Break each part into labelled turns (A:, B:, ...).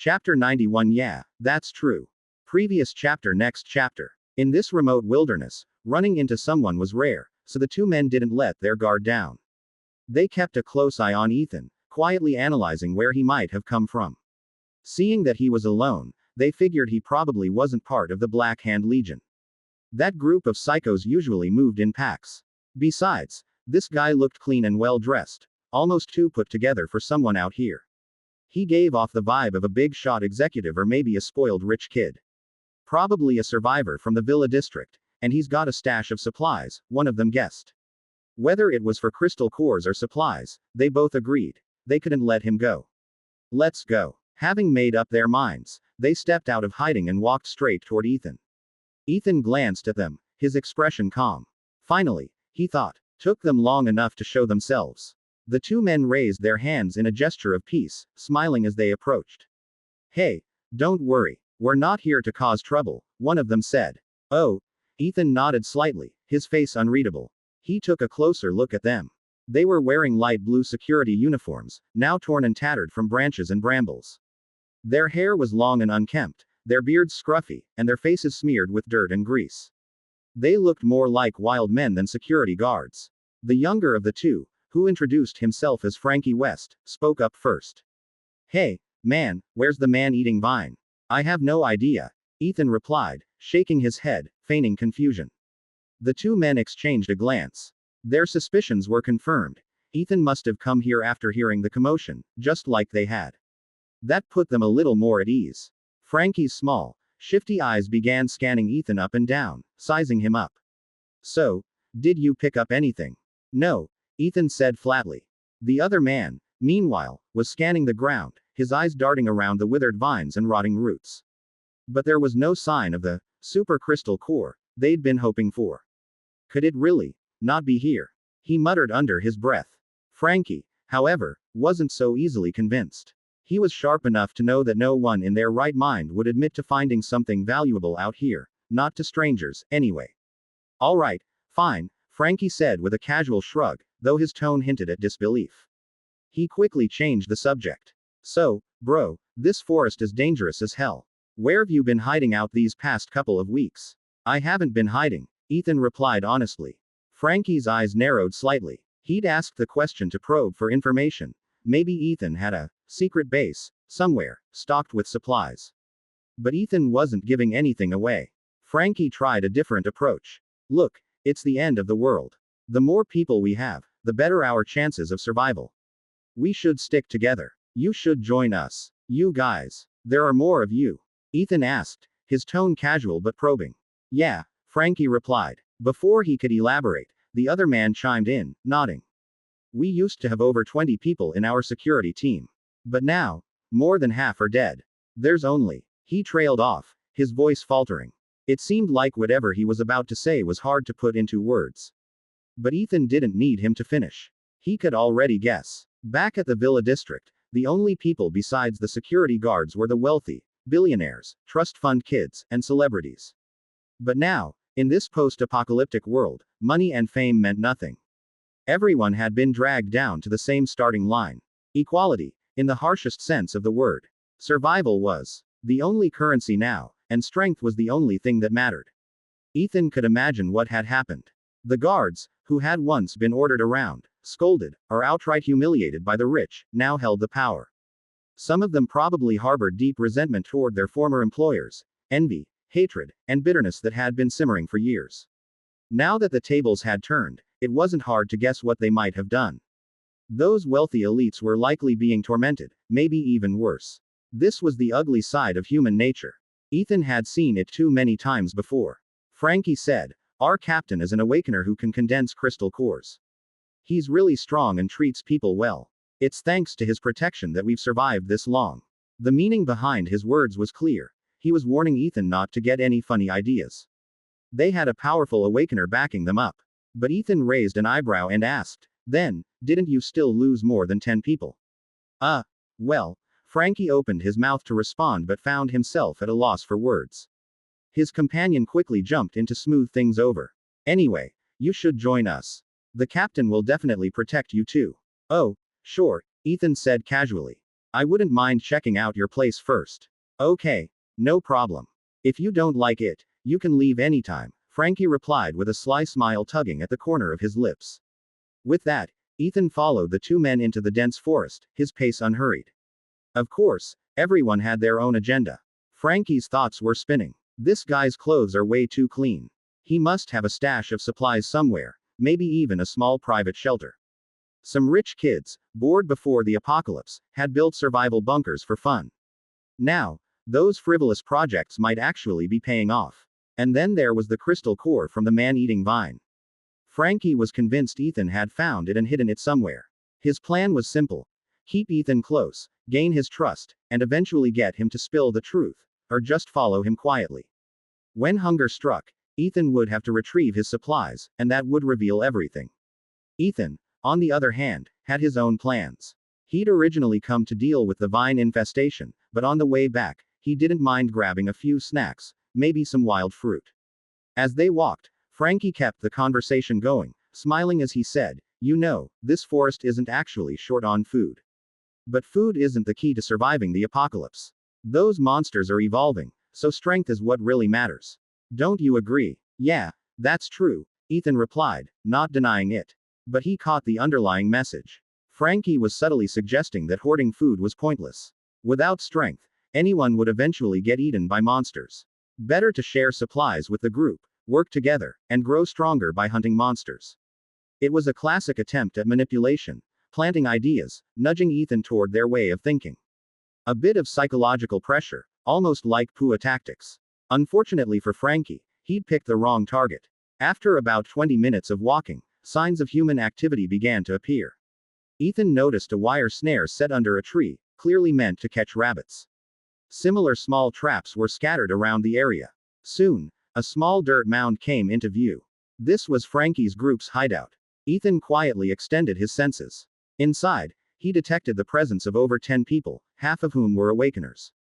A: Chapter 91. Yeah, that's true. Previous chapter. Next chapter. In this remote wilderness, running into someone was rare, so the two men didn't let their guard down. They kept a close eye on Ethan, quietly analyzing where he might have come from. Seeing that he was alone, they figured he probably wasn't part of the Black Hand Legion. That group of psychos usually moved in packs. Besides, this guy looked clean and well dressed, almost too put together for someone out here. He gave off the vibe of a big shot executive or maybe a spoiled rich kid. Probably a survivor from the Villa district, and he's got a stash of supplies, one of them guessed. Whether it was for crystal cores or supplies, they both agreed. They couldn't let him go. Let's go. Having made up their minds, they stepped out of hiding and walked straight toward Ethan. Ethan glanced at them, his expression calm. Finally, he thought, took them long enough to show themselves. The two men raised their hands in a gesture of peace, smiling as they approached. Hey, don't worry, we're not here to cause trouble, one of them said. Oh, Ethan nodded slightly, his face unreadable. He took a closer look at them. They were wearing light blue security uniforms, now torn and tattered from branches and brambles. Their hair was long and unkempt, their beards scruffy, and their faces smeared with dirt and grease. They looked more like wild men than security guards. The younger of the two, who introduced himself as Frankie West, spoke up first. Hey, man, where's the man-eating vine? I have no idea, Ethan replied, shaking his head, feigning confusion. The two men exchanged a glance. Their suspicions were confirmed. Ethan must have come here after hearing the commotion, just like they had. That put them a little more at ease. Frankie's small, shifty eyes began scanning Ethan up and down, sizing him up. So, did you pick up anything? No, Ethan said flatly. The other man, meanwhile, was scanning the ground, his eyes darting around the withered vines and rotting roots. But there was no sign of the super crystal core they'd been hoping for. Could it really not be here? He muttered under his breath. Frankie, however, wasn't so easily convinced. He was sharp enough to know that no one in their right mind would admit to finding something valuable out here, not to strangers, anyway. All right, fine, Frankie said with a casual shrug, though his tone hinted at disbelief. He quickly changed the subject. So, bro, this forest is dangerous as hell. Where've you been hiding out these past couple of weeks? I haven't been hiding, Ethan replied honestly. Frankie's eyes narrowed slightly. He'd asked the question to probe for information. Maybe Ethan had a secret base, somewhere, stocked with supplies. But Ethan wasn't giving anything away. Frankie tried a different approach. Look, it's the end of the world. The more people we have, the better our chances of survival. We should stick together. You should join us. You guys. There are more of you? Ethan asked, his tone casual but probing. Yeah, Frankie replied. Before he could elaborate, the other man chimed in, nodding. We used to have over 20 people in our security team. But now, more than half are dead. There's only. He trailed off, his voice faltering. It seemed like whatever he was about to say was hard to put into words. But Ethan didn't need him to finish. He could already guess. Back at the Villa district, the only people besides the security guards were the wealthy, billionaires, trust fund kids, and celebrities. But now, in this post-apocalyptic world, money and fame meant nothing. Everyone had been dragged down to the same starting line. Equality, in the harshest sense of the word. Survival was the only currency now, and strength was the only thing that mattered. Ethan could imagine what had happened. The guards, who had once been ordered around, scolded, or outright humiliated by the rich, now held the power. Some of them probably harbored deep resentment toward their former employers, envy, hatred, and bitterness that had been simmering for years. Now that the tables had turned, it wasn't hard to guess what they might have done. Those wealthy elites were likely being tormented, maybe even worse. This was the ugly side of human nature. Ethan had seen it too many times before. Frankie said, our captain is an awakener who can condense crystal cores. He's really strong and treats people well. It's thanks to his protection that we've survived this long. The meaning behind his words was clear. He was warning Ethan not to get any funny ideas. They had a powerful awakener backing them up. But Ethan raised an eyebrow and asked, then, didn't you still lose more than 10 people? Well, Frankie opened his mouth to respond but found himself at a loss for words. His companion quickly jumped in to smooth things over. Anyway, you should join us. The captain will definitely protect you too. Oh, sure, Ethan said casually. I wouldn't mind checking out your place first. Okay. No problem. If you don't like it, you can leave anytime, Frankie replied with a sly smile tugging at the corner of his lips. With that, Ethan followed the two men into the dense forest, his pace unhurried. Of course, everyone had their own agenda. Frankie's thoughts were spinning. This guy's clothes are way too clean. He must have a stash of supplies somewhere, maybe even a small private shelter. Some rich kids, bored before the apocalypse, had built survival bunkers for fun. Now, those frivolous projects might actually be paying off. And then there was the crystal core from the man-eating vine. Frankie was convinced Ethan had found it and hidden it somewhere. His plan was simple. Keep Ethan close, gain his trust, and eventually get him to spill the truth, or just follow him quietly. When hunger struck, Ethan would have to retrieve his supplies, and that would reveal everything. Ethan, on the other hand, had his own plans. He'd originally come to deal with the vine infestation, but on the way back, he didn't mind grabbing a few snacks, maybe some wild fruit. As they walked, Frankie kept the conversation going, smiling as he said, "You know, this forest isn't actually short on food. But food isn't the key to surviving the apocalypse. Those monsters are evolving, so strength is what really matters. Don't you agree?" "Yeah, that's true," Ethan replied, not denying it. But he caught the underlying message. Frankie was subtly suggesting that hoarding food was pointless. Without strength, anyone would eventually get eaten by monsters. Better to share supplies with the group, work together, and grow stronger by hunting monsters. It was a classic attempt at manipulation, planting ideas, nudging Ethan toward their way of thinking. A bit of psychological pressure, almost like PUA tactics. Unfortunately for Frankie, he'd picked the wrong target. After about 20 minutes of walking, signs of human activity began to appear. Ethan noticed a wire snare set under a tree, clearly meant to catch rabbits. Similar small traps were scattered around the area. Soon, a small dirt mound came into view. This was Frankie's group's hideout. Ethan quietly extended his senses. Inside, he detected the presence of over 10 people, half of whom were awakeners.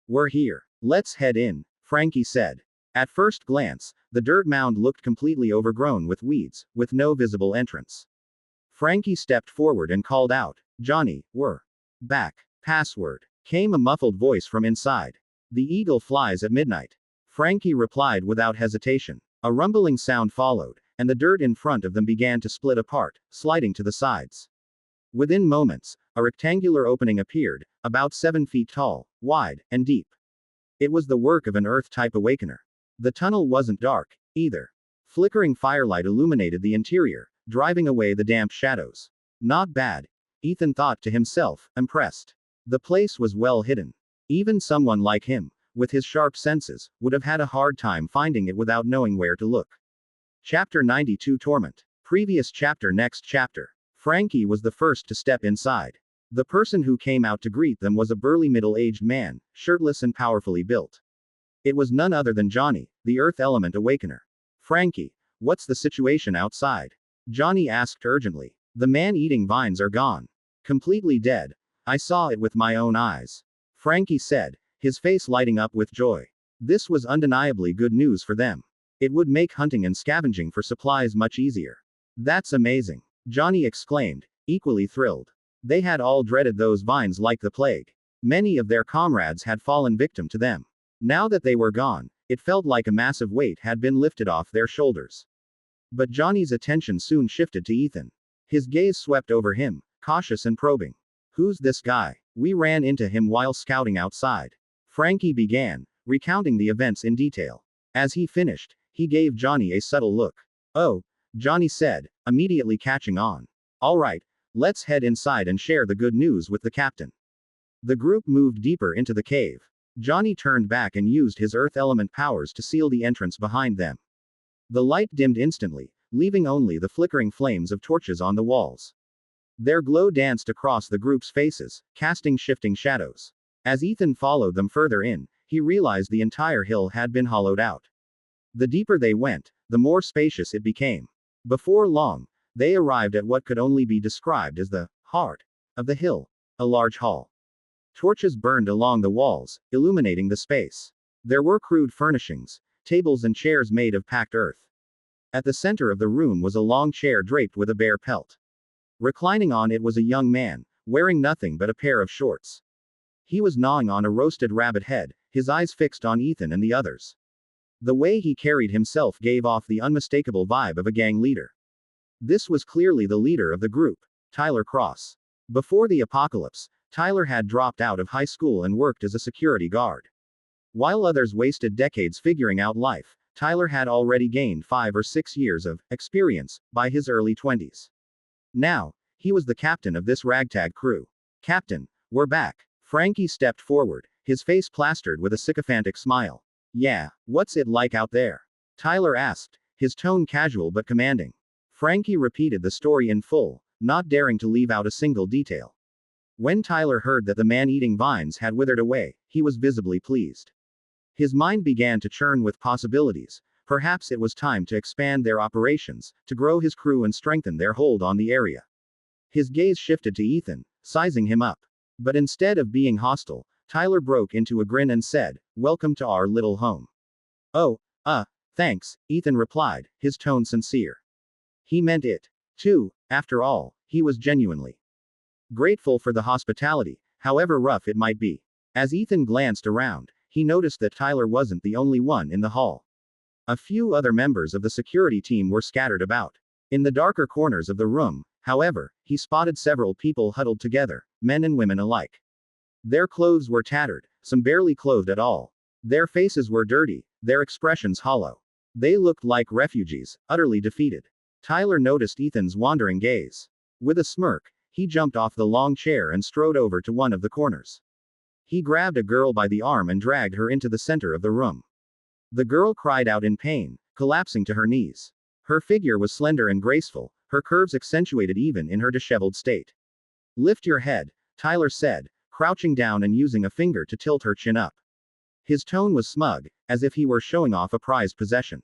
A: "We're here. Let's head in," Frankie said. At first glance, the dirt mound looked completely overgrown with weeds, with no visible entrance. Frankie stepped forward and called out, "Johnny, we're back." "Password," came a muffled voice from inside. "The eagle flies at midnight." Frankie replied without hesitation. A rumbling sound followed, and the dirt in front of them began to split apart, sliding to the sides. Within moments, a rectangular opening appeared, about 7 feet tall, wide, and deep. It was the work of an Earth-type awakener. The tunnel wasn't dark, either. Flickering firelight illuminated the interior, driving away the damp shadows. Not bad, Ethan thought to himself, impressed. The place was well hidden. Even someone like him, with his sharp senses, would have had a hard time finding it without knowing where to look. Chapter 92 Torment. Previous chapter. Next chapter. Frankie was the first to step inside. The person who came out to greet them was a burly middle-aged man, shirtless and powerfully built. It was none other than Johnny, the Earth Element Awakener. "Frankie, what's the situation outside?" Johnny asked urgently. "The man-eating vines are gone. Completely dead. I saw it with my own eyes," Frankie said, his face lighting up with joy. This was undeniably good news for them. It would make hunting and scavenging for supplies much easier. "That's amazing," Johnny exclaimed, equally thrilled. They had all dreaded those vines like the plague. Many of their comrades had fallen victim to them. Now that they were gone, it felt like a massive weight had been lifted off their shoulders. But Johnny's attention soon shifted to Ethan. His gaze swept over him, cautious and probing. "Who's this guy? We ran into him while scouting outside," Frankie began, recounting the events in detail. As he finished, he gave Johnny a subtle look. "Oh," Johnny said, immediately catching on. "All right, let's head inside and share the good news with the captain." The group moved deeper into the cave. Johnny turned back and used his earth element powers to seal the entrance behind them. The light dimmed instantly, leaving only the flickering flames of torches on the walls. Their glow danced across the group's faces, casting shifting shadows. As Ethan followed them further in, he realized the entire hill had been hollowed out. The deeper they went, the more spacious it became. Before long, they arrived at what could only be described as the heart of the hill, a large hall. Torches burned along the walls, illuminating the space. There were crude furnishings, tables and chairs made of packed earth. At the center of the room was a long chair draped with a bear pelt. Reclining on it was a young man, wearing nothing but a pair of shorts. He was gnawing on a roasted rabbit head, his eyes fixed on Ethan and the others. The way he carried himself gave off the unmistakable vibe of a gang leader. This was clearly the leader of the group, Tyler Cross. Before the apocalypse, Tyler had dropped out of high school and worked as a security guard. While others wasted decades figuring out life, Tyler had already gained 5 or 6 years of experience by his early 20s. Now, he was the captain of this ragtag crew. Captain, we're back. Frankie stepped forward, his face plastered with a sycophantic smile. Yeah, what's it like out there? Tyler asked, his tone casual but commanding. Frankie repeated the story in full, not daring to leave out a single detail. When Tyler heard that the man-eating vines had withered away, he was visibly pleased. His mind began to churn with possibilities. Perhaps it was time to expand their operations, to grow his crew and strengthen their hold on the area. His gaze shifted to Ethan, sizing him up. But instead of being hostile, Tyler broke into a grin and said, "Welcome to our little home." "Oh, thanks," Ethan replied, his tone sincere. He meant it, too. After all, he was genuinely grateful for the hospitality, however rough it might be. As Ethan glanced around, he noticed that Tyler wasn't the only one in the hall. A few other members of the security team were scattered about. In the darker corners of the room, however, he spotted several people huddled together, men and women alike. Their clothes were tattered, some barely clothed at all. Their faces were dirty, their expressions hollow. They looked like refugees, utterly defeated. Tyler noticed Ethan's wandering gaze. With a smirk, he jumped off the long chair and strode over to one of the corners. He grabbed a girl by the arm and dragged her into the center of the room. The girl cried out in pain, collapsing to her knees. Her figure was slender and graceful, her curves accentuated even in her disheveled state. "Lift your head," Tyler said, crouching down and using a finger to tilt her chin up. His tone was smug, as if he were showing off a prized possession.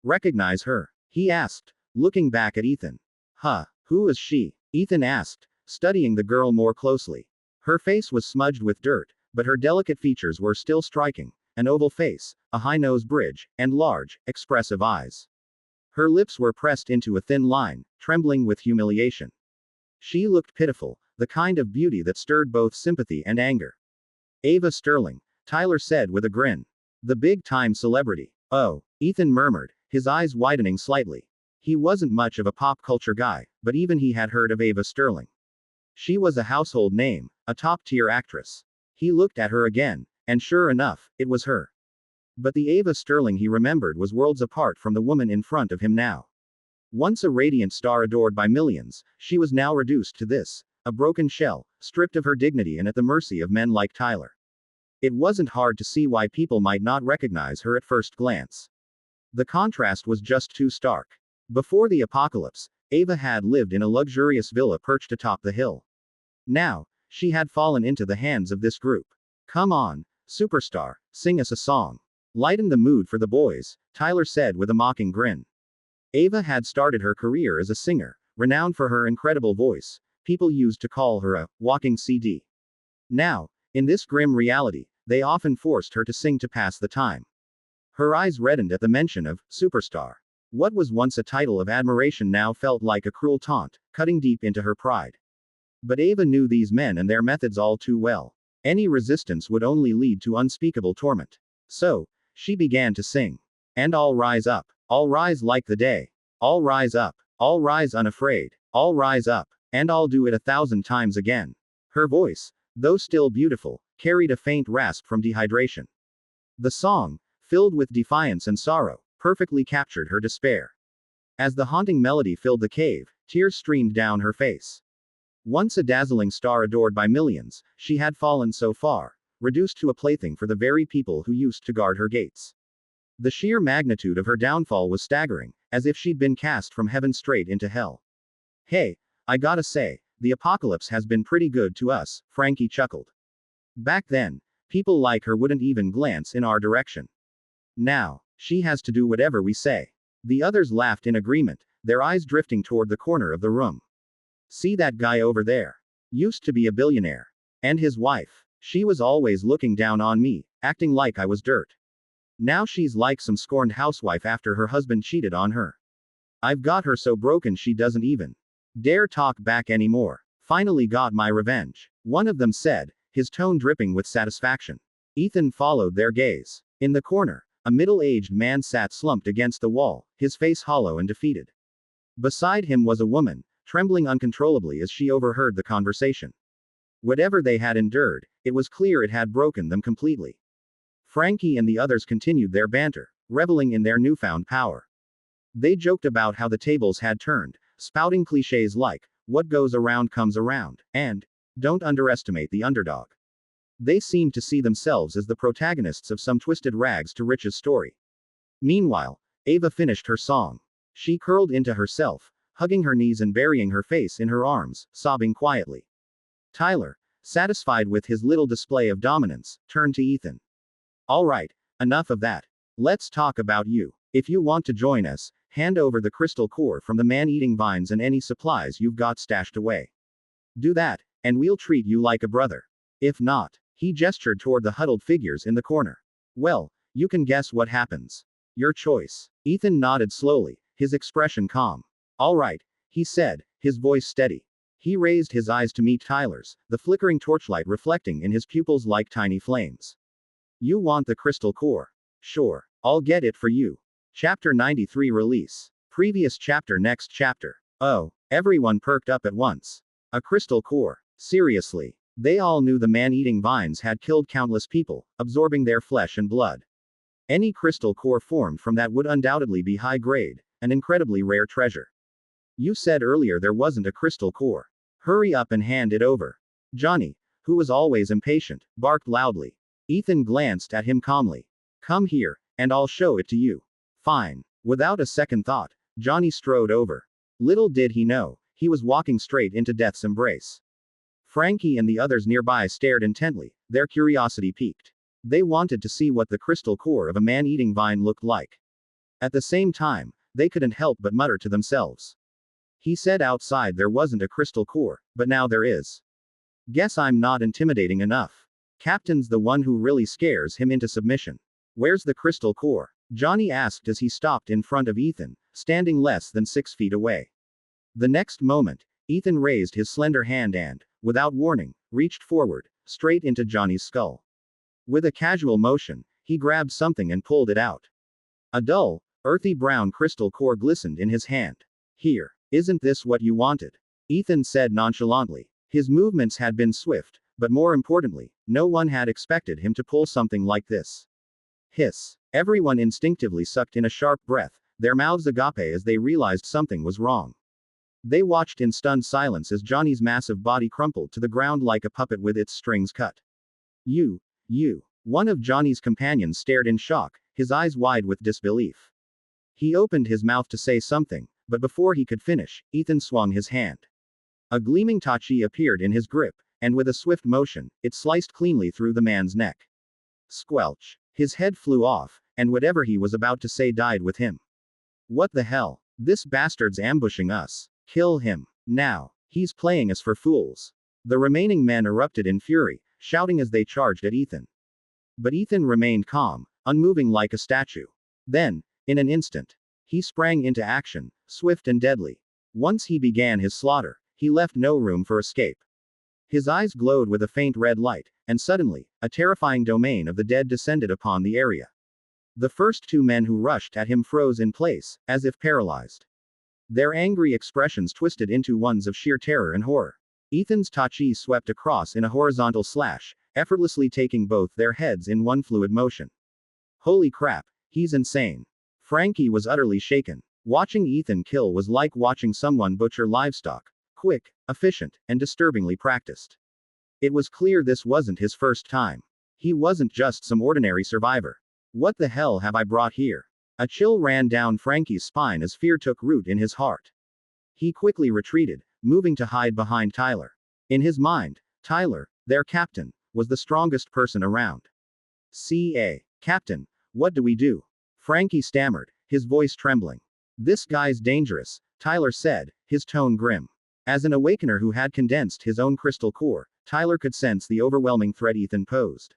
A: "Recognize her?" he asked, looking back at Ethan. Who is she?" Ethan asked, studying the girl more closely. Her face was smudged with dirt, but her delicate features were still striking, an oval face, a high nose bridge, and large, expressive eyes. Her lips were pressed into a thin line, trembling with humiliation. She looked pitiful, the kind of beauty that stirred both sympathy and anger. "Ava Sterling," Tyler said with a grin. "The big-time celebrity." "Oh," Ethan murmured, his eyes widening slightly. He wasn't much of a pop culture guy, but even he had heard of Ava Sterling. She was a household name, a top-tier actress. He looked at her again, and sure enough, it was her. But the Ava Sterling he remembered was worlds apart from the woman in front of him now. Once a radiant star adored by millions, she was now reduced to this, a broken shell, stripped of her dignity and at the mercy of men like Tyler. It wasn't hard to see why people might not recognize her at first glance. The contrast was just too stark. Before the apocalypse, Ava had lived in a luxurious villa perched atop the hill. Now, she had fallen into the hands of this group. "Come on, superstar, sing us a song. Lighten the mood for the boys," Tyler said with a mocking grin. Ava had started her career as a singer, renowned for her incredible voice. People used to call her a walking CD. Now, in this grim reality, they often forced her to sing to pass the time. Her eyes reddened at the mention of superstar. What was once a title of admiration now felt like a cruel taunt, cutting deep into her pride. But Ava knew these men and their methods all too well. Any resistance would only lead to unspeakable torment. So, she began to sing. "And I'll rise up. I'll rise like the day. I'll rise up. I'll rise unafraid. I'll rise up. And I'll do it 1,000 times again." Her voice, though still beautiful, carried a faint rasp from dehydration. The song, filled with defiance and sorrow, perfectly captured her despair. As the haunting melody filled the cave, tears streamed down her face. Once a dazzling star adored by millions, she had fallen so far, reduced to a plaything for the very people who used to guard her gates. The sheer magnitude of her downfall was staggering, as if she'd been cast from heaven straight into hell. "Hey, I gotta say, the apocalypse has been pretty good to us," Frankie chuckled. "Back then, people like her wouldn't even glance in our direction. Now, she has to do whatever we say." The others laughed in agreement, their eyes drifting toward the corner of the room. "See that guy over there? Used to be a billionaire. And his wife. She was always looking down on me, acting like I was dirt. Now she's like some scorned housewife after her husband cheated on her. I've got her so broken she doesn't even dare talk back anymore. Finally got my revenge," one of them said, his tone dripping with satisfaction. Ethan followed their gaze. In the corner, a middle-aged man sat slumped against the wall, his face hollow and defeated. Beside him was a woman, trembling uncontrollably as she overheard the conversation. Whatever they had endured, it was clear it had broken them completely. Frankie and the others continued their banter, reveling in their newfound power. They joked about how the tables had turned, spouting cliches like, "What goes around comes around," and, "Don't underestimate the underdog." They seemed to see themselves as the protagonists of some twisted rags to riches story. Meanwhile, Ava finished her song. She curled into herself, hugging her knees and burying her face in her arms, sobbing quietly. Tyler, satisfied with his little display of dominance, turned to Ethan. "All right, enough of that. Let's talk about you. If you want to join us, hand over the crystal core from the man-eating vines and any supplies you've got stashed away. Do that, and we'll treat you like a brother. If not," he gestured toward the huddled figures in the corner. "Well, you can guess what happens. Your choice." Ethan nodded slowly, his expression calm. "All right," he said, his voice steady. He raised his eyes to meet Tyler's, the flickering torchlight reflecting in his pupils like tiny flames. "You want the crystal core? Sure. I'll get it for you." Chapter 93 Release. Previous chapter. Next chapter. Oh, everyone perked up at once. A crystal core. Seriously. They all knew the man-eating vines had killed countless people, absorbing their flesh and blood. Any crystal core formed from that would undoubtedly be high grade, an incredibly rare treasure. "You said earlier there wasn't a crystal core. Hurry up and hand it over." Johnny, who was always impatient, barked loudly. Ethan glanced at him calmly. "Come here, and I'll show it to you." "Fine." Without a second thought, Johnny strode over. Little did he know, he was walking straight into death's embrace. Frankie and the others nearby stared intently, their curiosity piqued. They wanted to see what the crystal core of a man-eating vine looked like. At the same time, they couldn't help but mutter to themselves. "He said outside there wasn't a crystal core, but now there is. Guess I'm not intimidating enough. Captain's the one who really scares him into submission." "Where's the crystal core?" Johnny asked as he stopped in front of Ethan, standing less than 6 feet away. The next moment, Ethan raised his slender hand and, without warning, reached forward, straight into Johnny's skull. With a casual motion, he grabbed something and pulled it out. A dull, earthy brown crystal core glistened in his hand. "Here. Isn't this what you wanted?" Ethan said nonchalantly. His movements had been swift, but more importantly, no one had expected him to pull something like this. Hiss. Everyone instinctively sucked in a sharp breath, their mouths agape as they realized something was wrong. They watched in stunned silence as Johnny's massive body crumpled to the ground like a puppet with its strings cut. You. One of Johnny's companions stared in shock, his eyes wide with disbelief. He opened his mouth to say something, but before he could finish, Ethan swung his hand. A gleaming tachi appeared in his grip, and with a swift motion, it sliced cleanly through the man's neck. Squelch. His head flew off, and whatever he was about to say died with him. "What the hell? This bastard's ambushing us. Kill him. Now. He's playing us for fools." The remaining men erupted in fury, shouting as they charged at Ethan. But Ethan remained calm, unmoving like a statue. Then, in an instant, he sprang into action, swift and deadly. Once he began his slaughter, he left no room for escape. His eyes glowed with a faint red light, and suddenly, a terrifying domain of the dead descended upon the area. The first 2 men who rushed at him froze in place, as if paralyzed. Their angry expressions twisted into ones of sheer terror and horror. Ethan's tachi swept across in a horizontal slash, effortlessly taking both their heads in one fluid motion. Holy crap, he's insane. Frankie was utterly shaken. Watching Ethan kill was like watching someone butcher livestock. Quick, efficient, and disturbingly practiced. It was clear this wasn't his first time. He wasn't just some ordinary survivor. What the hell have I brought here? A chill ran down Frankie's spine as fear took root in his heart. He quickly retreated, moving to hide behind Tyler. In his mind, Tyler, their captain, was the strongest person around. Captain, what do we do?" Frankie stammered, his voice trembling. "This guy's dangerous," Tyler said, his tone grim. As an awakener who had condensed his own crystal core, Tyler could sense the overwhelming threat Ethan posed.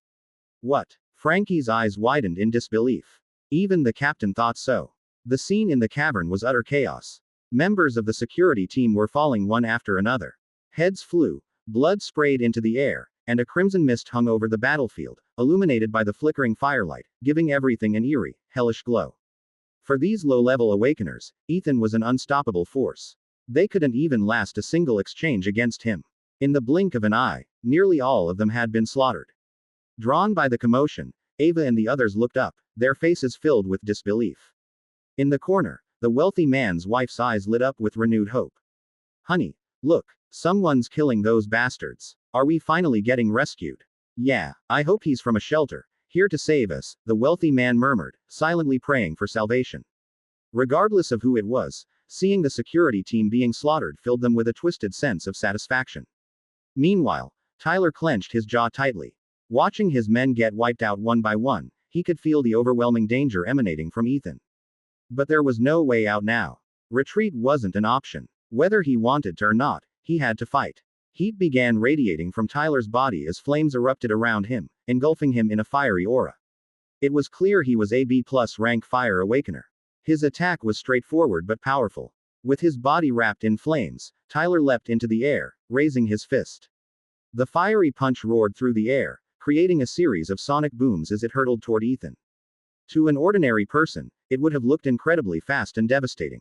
A: "What?" Frankie's eyes widened in disbelief. Even the captain thought so. The scene in the cavern was utter chaos. Members of the security team were falling one after another. Heads flew, blood sprayed into the air, and a crimson mist hung over the battlefield, illuminated by the flickering firelight, giving everything an eerie, hellish glow. For these low-level awakeners, Ethan was an unstoppable force. They couldn't even last a single exchange against him. In the blink of an eye, nearly all of them had been slaughtered. Drawn by the commotion, Ava and the others looked up, their faces filled with disbelief. In the corner, the wealthy man's wife's eyes lit up with renewed hope. Honey, look, someone's killing those bastards. Are we finally getting rescued? Yeah, I hope he's from a shelter, here to save us, the wealthy man murmured, silently praying for salvation. Regardless of who it was, seeing the security team being slaughtered filled them with a twisted sense of satisfaction. Meanwhile, Tyler clenched his jaw tightly. Watching his men get wiped out one by one, he could feel the overwhelming danger emanating from Ethan. But there was no way out now. Retreat wasn't an option. Whether he wanted to or not, he had to fight. Heat began radiating from Tyler's body as flames erupted around him, engulfing him in a fiery aura. It was clear he was a B+ rank fire awakener. His attack was straightforward but powerful. With his body wrapped in flames, Tyler leapt into the air, raising his fist. The fiery punch roared through the air, creating a series of sonic booms as it hurtled toward Ethan. To an ordinary person, it would have looked incredibly fast and devastating.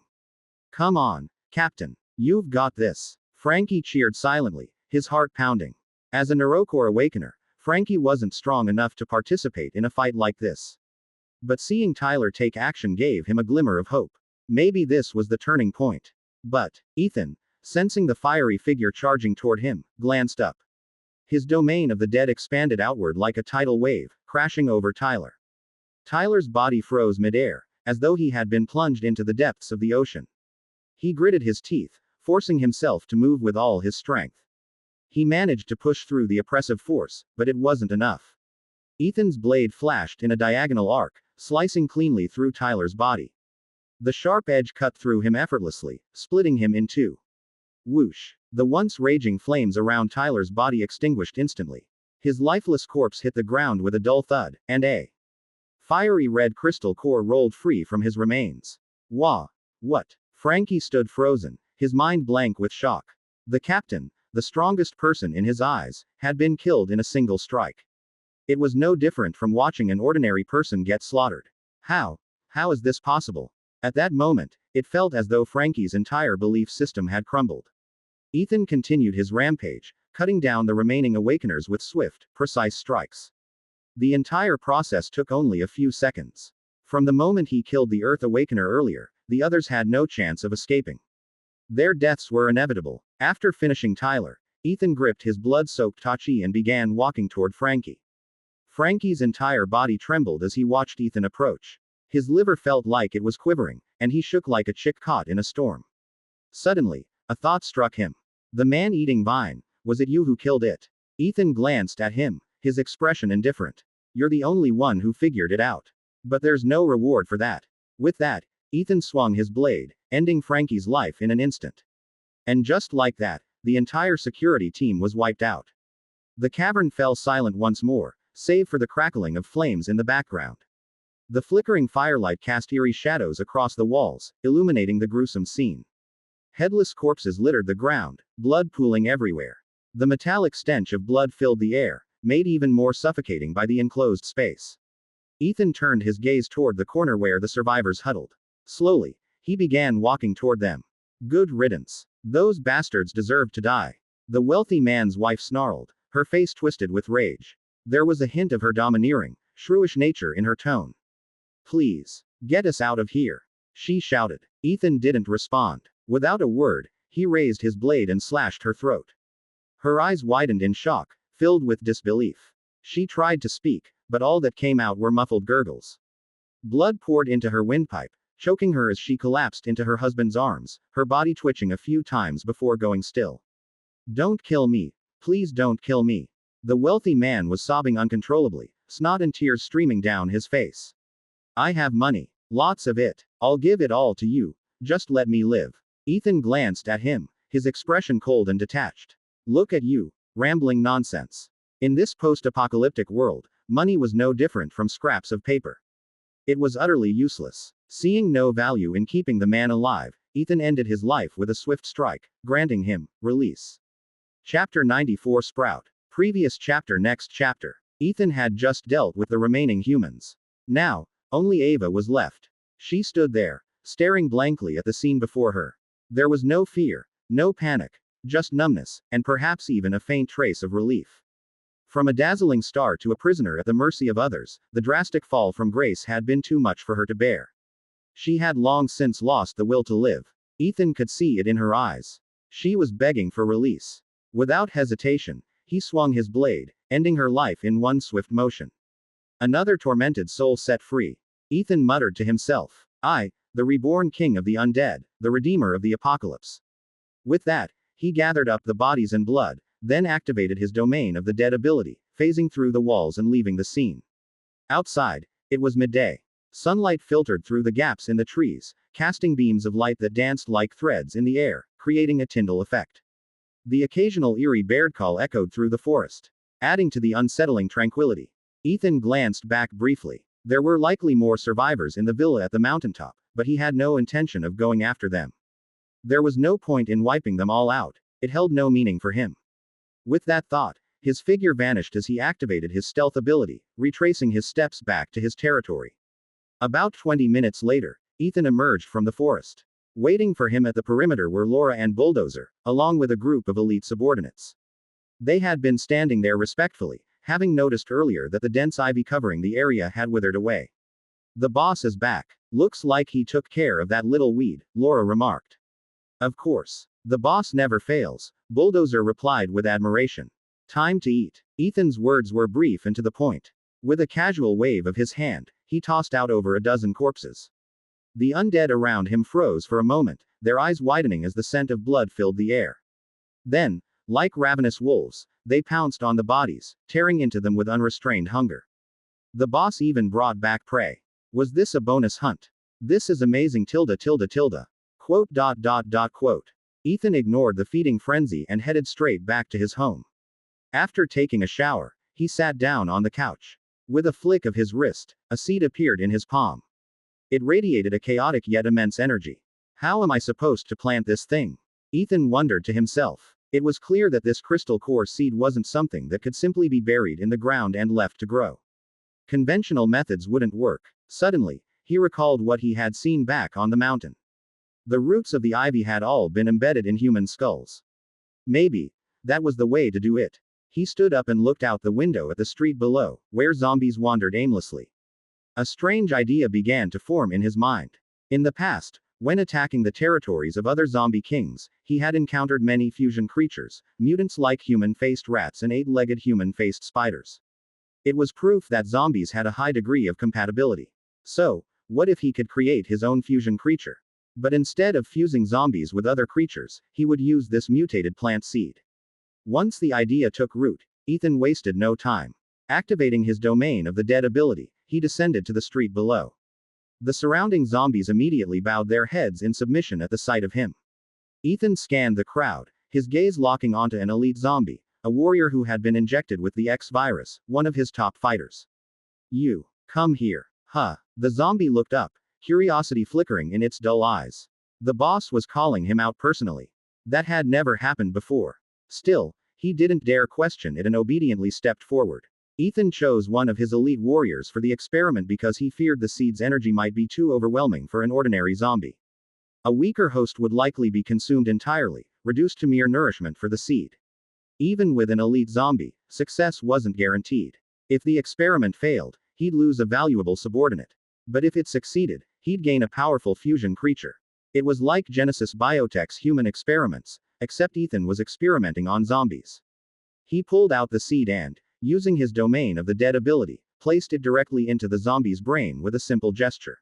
A: Come on, Captain. You've got this. Frankie cheered silently, his heart pounding. As a neurocore awakener, Frankie wasn't strong enough to participate in a fight like this. But seeing Tyler take action gave him a glimmer of hope. Maybe this was the turning point. But Ethan, sensing the fiery figure charging toward him, glanced up. His domain of the dead expanded outward like a tidal wave, crashing over Tyler. Tyler's body froze midair, as though he had been plunged into the depths of the ocean. He gritted his teeth, forcing himself to move with all his strength. He managed to push through the oppressive force, but it wasn't enough. Ethan's blade flashed in a diagonal arc, slicing cleanly through Tyler's body. The sharp edge cut through him effortlessly, splitting him in two. Whoosh! The once raging flames around Tyler's body extinguished instantly. His lifeless corpse hit the ground with a dull thud, and a fiery red crystal core rolled free from his remains. Wah! What? Frankie stood frozen, his mind blank with shock. The captain, the strongest person in his eyes, had been killed in a single strike. It was no different from watching an ordinary person get slaughtered. How is this possible? At that moment, it felt as though Frankie's entire belief system had crumbled. Ethan continued his rampage, cutting down the remaining awakeners with swift, precise strikes. The entire process took only a few seconds. From the moment he killed the Earth Awakener earlier, the others had no chance of escaping. Their deaths were inevitable. After finishing Tyler, Ethan gripped his blood-soaked Tachi and began walking toward Frankie. Frankie's entire body trembled as he watched Ethan approach. His liver felt like it was quivering, and he shook like a chick caught in a storm. Suddenly, a thought struck him. The man-eating vine, was it you who killed it? Ethan glanced at him, his expression indifferent. You're the only one who figured it out. But there's no reward for that. With that, Ethan swung his blade, ending Frankie's life in an instant. And just like that, the entire security team was wiped out. The cavern fell silent once more, save for the crackling of flames in the background. The flickering firelight cast eerie shadows across the walls, illuminating the gruesome scene. Headless corpses littered the ground, blood pooling everywhere. The metallic stench of blood filled the air, made even more suffocating by the enclosed space. Ethan turned his gaze toward the corner where the survivors huddled. Slowly, he began walking toward them. Good riddance. Those bastards deserved to die. The wealthy man's wife snarled, her face twisted with rage. There was a hint of her domineering, shrewish nature in her tone. Please, get us out of here, she shouted. Ethan didn't respond. Without a word, he raised his blade and slashed her throat. Her eyes widened in shock, filled with disbelief. She tried to speak, but all that came out were muffled gurgles. Blood poured into her windpipe, choking her as she collapsed into her husband's arms, her body twitching a few times before going still. Don't kill me. Please don't kill me. The wealthy man was sobbing uncontrollably, snot and tears streaming down his face. I have money. Lots of it. I'll give it all to you. Just let me live. Ethan glanced at him, his expression cold and detached. Look at you. Rambling nonsense. In this post-apocalyptic world, money was no different from scraps of paper. It was utterly useless. Seeing no value in keeping the man alive, Ethan ended his life with a swift strike, granting him release. Chapter 94 Sprout. Previous chapter. Next chapter. Ethan had just dealt with the remaining humans. Now, only Ava was left. She stood there, staring blankly at the scene before her. There was no fear, no panic, just numbness, and perhaps even a faint trace of relief. From a dazzling star to a prisoner at the mercy of others, the drastic fall from grace had been too much for her to bear. She had long since lost the will to live. Ethan could see it in her eyes. She was begging for release. Without hesitation, he swung his blade, ending her life in one swift motion. Another tormented soul set free. Ethan muttered to himself, "I, the reborn king of the undead, the redeemer of the apocalypse." With that, he gathered up the bodies and blood, then activated his domain of the dead ability, phasing through the walls and leaving the scene. Outside, it was midday. Sunlight filtered through the gaps in the trees, casting beams of light that danced like threads in the air, creating a Tyndall effect. The occasional eerie bird call echoed through the forest, adding to the unsettling tranquility. Ethan glanced back briefly. There were likely more survivors in the villa at the mountaintop, but he had no intention of going after them. There was no point in wiping them all out. It held no meaning for him. With that thought, his figure vanished as he activated his stealth ability, retracing his steps back to his territory. About 20 minutes later, Ethan emerged from the forest. Waiting for him at the perimeter were Laura and Bulldozer, along with a group of elite subordinates. They had been standing there respectfully, having noticed earlier that the dense ivy covering the area had withered away. "The boss is back. Looks like he took care of that little weed," Laura remarked. "Of course. The boss never fails," Bulldozer replied with admiration. "Time to eat." Ethan's words were brief and to the point. With a casual wave of his hand, he tossed out over a dozen corpses. The undead around him froze for a moment, their eyes widening as the scent of blood filled the air. Then, like ravenous wolves, they pounced on the bodies, tearing into them with unrestrained hunger. The boss even brought back prey. Was this a bonus hunt? "This is amazing tilde. Quote. Ethan ignored the feeding frenzy and headed straight back to his home. After taking a shower, he sat down on the couch. With a flick of his wrist, a seed appeared in his palm. It radiated a chaotic yet immense energy. How am I supposed to plant this thing? Ethan wondered to himself. It was clear that this crystal core seed wasn't something that could simply be buried in the ground and left to grow. Conventional methods wouldn't work. Suddenly, he recalled what he had seen back on the mountain. The roots of the ivy had all been embedded in human skulls. Maybe that was the way to do it. He stood up and looked out the window at the street below, where zombies wandered aimlessly. A strange idea began to form in his mind. In the past, when attacking the territories of other zombie kings, he had encountered many fusion creatures, mutants like human-faced rats and eight-legged human-faced spiders. It was proof that zombies had a high degree of compatibility. So, what if he could create his own fusion creature? But instead of fusing zombies with other creatures, he would use this mutated plant seed. Once the idea took root, Ethan wasted no time. Activating his domain of the dead ability, he descended to the street below. The surrounding zombies immediately bowed their heads in submission at the sight of him. Ethan scanned the crowd, his gaze locking onto an elite zombie, a warrior who had been injected with the X virus, one of his top fighters. "You, come here." Huh. The zombie looked up, curiosity flickering in its dull eyes. The boss was calling him out personally. That had never happened before. Still, he didn't dare question it and obediently stepped forward. Ethan chose one of his elite warriors for the experiment because he feared the seed's energy might be too overwhelming for an ordinary zombie. A weaker host would likely be consumed entirely, reduced to mere nourishment for the seed. Even with an elite zombie, success wasn't guaranteed. If the experiment failed, he'd lose a valuable subordinate. But if it succeeded, he'd gain a powerful fusion creature. It was like Genesis Biotech's human experiments, except Ethan was experimenting on zombies. He pulled out the seed and, using his domain of the dead ability, placed it directly into the zombie's brain with a simple gesture.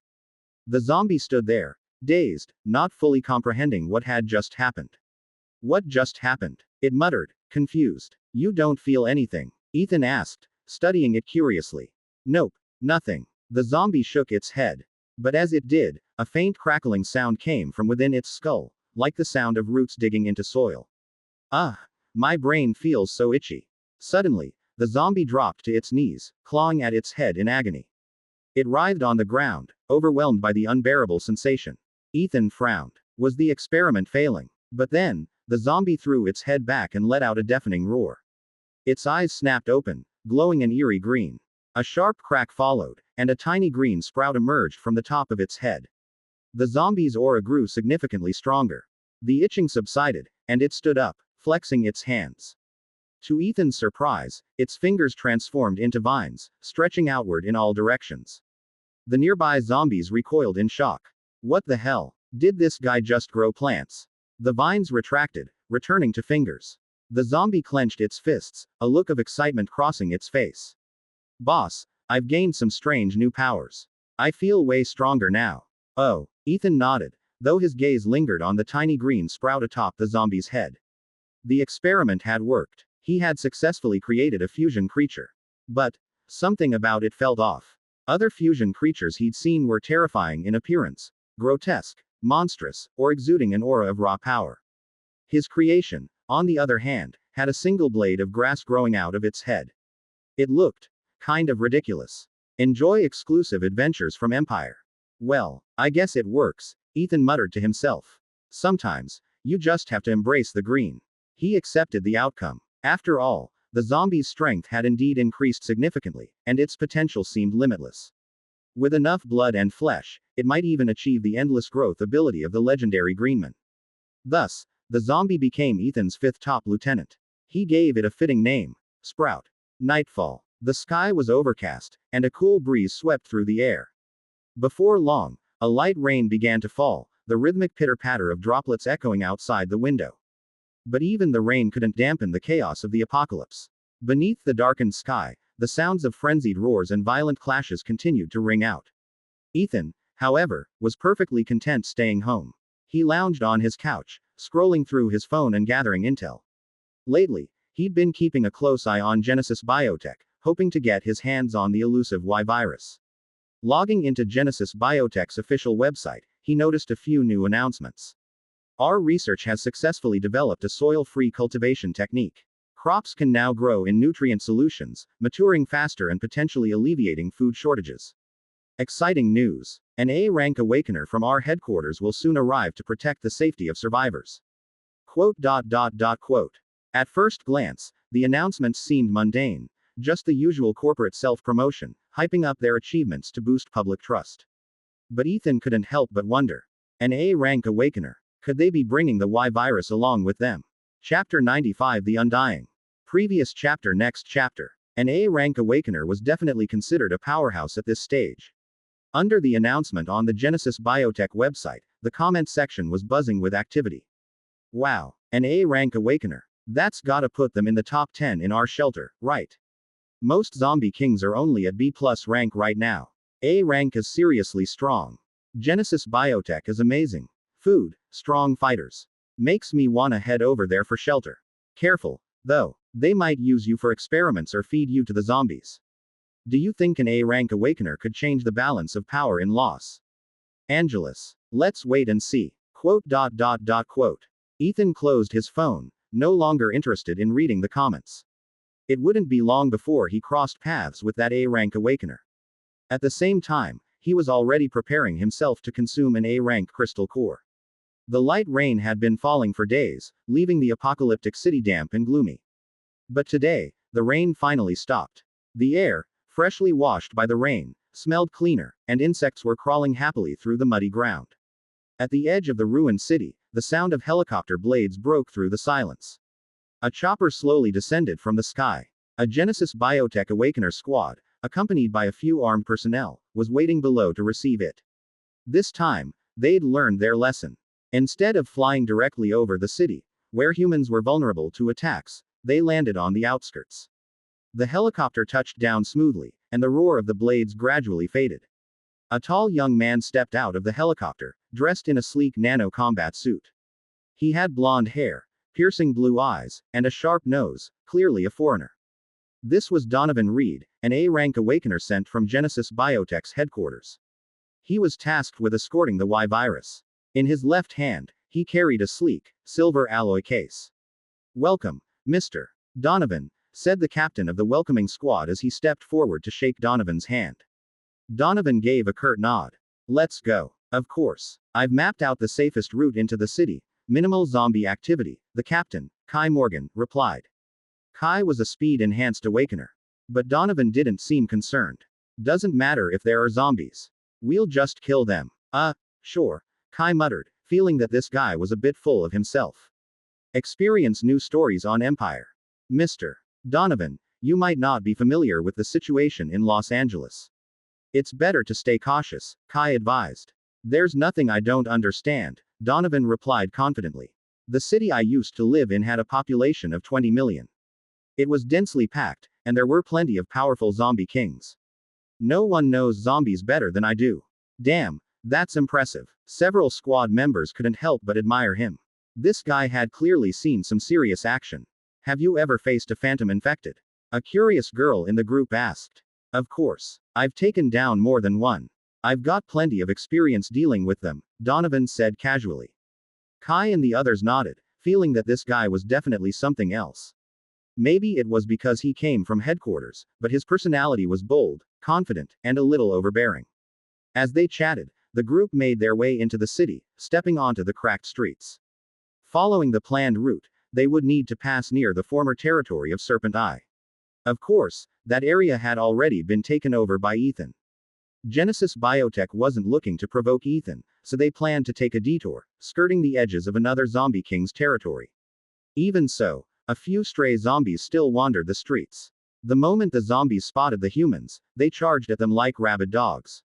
A: The zombie stood there, dazed, not fully comprehending what had just happened. "What just happened?" it muttered, confused. "You don't feel anything?" Ethan asked, studying it curiously. "Nope, nothing." The zombie shook its head. But as it did, a faint crackling sound came from within its skull, like the sound of roots digging into soil. My brain feels so itchy." Suddenly, the zombie dropped to its knees, clawing at its head in agony. It writhed on the ground, overwhelmed by the unbearable sensation. Ethan frowned. Was the experiment failing? But then, the zombie threw its head back and let out a deafening roar. Its eyes snapped open, glowing an eerie green. A sharp crack followed, and a tiny green sprout emerged from the top of its head. The zombie's aura grew significantly stronger. The itching subsided, and it stood up, flexing its hands. To Ethan's surprise, its fingers transformed into vines, stretching outward in all directions. The nearby zombies recoiled in shock. What the hell? Did this guy just grow plants? The vines retracted, returning to fingers. The zombie clenched its fists, a look of excitement crossing its face. Boss, I've gained some strange new powers. I feel way stronger now. Oh, Ethan nodded, though his gaze lingered on the tiny green sprout atop the zombie's head. The experiment had worked. He had successfully created a fusion creature. But something about it felt off. Other fusion creatures he'd seen were terrifying in appearance, grotesque, monstrous, or exuding an aura of raw power. His creation, on the other hand, had a single blade of grass growing out of its head. It looked kind of ridiculous. Enjoy exclusive adventures from Empire. Well, I guess it works, Ethan muttered to himself. Sometimes, you just have to embrace the green. He accepted the outcome. After all, the zombie's strength had indeed increased significantly, and its potential seemed limitless. With enough blood and flesh, it might even achieve the endless growth ability of the legendary Greenman. Thus, the zombie became Ethan's fifth top lieutenant. He gave it a fitting name: Sprout. Nightfall. The sky was overcast, and a cool breeze swept through the air. Before long, a light rain began to fall, the rhythmic pitter-patter of droplets echoing outside the window. But even the rain couldn't dampen the chaos of the apocalypse. Beneath the darkened sky, the sounds of frenzied roars and violent clashes continued to ring out. Ethan, however, was perfectly content staying home. He lounged on his couch, scrolling through his phone and gathering intel. Lately, he'd been keeping a close eye on Genesis Biotech, hoping to get his hands on the elusive Y virus. Logging into Genesis Biotech's official website, he noticed a few new announcements. Our research has successfully developed a soil-free cultivation technique. Crops can now grow in nutrient solutions, maturing faster and potentially alleviating food shortages. Exciting news. An A-rank awakener from our headquarters will soon arrive to protect the safety of survivors. Quote. At first glance, the announcements seemed mundane, just the usual corporate self-promotion, hyping up their achievements to boost public trust. But Ethan couldn't help but wonder. An A-rank awakener. Could they be bringing the Y virus along with them? Chapter 95: The Undying. Previous chapter. Next chapter. An A-rank awakener was definitely considered a powerhouse at this stage. Under the announcement on the Genesis Biotech website, the comment section was buzzing with activity. Wow, an A-rank awakener. That's gotta put them in the top 10 in our shelter, right? Most zombie kings are only at B+ rank right now. A rank is seriously strong. Genesis Biotech is amazing. Food, strong fighters. Makes me wanna head over there for shelter. Careful, though, they might use you for experiments or feed you to the zombies. Do you think an A-rank awakener could change the balance of power in Los Angeles? Let's wait and see. Quote. Ethan closed his phone, no longer interested in reading the comments. It wouldn't be long before he crossed paths with that A-rank awakener. At the same time, he was already preparing himself to consume an A-rank crystal core. The light rain had been falling for days, leaving the apocalyptic city damp and gloomy. But today, the rain finally stopped. The air, freshly washed by the rain, smelled cleaner, and insects were crawling happily through the muddy ground. At the edge of the ruined city, the sound of helicopter blades broke through the silence. A chopper slowly descended from the sky. A Genesis Biotech Awakener squad, accompanied by a few armed personnel, was waiting below to receive it. This time, they'd learned their lesson. Instead of flying directly over the city, where humans were vulnerable to attacks, they landed on the outskirts. The helicopter touched down smoothly, and the roar of the blades gradually faded. A tall young man stepped out of the helicopter, dressed in a sleek nano-combat suit. He had blonde hair, piercing blue eyes, and a sharp nose, clearly a foreigner. This was Donovan Reed, an A-rank awakener sent from Genesis Biotech's headquarters. He was tasked with escorting the Y virus. In his left hand, he carried a sleek, silver alloy case. Welcome, Mr. Donovan, said the captain of the welcoming squad as he stepped forward to shake Donovan's hand. Donovan gave a curt nod. Let's go. Of course. I've mapped out the safest route into the city. Minimal zombie activity, the captain, Kai Morgan, replied. Kai was a speed-enhanced awakener. But Donovan didn't seem concerned. Doesn't matter if there are zombies. We'll just kill them. Sure, Kai muttered, feeling that this guy was a bit full of himself. Experience new stories on Empire. Mr. Donovan, you might not be familiar with the situation in Los Angeles. It's better to stay cautious, Kai advised. There's nothing I don't understand, Donovan replied confidently. The city I used to live in had a population of 20 million. It was densely packed, and there were plenty of powerful zombie kings. No one knows zombies better than I do. Damn, that's impressive. Several squad members couldn't help but admire him. This guy had clearly seen some serious action. Have you ever faced a phantom infected? A curious girl in the group asked. Of course. I've taken down more than one. I've got plenty of experience dealing with them, Donovan said casually. Kai and the others nodded, feeling that this guy was definitely something else. Maybe it was because he came from headquarters, but his personality was bold, confident, and a little overbearing. As they chatted, the group made their way into the city, stepping onto the cracked streets. Following the planned route, they would need to pass near the former territory of Serpent Eye. Of course, that area had already been taken over by Ethan. Genesis Biotech wasn't looking to provoke Ethan, so they planned to take a detour, skirting the edges of another zombie king's territory. Even so, a few stray zombies still wandered the streets. The moment the zombies spotted the humans, they charged at them like rabid dogs.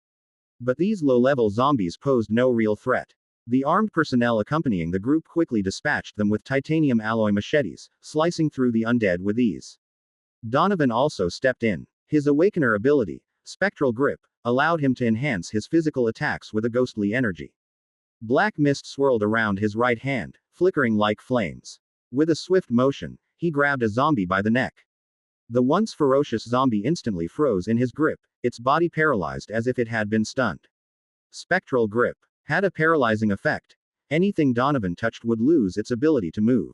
A: But these low-level zombies posed no real threat. The armed personnel accompanying the group quickly dispatched them with titanium alloy machetes, slicing through the undead with ease. Donovan also stepped in. His awakener ability, Spectral Grip, allowed him to enhance his physical attacks with a ghostly energy. Black mist swirled around his right hand, flickering like flames. With a swift motion, he grabbed a zombie by the neck. The once ferocious zombie instantly froze in his grip, its body paralyzed as if it had been stunned. Spectral Grip had a paralyzing effect. Anything Donovan touched would lose its ability to move.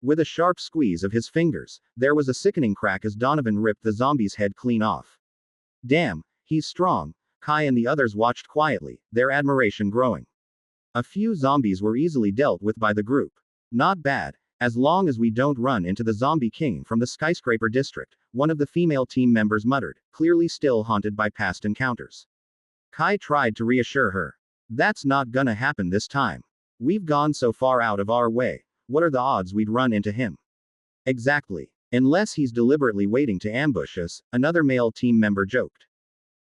A: With a sharp squeeze of his fingers, there was a sickening crack as Donovan ripped the zombie's head clean off. Damn, he's strong, Kai and the others watched quietly, their admiration growing. A few zombies were easily dealt with by the group. Not bad. As long as we don't run into the zombie king from the skyscraper district, one of the female team members muttered, clearly still haunted by past encounters. Kai tried to reassure her. That's not gonna happen this time. We've gone so far out of our way, what are the odds we'd run into him? Exactly. Unless he's deliberately waiting to ambush us, another male team member joked.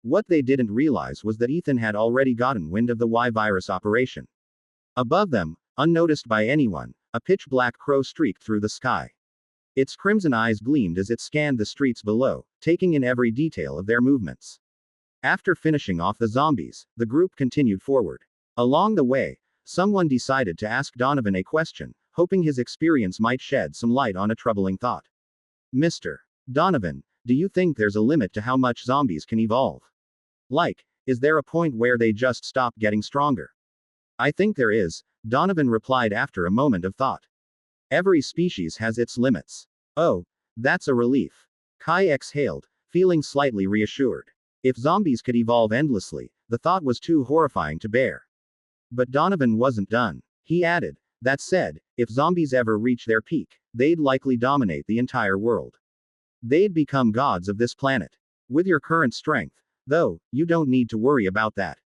A: What they didn't realize was that Ethan had already gotten wind of the Y-virus operation. Above them, unnoticed by anyone, a pitch-black crow streaked through the sky. Its crimson eyes gleamed as it scanned the streets below, taking in every detail of their movements. After finishing off the zombies, the group continued forward. Along the way, someone decided to ask Donovan a question, hoping his experience might shed some light on a troubling thought. Mr. Donovan, do you think there's a limit to how much zombies can evolve? Like, is there a point where they just stop getting stronger? I think there is, Donovan replied after a moment of thought. Every species has its limits. Oh, that's a relief. Kai exhaled, feeling slightly reassured. If zombies could evolve endlessly, the thought was too horrifying to bear. But Donovan wasn't done. He added, that said, if zombies ever reach their peak, they'd likely dominate the entire world. They'd become gods of this planet. With your current strength, though, you don't need to worry about that.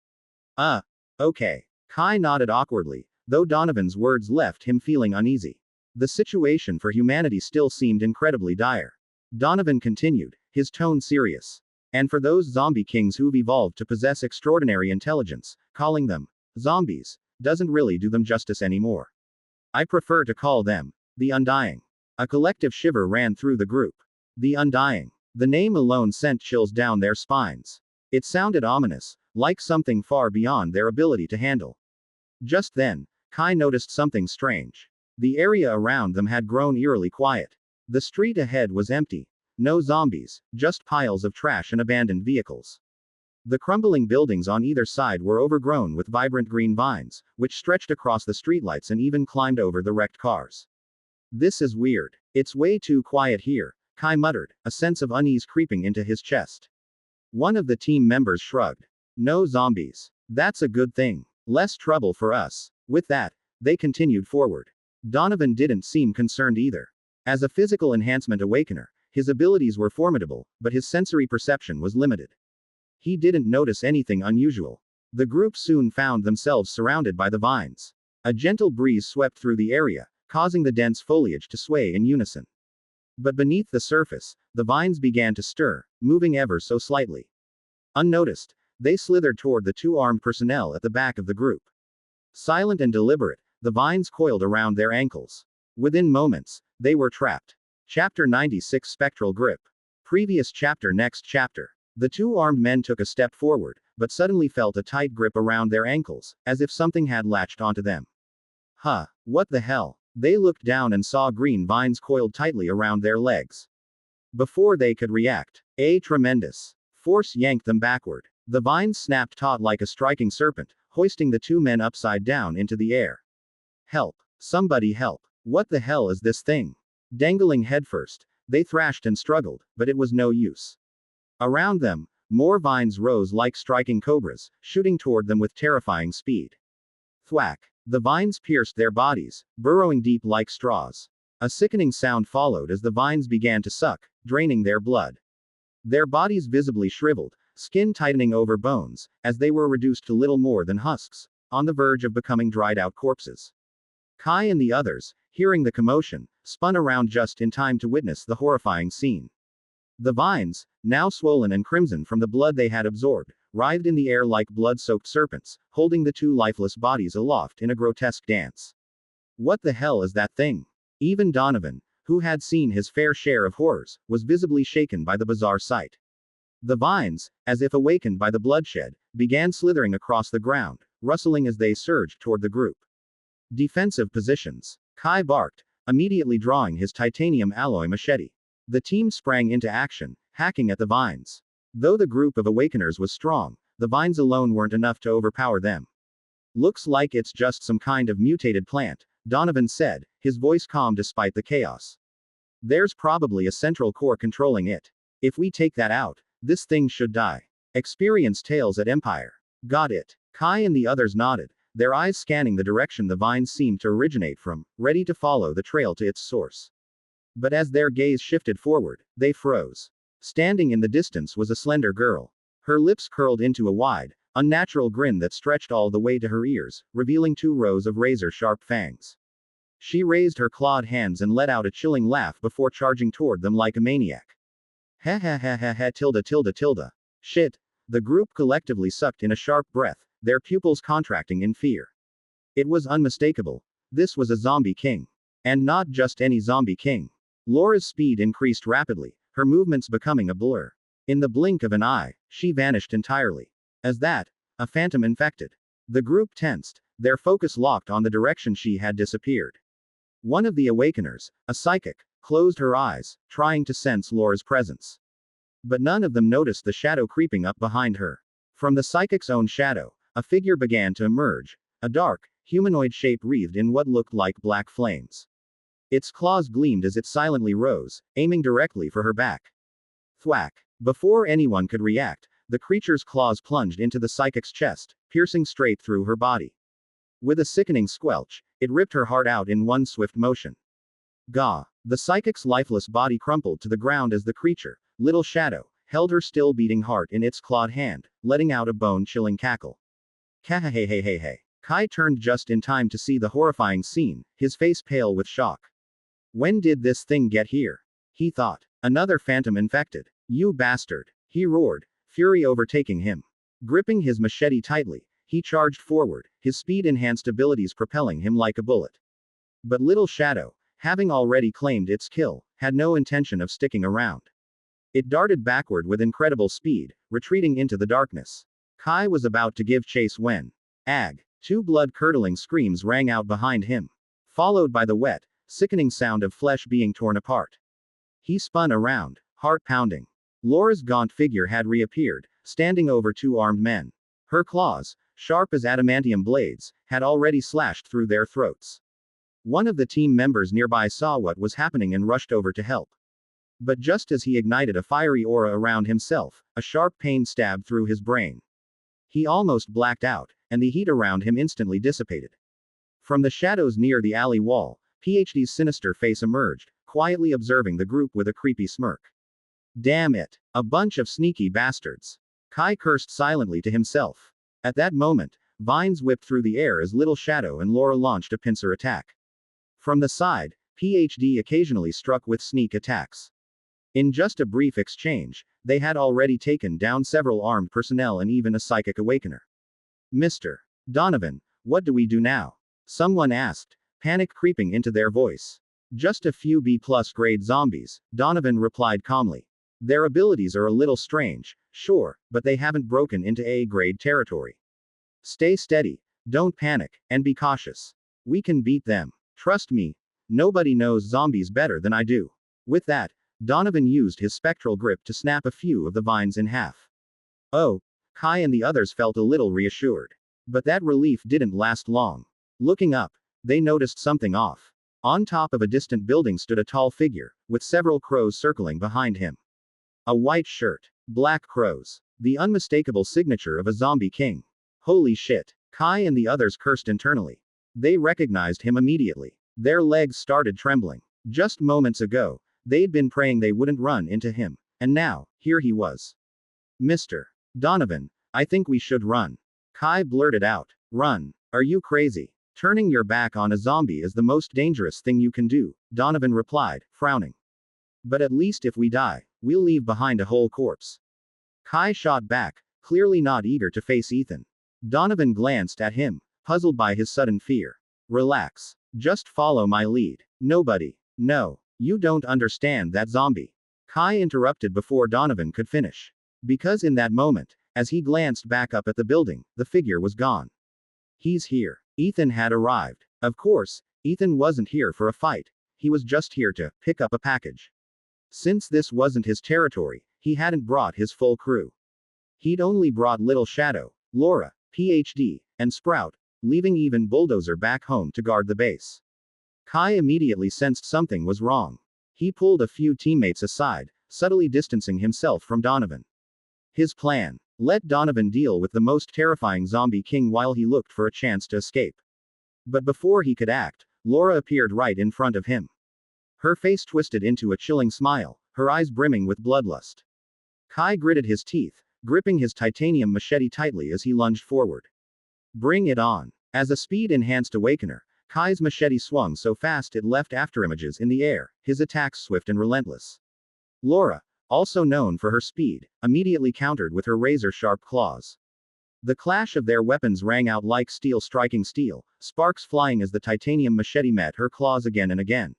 A: Okay. Kai nodded awkwardly, though Donovan's words left him feeling uneasy. The situation for humanity still seemed incredibly dire. Donovan continued, his tone serious. And for those zombie kings who've evolved to possess extraordinary intelligence, calling them zombies doesn't really do them justice anymore. I prefer to call them the Undying. A collective shiver ran through the group. The Undying. The name alone sent chills down their spines. It sounded ominous, like something far beyond their ability to handle. Just then, Kai noticed something strange. The area around them had grown eerily quiet. The street ahead was empty. No zombies, just piles of trash and abandoned vehicles. The crumbling buildings on either side were overgrown with vibrant green vines, which stretched across the streetlights and even climbed over the wrecked cars. This is weird. It's way too quiet here, Kai muttered, a sense of unease creeping into his chest. One of the team members shrugged. No zombies. That's a good thing. Less trouble for us. With that, they continued forward. Donovan didn't seem concerned either. As a physical enhancement awakener, his abilities were formidable, but his sensory perception was limited. He didn't notice anything unusual. The group soon found themselves surrounded by the vines. A gentle breeze swept through the area, causing the dense foliage to sway in unison. But beneath the surface, the vines began to stir, moving ever so slightly. Unnoticed, they slithered toward the two-armed personnel at the back of the group. Silent and deliberate, the vines coiled around their ankles. Within moments, they were trapped. Chapter 96 Spectral Grip. Previous chapter. Next chapter. The two armed men took a step forward, but suddenly felt a tight grip around their ankles, as if something had latched onto them. Huh, what the hell? They looked down and saw green vines coiled tightly around their legs. Before they could react, a tremendous force yanked them backward. The vines snapped taut like a striking serpent, hoisting the two men upside down into the air. Help! Somebody help! What the hell is this thing? Dangling headfirst, they thrashed and struggled, but it was no use. Around them, more vines rose like striking cobras, shooting toward them with terrifying speed. Thwack! The vines pierced their bodies, burrowing deep like straws. A sickening sound followed as the vines began to suck, draining their blood. Their bodies visibly shriveled, skin tightening over bones, as they were reduced to little more than husks, on the verge of becoming dried-out corpses. Kai and the others, hearing the commotion, spun around just in time to witness the horrifying scene. The vines, now swollen and crimson from the blood they had absorbed, writhed in the air like blood-soaked serpents, holding the two lifeless bodies aloft in a grotesque dance. What the hell is that thing? Even Donovan, who had seen his fair share of horrors, was visibly shaken by the bizarre sight. The vines, as if awakened by the bloodshed, began slithering across the ground, rustling as they surged toward the group. Defensive positions. Kai barked, immediately drawing his titanium alloy machete. The team sprang into action, hacking at the vines. Though the group of awakeners was strong, the vines alone weren't enough to overpower them. Looks like it's just some kind of mutated plant, Donovan said, his voice calm despite the chaos. There's probably a central core controlling it. If we take that out, this thing should die. Experience tales at Empire. Got it. Kai and the others nodded, their eyes scanning the direction the vines seemed to originate from, ready to follow the trail to its source. But as their gaze shifted forward, they froze. Standing in the distance was a slender girl. Her lips curled into a wide, unnatural grin that stretched all the way to her ears, revealing 2 rows of razor-sharp fangs. She raised her clawed hands and let out a chilling laugh before charging toward them like a maniac. Ha ha ha ha ha tilde tilde tilde. Shit. The group collectively sucked in a sharp breath, their pupils contracting in fear. It was unmistakable. This was a zombie king. And not just any zombie king. Laura's speed increased rapidly, her movements becoming a blur. In the blink of an eye, she vanished entirely. As that, a phantom infected. The group tensed, their focus locked on the direction she had disappeared. One of the awakeners, a psychic, closed her eyes, trying to sense Laura's presence. But none of them noticed the shadow creeping up behind her. From the psychic's own shadow, a figure began to emerge, a dark, humanoid shape wreathed in what looked like black flames. Its claws gleamed as it silently rose, aiming directly for her back. Thwack! Before anyone could react, the creature's claws plunged into the psychic's chest, piercing straight through her body. With a sickening squelch, it ripped her heart out in one swift motion. Gah! The psychic's lifeless body crumpled to the ground as the creature, Little Shadow, held her still beating heart in its clawed hand, letting out a bone-chilling cackle. Kahahehehehe. Kai turned just in time to see the horrifying scene, his face pale with shock. When did this thing get here? He thought. Another phantom infected. You bastard! He roared, fury overtaking him. Gripping his machete tightly, he charged forward, his speed-enhanced abilities propelling him like a bullet. But Little Shadow, having already claimed its kill, had no intention of sticking around. It darted backward with incredible speed, retreating into the darkness. Kai was about to give chase when, ag, 2 blood-curdling screams rang out behind him, followed by the wet, sickening sound of flesh being torn apart. He spun around, heart pounding. Laura's gaunt figure had reappeared, standing over 2 armed men. Her claws, sharp as adamantium blades, had already slashed through their throats. One of the team members nearby saw what was happening and rushed over to help. But just as he ignited a fiery aura around himself, a sharp pain stabbed through his brain. He almost blacked out, and the heat around him instantly dissipated. From the shadows near the alley wall, PhD's sinister face emerged, quietly observing the group with a creepy smirk. Damn it. A bunch of sneaky bastards. Kai cursed silently to himself. At that moment, vines whipped through the air as Little Shadow and Laura launched a pincer attack. From the side, PhD occasionally struck with sneak attacks. In just a brief exchange, they had already taken down several armed personnel and even a psychic awakener. Mr. Donovan, what do we do now? Someone asked, panic creeping into their voice. Just a few B-plus grade zombies, Donovan replied calmly. Their abilities are a little strange, sure, but they haven't broken into A-grade territory. Stay steady, don't panic, and be cautious. We can beat them. Trust me. Nobody knows zombies better than I do. With that, Donovan used his spectral grip to snap a few of the vines in half. Oh, Kai and the others felt a little reassured. But that relief didn't last long. Looking up, they noticed something off. On top of a distant building stood a tall figure, with several crows circling behind him. A white shirt, black crows. The unmistakable signature of a zombie king. Holy shit. Kai and the others cursed internally. They recognized him immediately. Their legs started trembling. Just moments ago, they'd been praying they wouldn't run into him, and now, here he was. Mr. Donovan, I think we should run. Kai blurted out. Run. Are you crazy? Turning your back on a zombie is the most dangerous thing you can do, Donovan replied, frowning. But at least if we die, we'll leave behind a whole corpse. Kai shot back, clearly not eager to face Ethan. Donovan glanced at him, puzzled by his sudden fear. Relax. Just follow my lead. Nobody. No. You don't understand that zombie. Kai interrupted before Donovan could finish. Because in that moment, as he glanced back up at the building, the figure was gone. He's here. Ethan had arrived. Of course, Ethan wasn't here for a fight. He was just here to pick up a package. Since this wasn't his territory, he hadn't brought his full crew. He'd only brought Little Shadow, Laura, PhD, and Sprout, leaving even Bulldozer back home to guard the base. Kai immediately sensed something was wrong. He pulled a few teammates aside, subtly distancing himself from Donovan. His plan: let Donovan deal with the most terrifying zombie king while he looked for a chance to escape. But before he could act, Laura appeared right in front of him. Her face twisted into a chilling smile, her eyes brimming with bloodlust. Kai gritted his teeth, gripping his titanium machete tightly as he lunged forward. Bring it on. As a speed-enhanced awakener, Kai's machete swung so fast it left afterimages in the air, his attacks swift and relentless. Laura, also known for her speed, immediately countered with her razor-sharp claws. The clash of their weapons rang out like steel striking steel, sparks flying as the titanium machete met her claws again and again.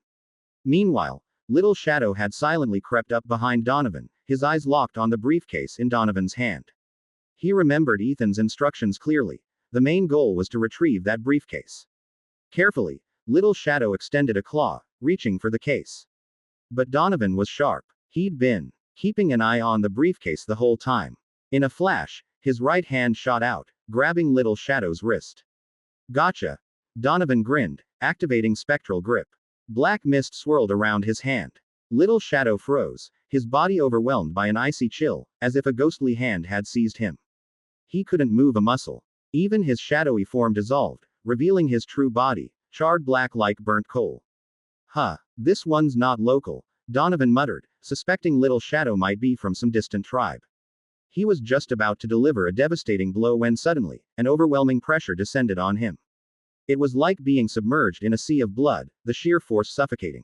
A: Meanwhile, Little Shadow had silently crept up behind Donovan, his eyes locked on the briefcase in Donovan's hand. He remembered Ethan's instructions clearly. The main goal was to retrieve that briefcase. Carefully, Little Shadow extended a claw, reaching for the case. But Donovan was sharp. He'd been keeping an eye on the briefcase the whole time. In a flash, his right hand shot out, grabbing Little Shadow's wrist. Gotcha. Donovan grinned, activating spectral grip. Black mist swirled around his hand. Little Shadow froze, his body overwhelmed by an icy chill, as if a ghostly hand had seized him. He couldn't move a muscle. Even his shadowy form dissolved, revealing his true body, charred black like burnt coal. Huh, this one's not local, Donovan muttered, suspecting Little Shadow might be from some distant tribe. He was just about to deliver a devastating blow when suddenly, an overwhelming pressure descended on him. It was like being submerged in a sea of blood, the sheer force suffocating.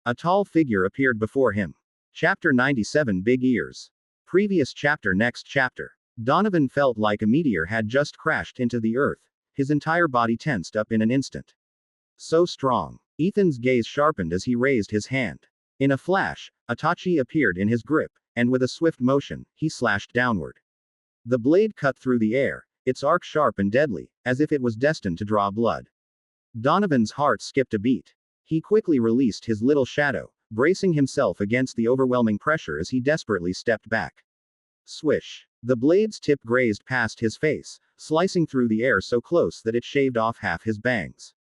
A: A tall figure appeared before him. Chapter 97 Big Ears. Previous chapter. Next chapter. Donovan felt like a meteor had just crashed into the earth, his entire body tensed up in an instant. So strong. Ethan's gaze sharpened as he raised his hand. In a flash, Itachi appeared in his grip, and with a swift motion, he slashed downward. The blade cut through the air, its arc sharp and deadly, as if it was destined to draw blood. Donovan's heart skipped a beat. He quickly released his Little Shadow, bracing himself against the overwhelming pressure as he desperately stepped back. Swish. The blade's tip grazed past his face, slicing through the air so close that it shaved off half his bangs.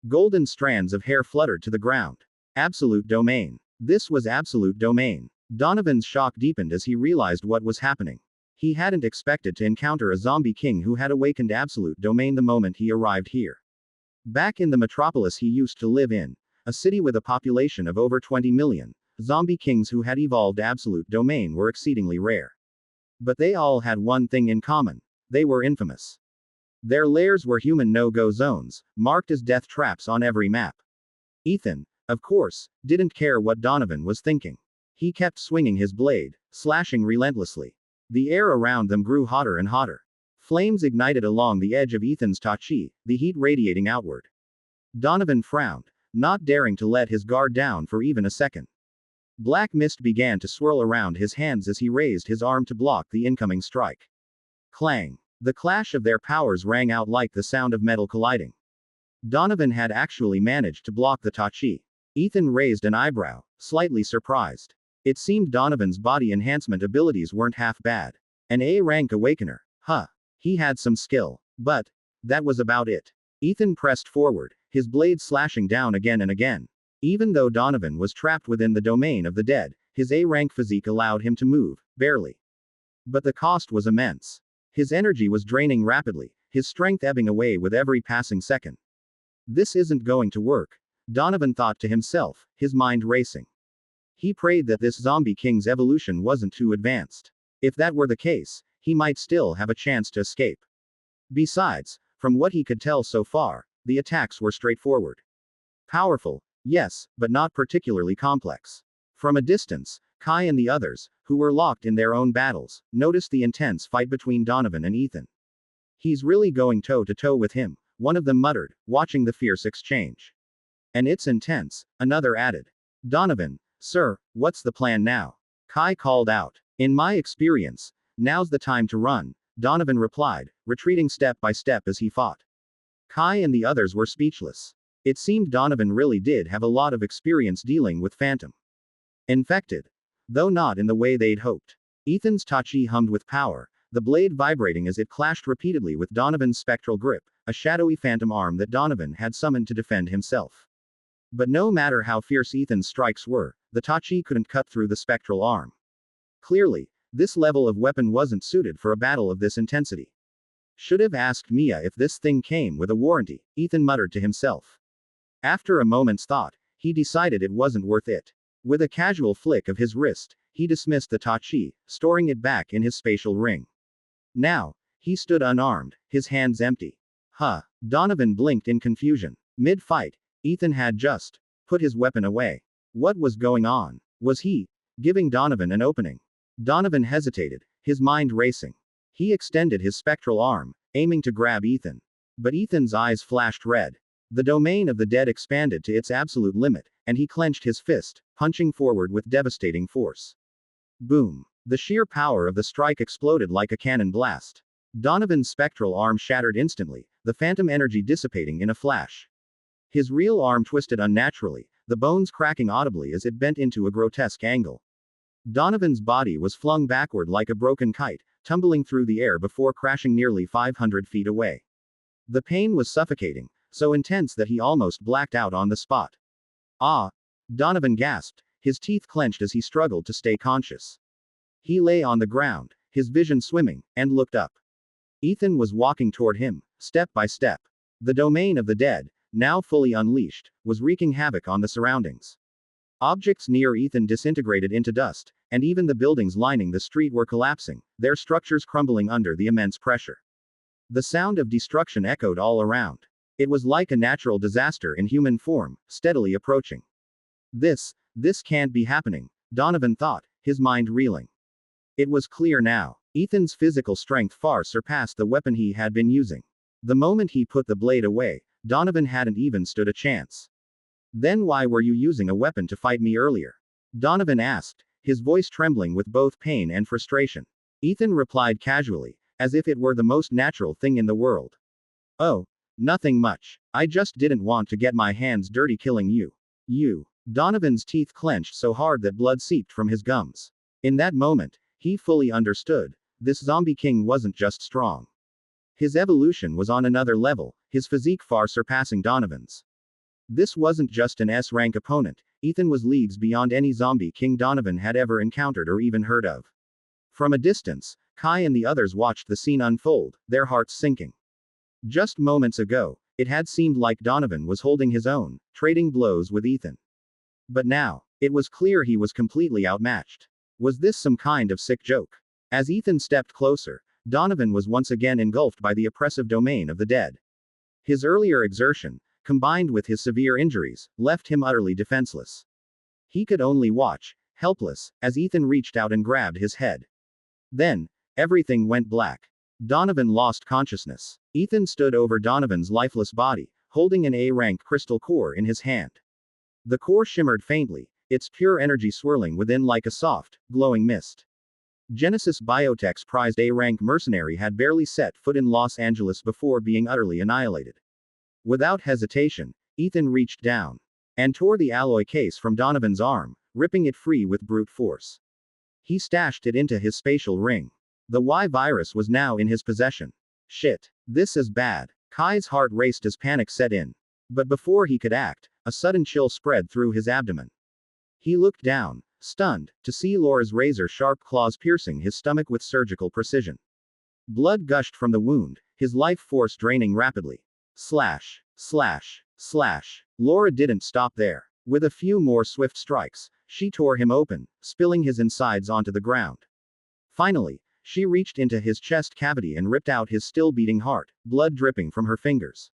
A: Golden strands of hair fluttered to the ground. Absolute domain. This was absolute domain. Donovan's shock deepened as he realized what was happening. He hadn't expected to encounter a zombie king who had awakened absolute domain the moment he arrived here. Back in the metropolis he used to live in, a city with a population of over 20 million. Zombie kings who had evolved absolute domain were exceedingly rare. But they all had one thing in common. They were infamous. Their lairs were human no-go zones, marked as death traps on every map. Ethan, of course, didn't care what Donovan was thinking. He kept swinging his blade, slashing relentlessly. The air around them grew hotter and hotter. Flames ignited along the edge of Ethan's tachi, the heat radiating outward. Donovan frowned, not daring to let his guard down for even a second. Black mist began to swirl around his hands as he raised his arm to block the incoming strike. Clang. The clash of their powers rang out like the sound of metal colliding. Donovan had actually managed to block the tachi. Ethan raised an eyebrow, slightly surprised. It seemed Donovan's body enhancement abilities weren't half bad. An A-rank awakener. Huh. He had some skill. But that was about it. Ethan pressed forward, his blade slashing down again and again. Even though Donovan was trapped within the domain of the dead, his A-rank physique allowed him to move, barely. But the cost was immense. His energy was draining rapidly, his strength ebbing away with every passing second. This isn't going to work, Donovan thought to himself, his mind racing. He prayed that this zombie king's evolution wasn't too advanced. If that were the case, he might still have a chance to escape. Besides, from what he could tell so far, the attacks were straightforward. Powerful, yes, but not particularly complex. From a distance, Kai and the others, who were locked in their own battles, noticed the intense fight between Donovan and Ethan. He's really going toe-to-toe with him, one of them muttered, watching the fierce exchange. And it's intense, another added. Donovan, sir, what's the plan now? Kai called out. In my experience, now's the time to run, Donovan replied, retreating step by step as he fought. Kai and the others were speechless. It seemed Donovan really did have a lot of experience dealing with Phantom. Infected. Though not in the way they'd hoped. Ethan's tachi hummed with power, the blade vibrating as it clashed repeatedly with Donovan's spectral grip, a shadowy phantom arm that Donovan had summoned to defend himself. But no matter how fierce Ethan's strikes were, the tachi couldn't cut through the spectral arm. Clearly, this level of weapon wasn't suited for a battle of this intensity. Should have asked Mia if this thing came with a warranty, Ethan muttered to himself. After a moment's thought, he decided it wasn't worth it. With a casual flick of his wrist, he dismissed the tachi, storing it back in his spatial ring. Now, he stood unarmed, his hands empty. Huh. Donovan blinked in confusion. Mid-fight, Ethan had just put his weapon away. What was going on? Was he giving Donovan an opening? Donovan hesitated, his mind racing. He extended his spectral arm, aiming to grab Ethan. But Ethan's eyes flashed red. The domain of the dead expanded to its absolute limit, and he clenched his fist, punching forward with devastating force. Boom. The sheer power of the strike exploded like a cannon blast. Donovan's spectral arm shattered instantly, the phantom energy dissipating in a flash. His real arm twisted unnaturally, the bones cracking audibly as it bent into a grotesque angle. Donovan's body was flung backward like a broken kite, tumbling through the air before crashing nearly 500 feet away. The pain was suffocating, so intense that he almost blacked out on the spot. Ah! Donovan gasped, his teeth clenched as he struggled to stay conscious. He lay on the ground, his vision swimming, and looked up. Ethan was walking toward him, step by step. The domain of the dead, now fully unleashed, was wreaking havoc on the surroundings. Objects near Ethan disintegrated into dust, and even the buildings lining the street were collapsing, their structures crumbling under the immense pressure. The sound of destruction echoed all around. It was like a natural disaster in human form, steadily approaching. This can't be happening, Donovan thought, his mind reeling. It was clear now. Ethan's physical strength far surpassed the weapon he had been using. The moment he put the blade away, Donovan hadn't even stood a chance. Then why were you using a weapon to fight me earlier? Donovan asked, his voice trembling with both pain and frustration. Ethan replied casually, as if it were the most natural thing in the world. Oh, nothing much. I just didn't want to get my hands dirty killing you. You. Donovan's teeth clenched so hard that blood seeped from his gums. In that moment, he fully understood. This zombie king wasn't just strong. His evolution was on another level, his physique far surpassing Donovan's. This wasn't just an S-rank opponent, Ethan was leagues beyond any zombie king Donovan had ever encountered or even heard of. From a distance, Kai and the others watched the scene unfold, their hearts sinking. Just moments ago, It had seemed like Donovan was holding his own, trading blows with Ethan. But now, it was clear he was completely outmatched. Was this some kind of sick joke? As Ethan stepped closer, Donovan was once again engulfed by the oppressive domain of the dead. His earlier exertion, combined with his severe injuries, left him utterly defenseless. He could only watch, helpless, as Ethan reached out and grabbed his head. Then, everything went black. Donovan lost consciousness. Ethan stood over Donovan's lifeless body, holding an A-rank crystal core in his hand. The core shimmered faintly, its pure energy swirling within like a soft, glowing mist. Genesis Biotech's prized A-rank mercenary had barely set foot in Los Angeles before being utterly annihilated. Without hesitation, Ethan reached down and tore the alloy case from Donovan's arm, ripping it free with brute force. He stashed it into his spatial ring. The Y-virus was now in his possession. Shit. This is bad. Kai's heart raced as panic set in. But before he could act, a sudden chill spread through his abdomen. He looked down, stunned, to see Laura's razor-sharp claws piercing his stomach with surgical precision. Blood gushed from the wound, his life force draining rapidly. Slash, slash, slash. Laura didn't stop there. With a few more swift strikes, she tore him open, spilling his insides onto the ground. Finally, she reached into his chest cavity and ripped out his still-beating heart, blood dripping from her fingers.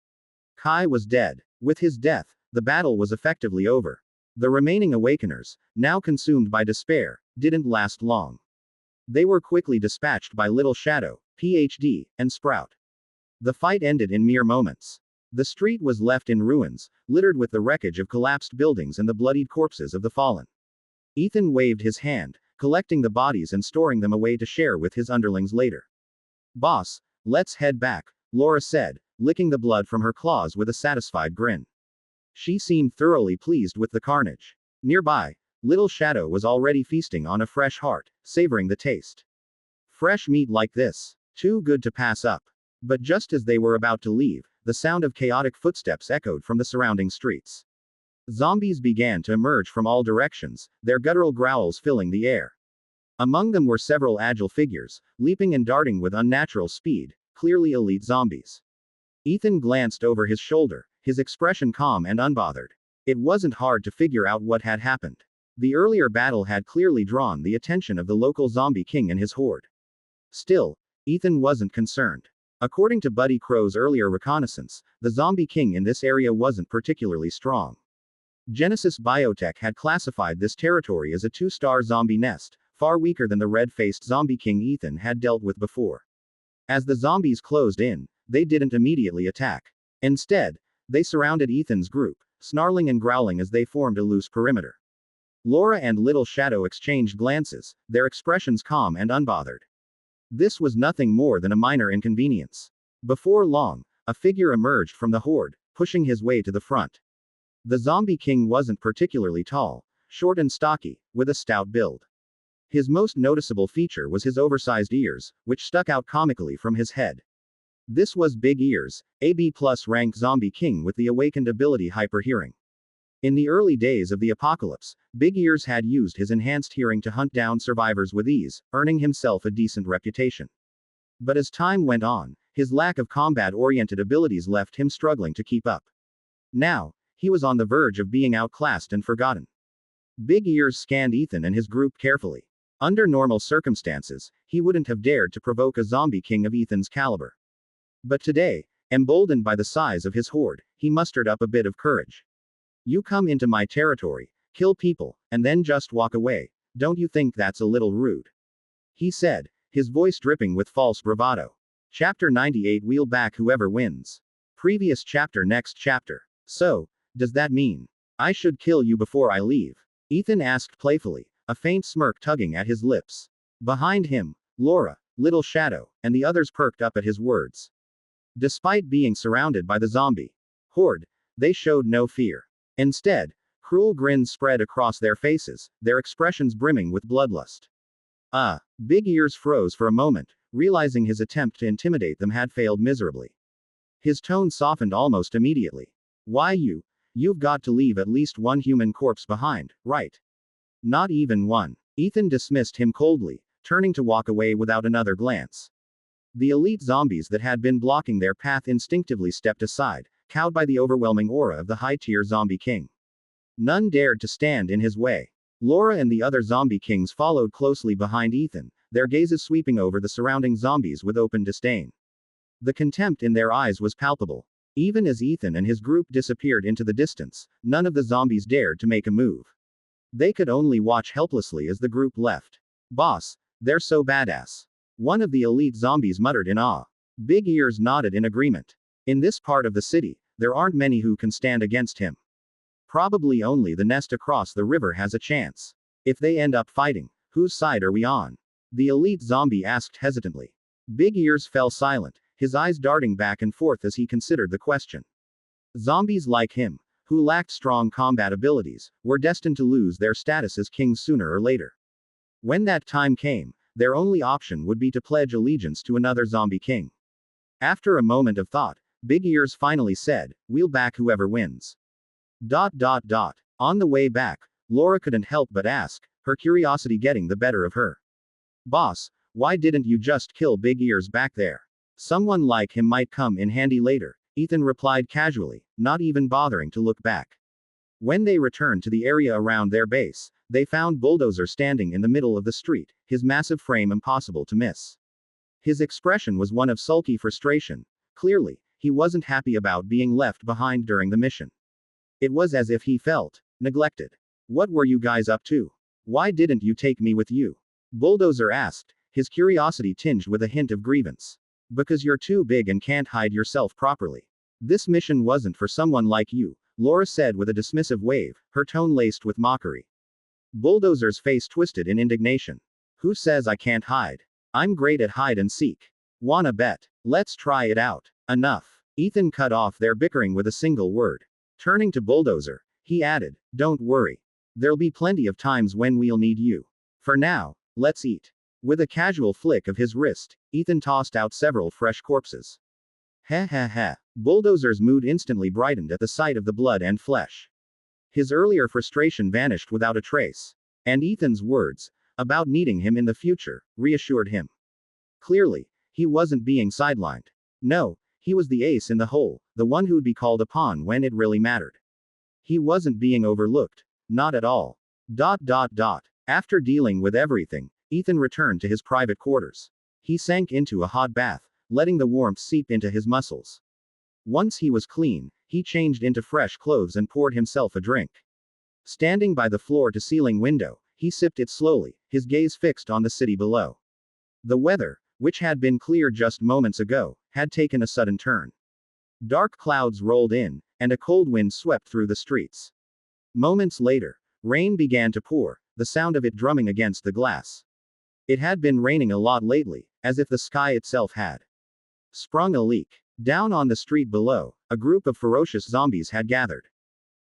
A: Kai was dead. With his death, the battle was effectively over. The remaining Awakeners, now consumed by despair, didn't last long. They were quickly dispatched by Little Shadow, PhD, and Sprout. The fight ended in mere moments. The street was left in ruins, littered with the wreckage of collapsed buildings and the bloodied corpses of the fallen. Ethan waved his hand, collecting the bodies and storing them away to share with his underlings later. Boss, let's head back, Laura said, licking the blood from her claws with a satisfied grin. She seemed thoroughly pleased with the carnage. Nearby, Little Shadow was already feasting on a fresh heart, savoring the taste. Fresh meat like this, too good to pass up. But just as they were about to leave, the sound of chaotic footsteps echoed from the surrounding streets. Zombies began to emerge from all directions, their guttural growls filling the air. Among them were several agile figures, leaping and darting with unnatural speed, clearly elite zombies. Ethan glanced over his shoulder, his expression calm and unbothered. It wasn't hard to figure out what had happened. The earlier battle had clearly drawn the attention of the local zombie king and his horde. Still, Ethan wasn't concerned. According to Buddy Crow's earlier reconnaissance, the zombie king in this area wasn't particularly strong. Genesis Biotech had classified this territory as a 2-star zombie nest, far weaker than the red-faced zombie king Ethan had dealt with before. As the zombies closed in, they didn't immediately attack. Instead, they surrounded Ethan's group, snarling and growling as they formed a loose perimeter. Laura and Little Shadow exchanged glances, their expressions calm and unbothered. This was nothing more than a minor inconvenience. Before long, a figure emerged from the horde, pushing his way to the front. The zombie king wasn't particularly tall, short and stocky, with a stout build. His most noticeable feature was his oversized ears, which stuck out comically from his head. This was Big Ears, a B+ rank zombie king with the awakened ability hyperhearing. In the early days of the apocalypse, Big Ears had used his enhanced hearing to hunt down survivors with ease, earning himself a decent reputation. But as time went on, his lack of combat-oriented abilities left him struggling to keep up. Now, he was on the verge of being outclassed and forgotten. Big Ears scanned Ethan and his group carefully. Under normal circumstances, he wouldn't have dared to provoke a zombie king of Ethan's caliber. But today, emboldened by the size of his horde, he mustered up a bit of courage. You come into my territory, kill people, and then just walk away. Don't you think that's a little rude? He said, his voice dripping with false bravado. Chapter 98 Wheel back whoever wins. Previous chapter next chapter. So, does that mean I should kill you before I leave? Ethan asked playfully, a faint smirk tugging at his lips. Behind him, Laura, Little Shadow, and the others perked up at his words. Despite being surrounded by the zombie horde, they showed no fear. Instead, cruel grins spread across their faces, their expressions brimming with bloodlust. Big Ears froze for a moment, realizing his attempt to intimidate them had failed miserably. His tone softened almost immediately. Why you've got to leave at least one human corpse behind, right? Not even one. Ethan dismissed him coldly, turning to walk away without another glance. The elite zombies that had been blocking their path instinctively stepped aside, cowed by the overwhelming aura of the high-tier zombie king. None dared to stand in his way. Laura and the other zombie kings followed closely behind Ethan, their gazes sweeping over the surrounding zombies with open disdain. The contempt in their eyes was palpable. Even as Ethan and his group disappeared into the distance, none of the zombies dared to make a move. They could only watch helplessly as the group left. "Boss, they're so badass." One of the elite zombies muttered in awe. Big Ears nodded in agreement. "In this part of the city, there aren't many who can stand against him. Probably only the nest across the river has a chance. If they end up fighting, whose side are we on?" The elite zombie asked hesitantly. Big Ears fell silent, his eyes darting back and forth as he considered the question. Zombies like him, who lacked strong combat abilities, were destined to lose their status as kings sooner or later. When that time came, their only option would be to pledge allegiance to another zombie king. After a moment of thought, Big Ears finally said, "We'll back whoever wins." On the way back, Laura couldn't help but ask, her curiosity getting the better of her. "Boss, why didn't you just kill Big Ears back there? Someone like him might come in handy later," Ethan replied casually, not even bothering to look back. When they returned to the area around their base, they found Bulldozer standing in the middle of the street, his massive frame impossible to miss. His expression was one of sulky frustration. Clearly, he wasn't happy about being left behind during the mission. It was as if he felt neglected. "What were you guys up to? Why didn't you take me with you?" Bulldozer asked, his curiosity tinged with a hint of grievance. "Because you're too big and can't hide yourself properly. This mission wasn't for someone like you," Laura said with a dismissive wave, her tone laced with mockery. Bulldozer's face twisted in indignation. "Who says I can't hide? I'm great at hide and seek. Wanna bet? Let's try it out." "Enough." Ethan cut off their bickering with a single word. Turning to Bulldozer, he added, "Don't worry. There'll be plenty of times when we'll need you. For now, let's eat." With a casual flick of his wrist, Ethan tossed out several fresh corpses. "Heh heh heh." Bulldozer's mood instantly brightened at the sight of the blood and flesh. His earlier frustration vanished without a trace. And Ethan's words, about needing him in the future, reassured him. Clearly, he wasn't being sidelined. No, he was the ace in the hole, the one who'd be called upon when it really mattered. He wasn't being overlooked. Not at all. After dealing with everything, Ethan returned to his private quarters. He sank into a hot bath, letting the warmth seep into his muscles. Once he was clean, he changed into fresh clothes and poured himself a drink. Standing by the floor-to-ceiling window, he sipped it slowly, his gaze fixed on the city below. The weather, which had been clear just moments ago, had taken a sudden turn. Dark clouds rolled in, and a cold wind swept through the streets. Moments later, rain began to pour, the sound of it drumming against the glass. It had been raining a lot lately, as if the sky itself had sprung a leak. Down on the street below, a group of ferocious zombies had gathered.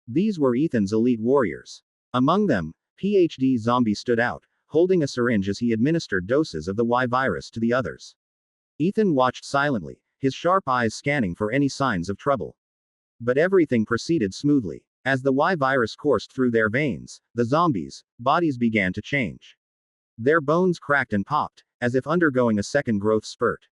A: These were Ethan's elite warriors. Among them, PhD Zombie stood out, holding a syringe as he administered doses of the Y virus to the others. Ethan watched silently, his sharp eyes scanning for any signs of trouble. But everything proceeded smoothly. As the Y virus coursed through their veins, the zombies' bodies began to change. Their bones cracked and popped, as if undergoing a second growth spurt.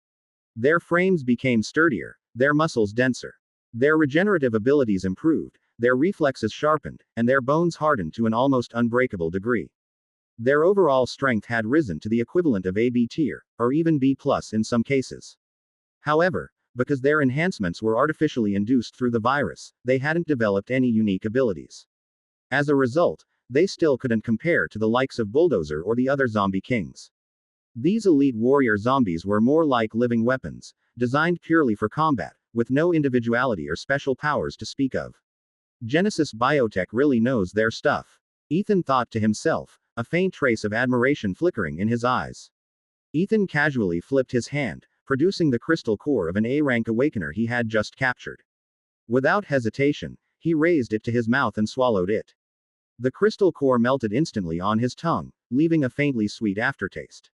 A: Their frames became sturdier, their muscles denser. Their regenerative abilities improved, their reflexes sharpened, and their bones hardened to an almost unbreakable degree. Their overall strength had risen to the equivalent of AB tier, or even B+ in some cases. However, because their enhancements were artificially induced through the virus, they hadn't developed any unique abilities. As a result, they still couldn't compare to the likes of Bulldozer or the other zombie kings. These elite warrior zombies were more like living weapons, designed purely for combat, with no individuality or special powers to speak of. Genesis Biotech really knows their stuff. Ethan thought to himself, a faint trace of admiration flickering in his eyes. Ethan casually flipped his hand, producing the crystal core of an A-rank awakener he had just captured. Without hesitation, he raised it to his mouth and swallowed it. The crystal core melted instantly on his tongue, leaving a faintly sweet aftertaste.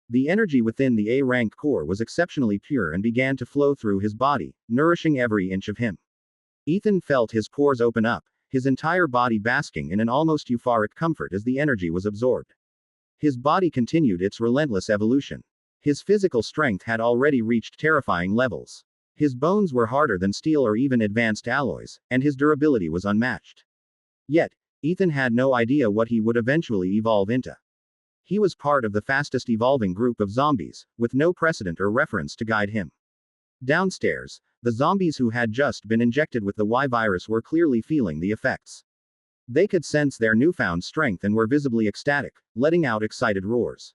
A: The energy within the A-rank core was exceptionally pure and began to flow through his body, nourishing every inch of him. Ethan felt his pores open up, his entire body basking in an almost euphoric comfort as the energy was absorbed. His body continued its relentless evolution. His physical strength had already reached terrifying levels. His bones were harder than steel or even advanced alloys, and his durability was unmatched. Yet, Ethan had no idea what he would eventually evolve into. He was part of the fastest evolving group of zombies, with no precedent or reference to guide him. Downstairs, the zombies who had just been injected with the Y virus were clearly feeling the effects. They could sense their newfound strength and were visibly ecstatic, letting out excited roars.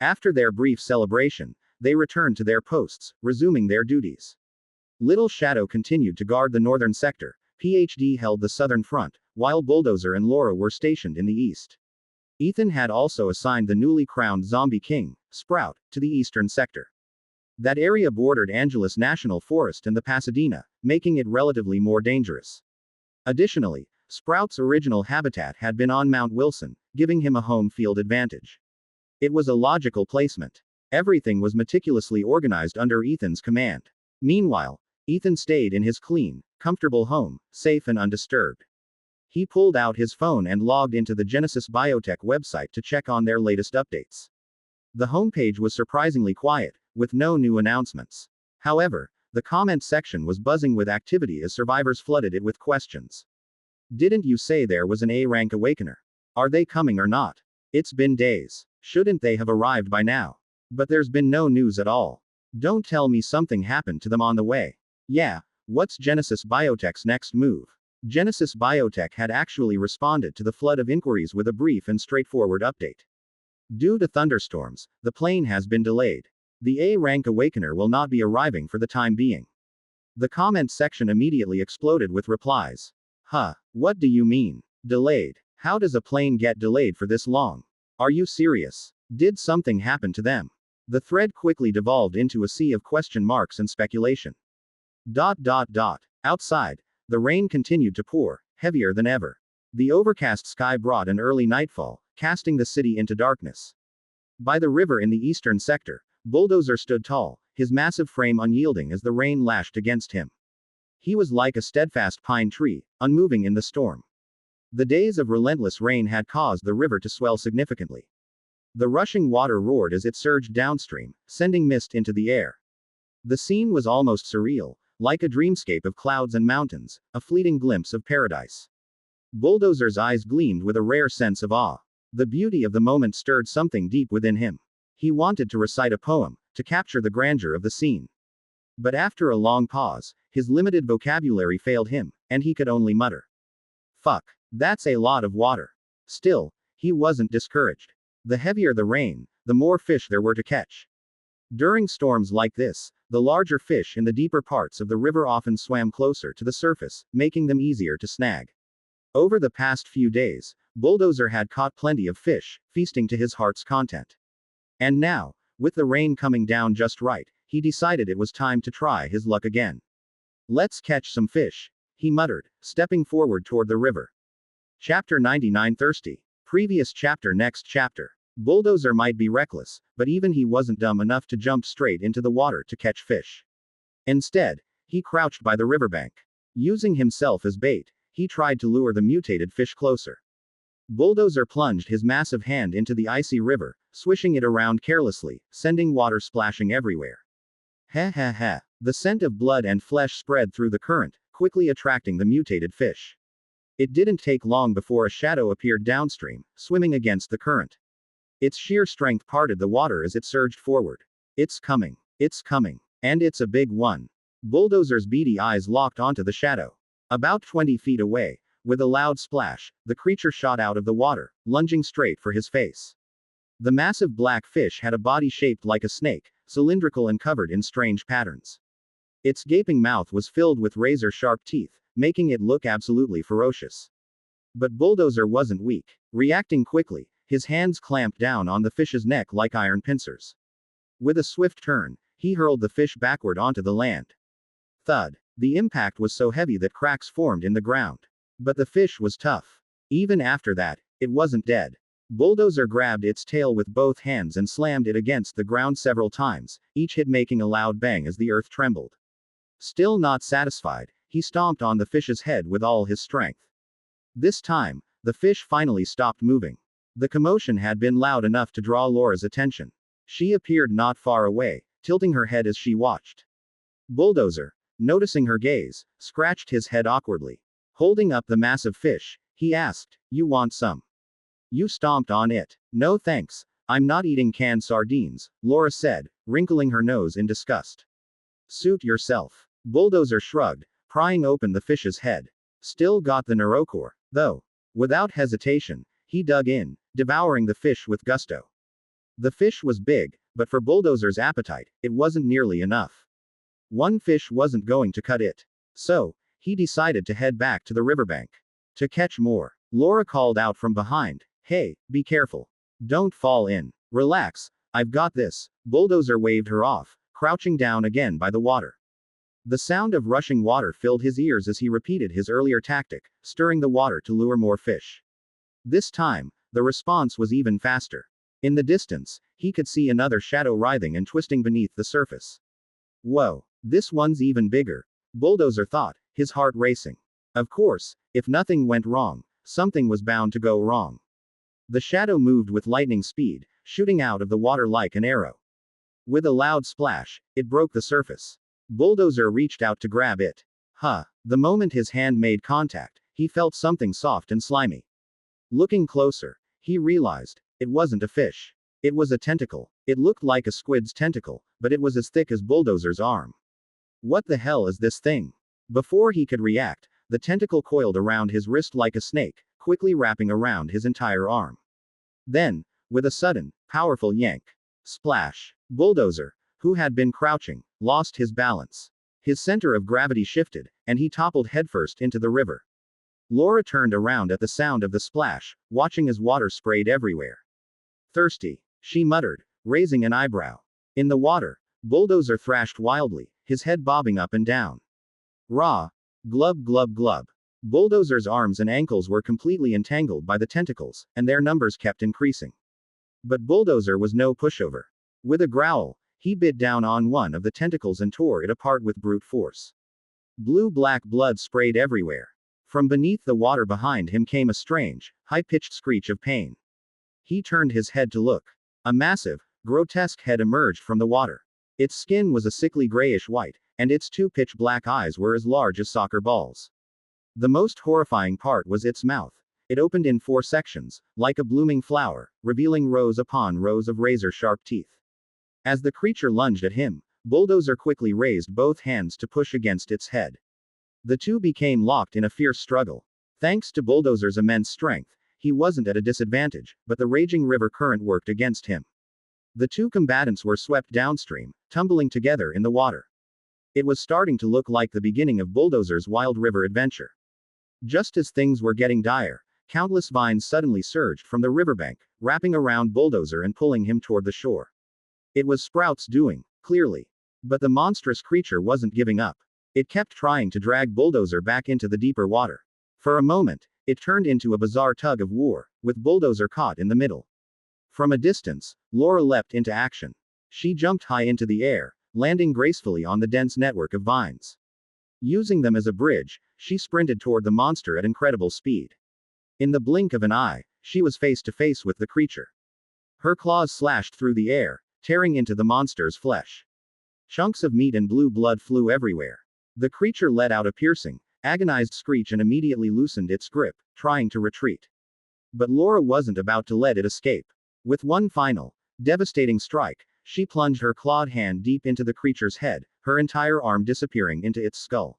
A: After their brief celebration, they returned to their posts, resuming their duties. Little Shadow continued to guard the northern sector, PhD held the southern front, while Bulldozer and Laura were stationed in the east. Ethan had also assigned the newly crowned zombie king, Sprout, to the eastern sector. That area bordered Angeles National Forest and the Pasadena, making it relatively more dangerous. Additionally, Sprout's original habitat had been on Mount Wilson, giving him a home field advantage. It was a logical placement. Everything was meticulously organized under Ethan's command. Meanwhile, Ethan stayed in his clean, comfortable home, safe and undisturbed. He pulled out his phone and logged into the Genesis Biotech website to check on their latest updates. The homepage was surprisingly quiet, with no new announcements. However, the comment section was buzzing with activity as survivors flooded it with questions. Didn't you say there was an A-rank awakener? Are they coming or not? It's been days. Shouldn't they have arrived by now? But there's been no news at all. Don't tell me something happened to them on the way. Yeah, what's Genesis Biotech's next move? Genesis Biotech had actually responded to the flood of inquiries with a brief and straightforward update. Due to thunderstorms, the plane has been delayed. The A-rank awakener will not be arriving for the time being. The comment section immediately exploded with replies. Huh, what do you mean? Delayed? How does a plane get delayed for this long? Are you serious? Did something happen to them? The thread quickly devolved into a sea of question marks and speculation. Outside, the rain continued to pour, heavier than ever. The overcast sky brought an early nightfall, casting the city into darkness. By the river in the eastern sector, Bulldozer stood tall, his massive frame unyielding as the rain lashed against him. He was like a steadfast pine tree, unmoving in the storm. The days of relentless rain had caused the river to swell significantly. The rushing water roared as it surged downstream, sending mist into the air. The scene was almost surreal, like a dreamscape of clouds and mountains, a fleeting glimpse of paradise. Bulldozer's eyes gleamed with a rare sense of awe. The beauty of the moment stirred something deep within him. He wanted to recite a poem, to capture the grandeur of the scene. But after a long pause, his limited vocabulary failed him, and he could only mutter. Fuck, that's a lot of water. Still, he wasn't discouraged. The heavier the rain, the more fish there were to catch. During storms like this, the larger fish in the deeper parts of the river often swam closer to the surface, making them easier to snag. Over the past few days, Bulldozer had caught plenty of fish, feasting to his heart's content. And now, with the rain coming down just right, he decided it was time to try his luck again. Let's catch some fish, he muttered, stepping forward toward the river. Chapter 99 Thirsty. Previous chapter. Next chapter. Bulldozer might be reckless, but even he wasn't dumb enough to jump straight into the water to catch fish. Instead, he crouched by the riverbank. Using himself as bait, he tried to lure the mutated fish closer. Bulldozer plunged his massive hand into the icy river, swishing it around carelessly, sending water splashing everywhere. Ha. The scent of blood and flesh spread through the current, quickly attracting the mutated fish. It didn't take long before a shadow appeared downstream, swimming against the current. Its sheer strength parted the water as it surged forward. It's coming. And it's a big one. Bulldozer's beady eyes locked onto the shadow. About 20 feet away, with a loud splash, the creature shot out of the water, lunging straight for his face. The massive black fish had a body shaped like a snake, cylindrical and covered in strange patterns. Its gaping mouth was filled with razor-sharp teeth, making it look absolutely ferocious. But Bulldozer wasn't weak. Reacting quickly, his hands clamped down on the fish's neck like iron pincers. With a swift turn, he hurled the fish backward onto the land. Thud. The impact was so heavy that cracks formed in the ground. But the fish was tough. Even after that, it wasn't dead. Bulldozer grabbed its tail with both hands and slammed it against the ground several times, each hit making a loud bang as the earth trembled. Still not satisfied, he stomped on the fish's head with all his strength. This time, the fish finally stopped moving. The commotion had been loud enough to draw Laura's attention. She appeared not far away, tilting her head as she watched. Bulldozer, noticing her gaze, scratched his head awkwardly. Holding up the massive fish, he asked, "You want some?" You stomped on it. "No thanks. I'm not eating canned sardines," Laura said, wrinkling her nose in disgust. "Suit yourself." Bulldozer shrugged, prying open the fish's head. Still got the neurocore, though. Without hesitation, he dug in, devouring the fish with gusto. The fish was big, but for Bulldozer's appetite, it wasn't nearly enough. One fish wasn't going to cut it. So, he decided to head back to the riverbank. To catch more. Laura called out from behind, "Hey, be careful. Don't fall in. Relax, I've got this." Bulldozer waved her off, crouching down again by the water. The sound of rushing water filled his ears as he repeated his earlier tactic, stirring the water to lure more fish. This time, the response was even faster. In the distance, he could see another shadow writhing and twisting beneath the surface. Whoa, this one's even bigger, Bulldozer thought, his heart racing. Of course, if nothing went wrong, something was bound to go wrong. The shadow moved with lightning speed, shooting out of the water like an arrow. With a loud splash, it broke the surface. Bulldozer reached out to grab it. The moment his hand made contact, he felt something soft and slimy. Looking closer, he realized, it wasn't a fish. It was a tentacle. It looked like a squid's tentacle, but it was as thick as Bulldozer's arm. What the hell is this thing? Before he could react, the tentacle coiled around his wrist like a snake, quickly wrapping around his entire arm. Then, with a sudden, powerful yank. Splash. Bulldozer, who had been crouching, lost his balance. His center of gravity shifted, and he toppled headfirst into the river. Laura turned around at the sound of the splash, watching as water sprayed everywhere. "Thirsty," she muttered, raising an eyebrow. In the water, Bulldozer thrashed wildly, his head bobbing up and down. Raw. Glub glub glub. Bulldozer's arms and ankles were completely entangled by the tentacles, and their numbers kept increasing. But Bulldozer was no pushover. With a growl, he bit down on one of the tentacles and tore it apart with brute force. Blue-black blood sprayed everywhere. From beneath the water behind him came a strange, high-pitched screech of pain. He turned his head to look. A massive, grotesque head emerged from the water. Its skin was a sickly grayish-white, and its two pitch-black eyes were as large as soccer balls. The most horrifying part was its mouth. It opened in 4 sections, like a blooming flower, revealing rows upon rows of razor-sharp teeth. As the creature lunged at him, Bulldozer quickly raised both hands to push against its head. The two became locked in a fierce struggle. Thanks to Bulldozer's immense strength, he wasn't at a disadvantage, but the raging river current worked against him. The two combatants were swept downstream, tumbling together in the water. It was starting to look like the beginning of Bulldozer's wild river adventure. Just as things were getting dire, countless vines suddenly surged from the riverbank, wrapping around Bulldozer and pulling him toward the shore. It was Sprout's doing, clearly. But the monstrous creature wasn't giving up. It kept trying to drag Bulldozer back into the deeper water. For a moment, it turned into a bizarre tug of war, with Bulldozer caught in the middle. From a distance, Laura leapt into action. She jumped high into the air, landing gracefully on the dense network of vines. Using them as a bridge, she sprinted toward the monster at incredible speed. In the blink of an eye, she was face to face with the creature. Her claws slashed through the air, tearing into the monster's flesh. Chunks of meat and blue blood flew everywhere. The creature let out a piercing, agonized screech and immediately loosened its grip, trying to retreat. But Laura wasn't about to let it escape. With one final, devastating strike, she plunged her clawed hand deep into the creature's head, her entire arm disappearing into its skull.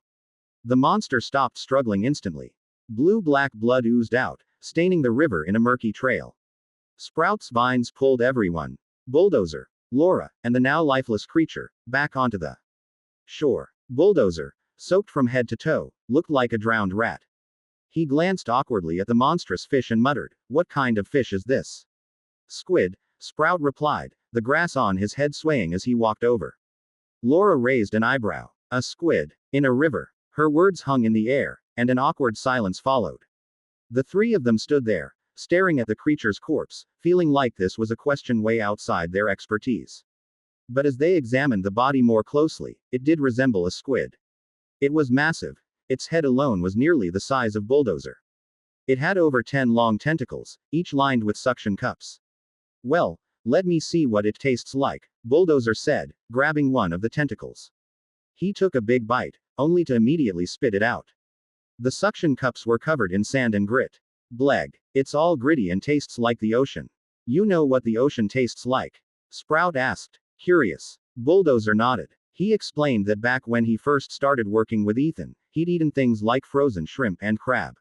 A: The monster stopped struggling instantly. Blue-black blood oozed out, staining the river in a murky trail. Sprout's vines pulled everyone, Bulldozer, Laura, and the now lifeless creature, back onto the shore. Bulldozer, soaked from head to toe, looked like a drowned rat. He glanced awkwardly at the monstrous fish and muttered, "What kind of fish is this?" "Squid," Sprout replied, the grass on his head swaying as he walked over. Laura raised an eyebrow. "A squid, in a river." Her words hung in the air, and an awkward silence followed. The three of them stood there, staring at the creature's corpse, feeling like this was a question way outside their expertise. But as they examined the body more closely, it did resemble a squid. It was massive. Its head alone was nearly the size of Bulldozer. It had over 10 long tentacles, each lined with suction cups. "Well, let me see what it tastes like," Bulldozer said, grabbing one of the tentacles. He took a big bite, only to immediately spit it out. The suction cups were covered in sand and grit. Bleg. It's all gritty and tastes like the ocean. You know what the ocean tastes like? Sprout asked. Curious. Bulldozer nodded. He explained that back when he first started working with Ethan, he'd eaten things like frozen shrimp and crab.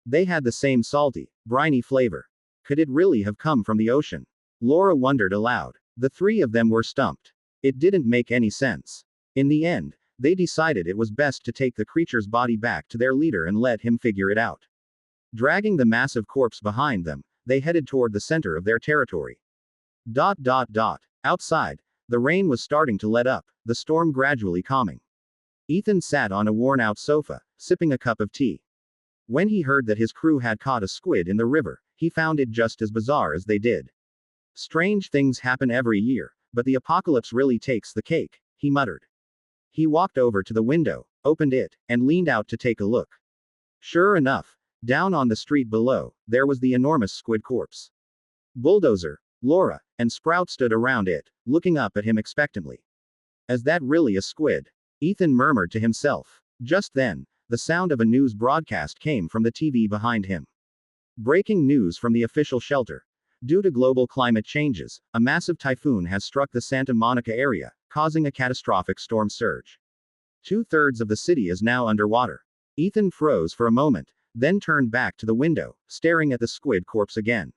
A: They had the same salty, briny flavor. Could it really have come from the ocean? Laura wondered aloud. The three of them were stumped. It didn't make any sense. In the end, they decided it was best to take the creature's body back to their leader and let him figure it out. Dragging the massive corpse behind them, they headed toward the center of their territory. Outside, the rain was starting to let up, the storm gradually calming. Ethan sat on a worn-out sofa, sipping a cup of tea. When he heard that his crew had caught a squid in the river, he found it just as bizarre as they did. Strange things happen every year, but the apocalypse really takes the cake, he muttered. He walked over to the window, opened it, and leaned out to take a look. Sure enough, down on the street below, there was the enormous squid corpse. Bulldozer, Laura, and Sprout stood around it, looking up at him expectantly. Is that really a squid? Ethan murmured to himself. Just then, the sound of a news broadcast came from the TV behind him. Breaking news from the official shelter. Due to global climate changes, a massive typhoon has struck the Santa Monica area, causing a catastrophic storm surge. 2/3 of the city is now underwater. Ethan froze for a moment, then turned back to the window, staring at the squid corpse again.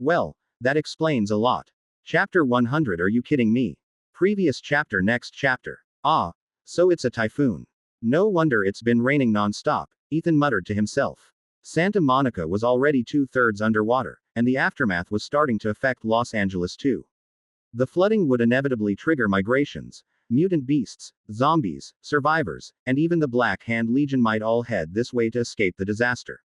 A: Well, that explains a lot. Chapter 100. Are you kidding me? Previous chapter. Next chapter. Ah, so it's a typhoon. No wonder it's been raining non-stop, Ethan muttered to himself. Santa Monica was already 2/3 underwater, and the aftermath was starting to affect Los Angeles too. The flooding would inevitably trigger migrations. Mutant beasts, zombies, survivors, and even the Black Hand Legion might all head this way to escape the disaster.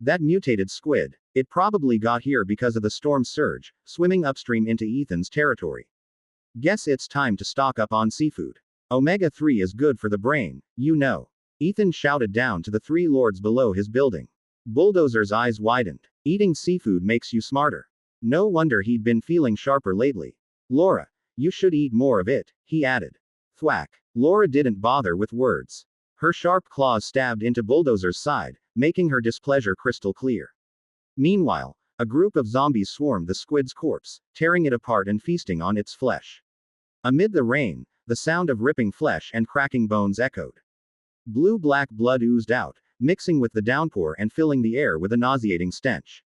A: That mutated squid, it probably got here because of the storm surge, swimming upstream into Ethan's territory. Guess it's time to stock up on seafood. Omega-3 is good for the brain, you know. Ethan shouted down to the three lords below his building. Bulldozer's eyes widened. Eating seafood makes you smarter. No wonder he'd been feeling sharper lately. Laura, you should eat more of it, he added. Thwack. Laura didn't bother with words. Her sharp claws stabbed into Bulldozer's side, making her displeasure crystal clear. Meanwhile, a group of zombies swarmed the squid's corpse, tearing it apart and feasting on its flesh. Amid the rain, the sound of ripping flesh and cracking bones echoed. Blue-black blood oozed out, mixing with the downpour and filling the air with a nauseating stench.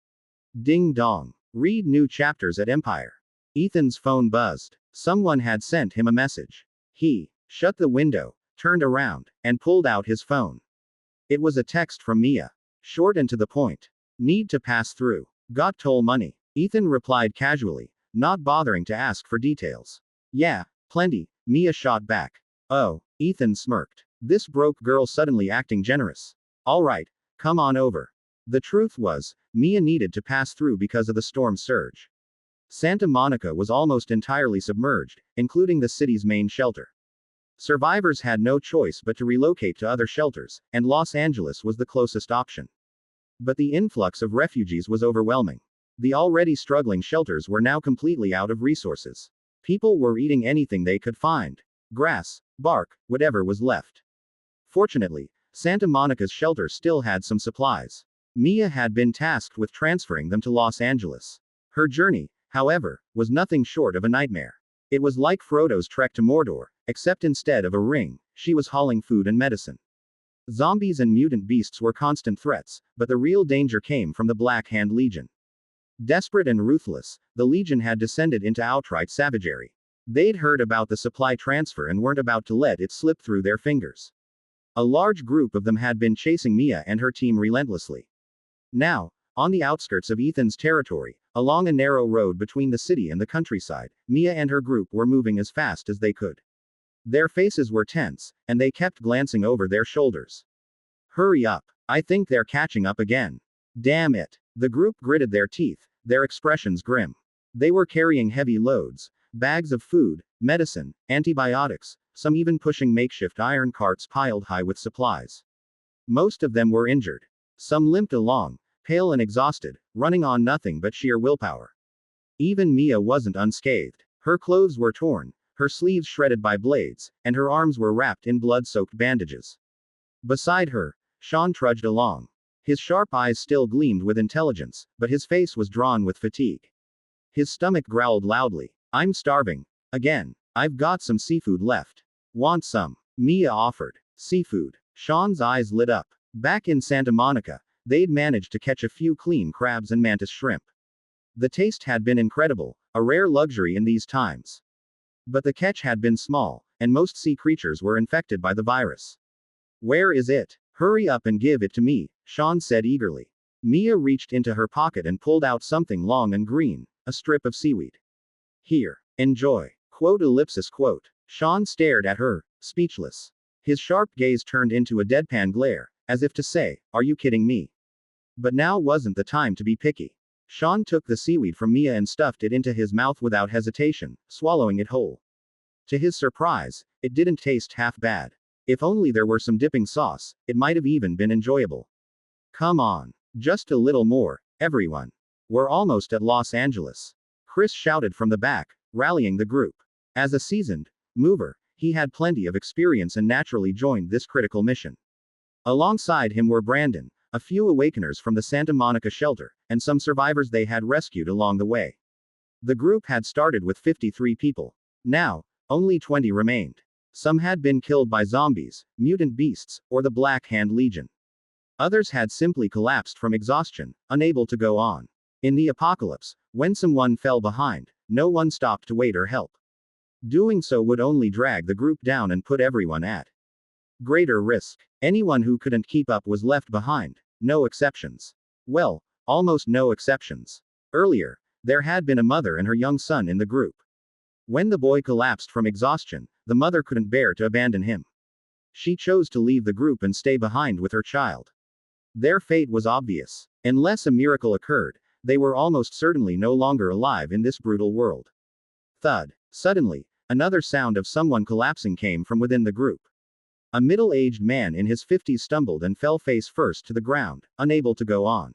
A: Ding dong. Read new chapters at Empire. Ethan's phone buzzed. Someone had sent him a message. He shut the window, turned around, and pulled out his phone. It was a text from Mia. Short and to the point. Need to pass through. Got toll money. Ethan replied casually, not bothering to ask for details. Yeah, plenty, Mia shot back. Oh, Ethan smirked. This broke girl suddenly acting generous. All right, come on over. The truth was, Mia needed to pass through because of the storm surge. Santa Monica was almost entirely submerged, including the city's main shelter. Survivors had no choice but to relocate to other shelters, and Los Angeles was the closest option. But the influx of refugees was overwhelming. The already struggling shelters were now completely out of resources. People were eating anything they could find. Grass, bark, whatever was left. Fortunately, Santa Monica's shelter still had some supplies. Mia had been tasked with transferring them to Los Angeles. Her journey, however, was nothing short of a nightmare. It was like Frodo's trek to Mordor, except instead of a ring, she was hauling food and medicine. Zombies and mutant beasts were constant threats, but the real danger came from the Black Hand Legion. Desperate and ruthless, the Legion had descended into outright savagery. They'd heard about the supply transfer and weren't about to let it slip through their fingers. A large group of them had been chasing Mia and her team relentlessly. Now, on the outskirts of Ethan's territory, along a narrow road between the city and the countryside, Mia and her group were moving as fast as they could. Their faces were tense, and they kept glancing over their shoulders. Hurry up. I think they're catching up again. Damn it. The group gritted their teeth, their expressions grim. They were carrying heavy loads, bags of food, medicine, antibiotics, some even pushing makeshift iron carts piled high with supplies. Most of them were injured. Some limped along, pale and exhausted, running on nothing but sheer willpower. Even Mia wasn't unscathed. Her clothes were torn, her sleeves shredded by blades, and her arms were wrapped in blood-soaked bandages. Beside her, Sean trudged along. His sharp eyes still gleamed with intelligence, but his face was drawn with fatigue. His stomach growled loudly. I'm starving. Again. I've got some seafood left. Want some? Mia offered. Seafood. Sean's eyes lit up. Back in Santa Monica, they'd managed to catch a few clean crabs and mantis shrimp. The taste had been incredible, a rare luxury in these times. But the catch had been small, and most sea creatures were infected by the virus. Where is it? Hurry up and give it to me, Sean said eagerly. Mia reached into her pocket and pulled out something long and green, a strip of seaweed. Here, enjoy. Quote. Sean stared at her, speechless. His sharp gaze turned into a deadpan glare, as if to say, are you kidding me? But now wasn't the time to be picky. Sean took the seaweed from Mia and stuffed it into his mouth without hesitation, swallowing it whole. To his surprise, it didn't taste half bad. If only there were some dipping sauce, it might have even been enjoyable. Come on. Just a little more, everyone. We're almost at Los Angeles. Chris shouted from the back, rallying the group. As a seasoned mover, he had plenty of experience and naturally joined this critical mission. Alongside him were Brandon, a few awakeners from the Santa Monica shelter, and some survivors they had rescued along the way. The group had started with 53 people. Now, only 20 remained. Some had been killed by zombies, mutant beasts, or the Black Hand Legion. Others had simply collapsed from exhaustion, unable to go on. In the apocalypse, when someone fell behind, no one stopped to wait or help. Doing so would only drag the group down and put everyone at greater risk. Anyone who couldn't keep up was left behind, no exceptions. Well, almost no exceptions. Earlier, there had been a mother and her young son in the group. When the boy collapsed from exhaustion, the mother couldn't bear to abandon him. She chose to leave the group and stay behind with her child. Their fate was obvious. Unless a miracle occurred, they were almost certainly no longer alive in this brutal world. Thud. Suddenly, another sound of someone collapsing came from within the group. A middle-aged man in his 50s stumbled and fell face first to the ground, unable to go on.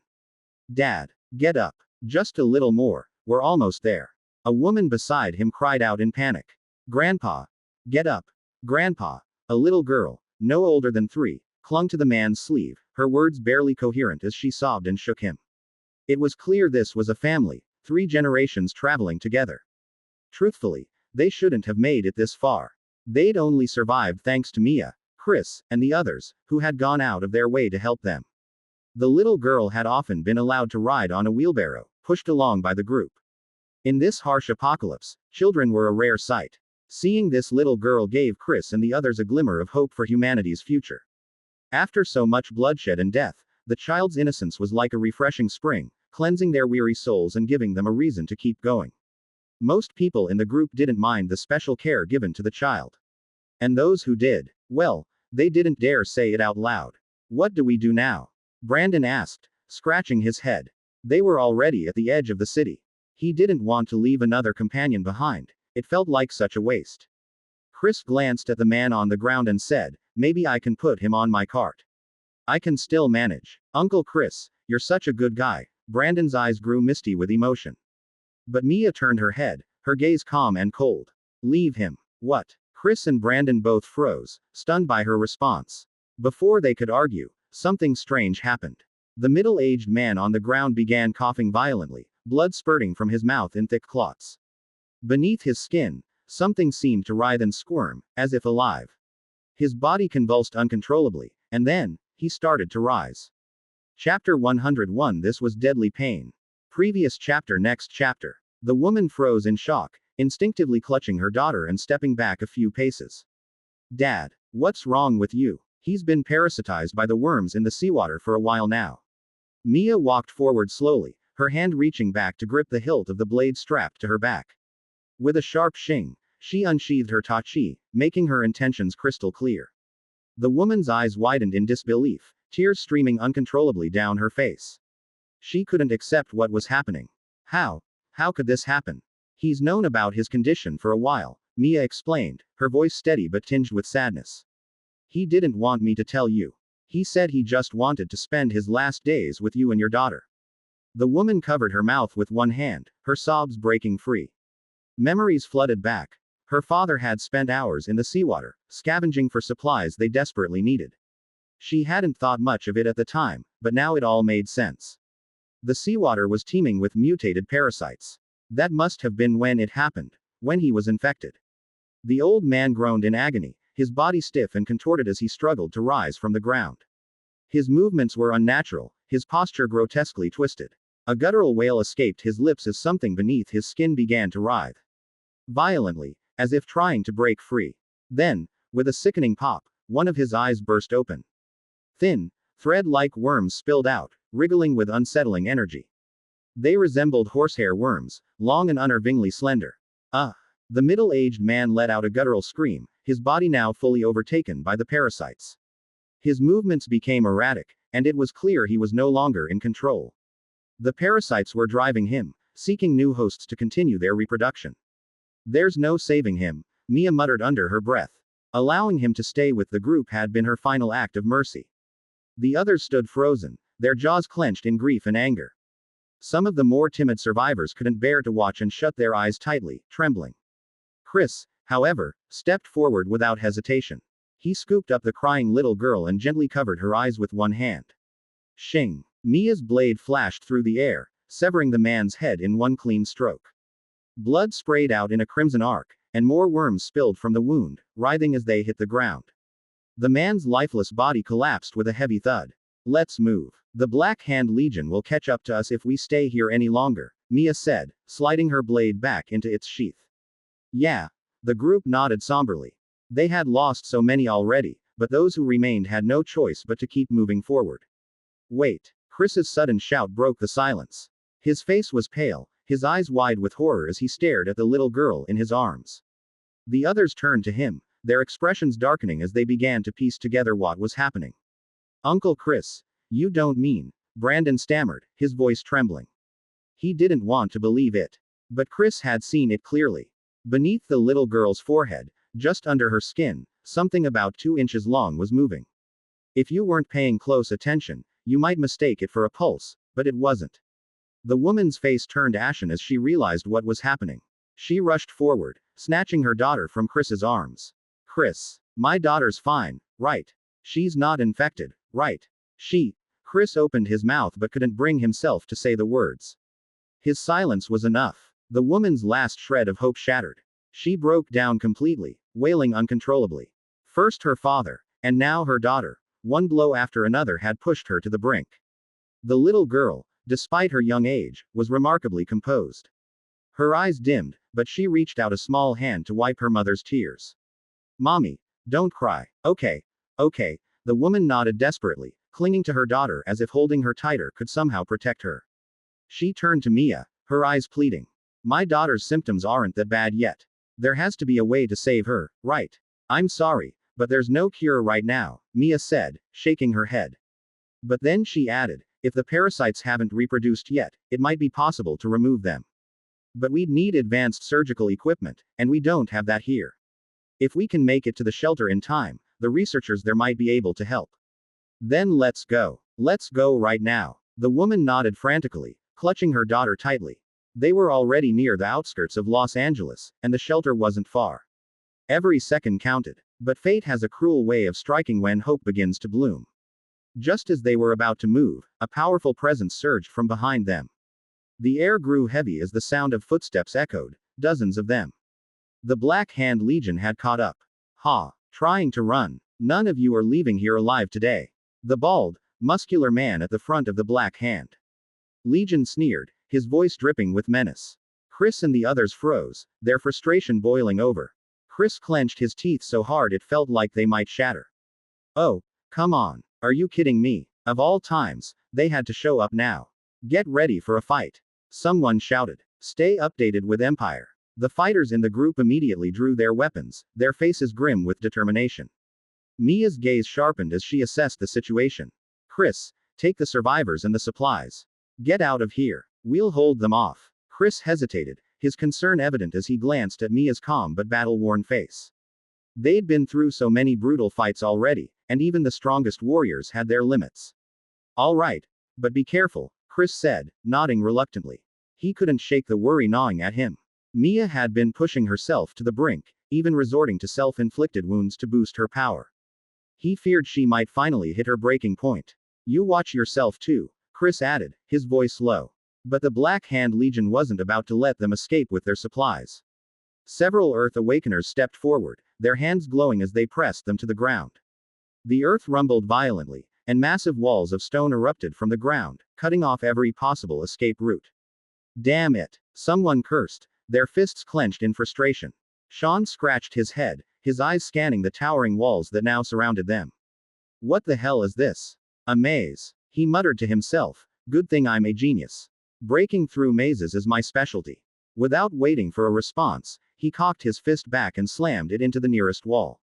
A: Dad, get up. Just a little more, we're almost there. A woman beside him cried out in panic. Grandpa, get up. Grandpa. A little girl, no older than 3, clung to the man's sleeve, her words barely coherent as she sobbed and shook him. It was clear this was a family, 3 generations traveling together. Truthfully, they shouldn't have made it this far. They'd only survived thanks to Mia, Chris, and the others, who had gone out of their way to help them. The little girl had often been allowed to ride on a wheelbarrow, pushed along by the group. In this harsh apocalypse, children were a rare sight. Seeing this little girl gave Chris and the others a glimmer of hope for humanity's future. After so much bloodshed and death, the child's innocence was like a refreshing spring, cleansing their weary souls and giving them a reason to keep going. Most people in the group didn't mind the special care given to the child. And those who did, well, they didn't dare say it out loud. What do we do now? Brandon asked, scratching his head. They were already at the edge of the city. He didn't want to leave another companion behind. It felt like such a waste. Chris glanced at the man on the ground and said, maybe I can put him on my cart. I can still manage. Uncle Chris, you're such a good guy. Brandon's eyes grew misty with emotion. But Mia turned her head, her gaze calm and cold. Leave him. What? Chris and Brandon both froze, stunned by her response. Before they could argue, something strange happened. The middle-aged man on the ground began coughing violently, blood spurting from his mouth in thick clots. Beneath his skin, something seemed to writhe and squirm, as if alive. His body convulsed uncontrollably, and then, he started to rise. Chapter 101. This was deadly pain. Previous chapter. Next chapter. The woman froze in shock, instinctively clutching her daughter and stepping back a few paces. Dad, what's wrong with you? He's been parasitized by the worms in the seawater for a while now. Mia walked forward slowly, her hand reaching back to grip the hilt of the blade strapped to her back. With a sharp shing, she unsheathed her tachi, making her intentions crystal clear. The woman's eyes widened in disbelief, tears streaming uncontrollably down her face. She couldn't accept what was happening. How could this happen? He's known about his condition for a while, Mia explained, her voice steady but tinged with sadness. He didn't want me to tell you. He said he just wanted to spend his last days with you and your daughter. The woman covered her mouth with one hand, her sobs breaking free. Memories flooded back. Her father had spent hours in the seawater, scavenging for supplies they desperately needed. She hadn't thought much of it at the time, but now it all made sense. The seawater was teeming with mutated parasites. That must have been when it happened, when he was infected. The old man groaned in agony, his body stiff and contorted as he struggled to rise from the ground. His movements were unnatural, his posture grotesquely twisted. A guttural wail escaped his lips as something beneath his skin began to writhe violently, as if trying to break free. Then, with a sickening pop, one of his eyes burst open. Thin, thread-like worms spilled out, wriggling with unsettling energy. They resembled horsehair worms, long and unnervingly slender. The middle-aged man let out a guttural scream, his body now fully overtaken by the parasites. His movements became erratic, and it was clear he was no longer in control. The parasites were driving him, seeking new hosts to continue their reproduction. There's no saving him, Mia muttered under her breath. Allowing him to stay with the group had been her final act of mercy. The others stood frozen, their jaws clenched in grief and anger. Some of the more timid survivors couldn't bear to watch and shut their eyes tightly, trembling. Chris, however, stepped forward without hesitation. He scooped up the crying little girl and gently covered her eyes with one hand. Shing! Mia's blade flashed through the air, severing the man's head in one clean stroke. Blood sprayed out in a crimson arc, and more worms spilled from the wound, writhing as they hit the ground. The man's lifeless body collapsed with a heavy thud. Let's move. The Black Hand Legion will catch up to us if we stay here any longer, Mia said, sliding her blade back into its sheath. Yeah. The group nodded somberly. They had lost so many already, but those who remained had no choice but to keep moving forward. Wait. Chris's sudden shout broke the silence. His face was pale, his eyes wide with horror as he stared at the little girl in his arms. The others turned to him, their expressions darkening as they began to piece together what was happening. Uncle Chris, you don't mean, Brandon stammered, his voice trembling. He didn't want to believe it. But Chris had seen it clearly. Beneath the little girl's forehead, just under her skin, something about 2 inches long was moving. If you weren't paying close attention, you might mistake it for a pulse, but it wasn't. The woman's face turned ashen as she realized what was happening. She rushed forward, snatching her daughter from Chris's arms. Chris, my daughter's fine, right? She's not infected, right? Chris opened his mouth but couldn't bring himself to say the words. His silence was enough. The woman's last shred of hope shattered. She broke down completely, wailing uncontrollably. First her father, and now her daughter. One blow after another had pushed her to the brink. The little girl, despite her young age, was remarkably composed. Her eyes dimmed, but she reached out a small hand to wipe her mother's tears. Mommy, don't cry. Okay. The woman nodded desperately, clinging to her daughter as if holding her tighter could somehow protect her. She turned to Mia, her eyes pleading. My daughter's symptoms aren't that bad yet. There has to be a way to save her, right? I'm sorry, but there's no cure right now, Mia said, shaking her head. But then she added, if the parasites haven't reproduced yet, it might be possible to remove them. But we'd need advanced surgical equipment, and we don't have that here. If we can make it to the shelter in time, the researchers there might be able to help. Then let's go. Let's go right now. The woman nodded frantically, clutching her daughter tightly. They were already near the outskirts of Los Angeles, and the shelter wasn't far. Every second counted. But fate has a cruel way of striking when hope begins to bloom. Just as they were about to move, a powerful presence surged from behind them. The air grew heavy as the sound of footsteps echoed, dozens of them. The Black Hand Legion had caught up. Trying to run. None of you are leaving here alive today. The bald, muscular man at the front of the Black Hand Legion sneered, his voice dripping with menace. Chris and the others froze, their frustration boiling over. Chris clenched his teeth so hard it felt like they might shatter. Oh, come on. Are you kidding me? Of all times, they had to show up now. Get ready for a fight. Someone shouted. Stay updated with Empire. The fighters in the group immediately drew their weapons, their faces grim with determination. Mia's gaze sharpened as she assessed the situation. Chris, take the survivors and the supplies. Get out of here. We'll hold them off. Chris hesitated, his concern evident as he glanced at Mia's calm but battle-worn face. They'd been through so many brutal fights already, and even the strongest warriors had their limits. All right. But be careful, Chris said, nodding reluctantly. He couldn't shake the worry gnawing at him. Mia had been pushing herself to the brink, even resorting to self-inflicted wounds to boost her power. He feared she might finally hit her breaking point. You watch yourself too, Chris added, his voice low. But the Black Hand Legion wasn't about to let them escape with their supplies. Several Earth Awakeners stepped forward, their hands glowing as they pressed them to the ground. The earth rumbled violently, and massive walls of stone erupted from the ground, cutting off every possible escape route. Damn it! Someone cursed, their fists clenched in frustration. Sean scratched his head, his eyes scanning the towering walls that now surrounded them. What the hell is this? A maze. He muttered to himself, good thing I'm a genius. Breaking through mazes is my specialty. Without waiting for a response, he cocked his fist back and slammed it into the nearest wall.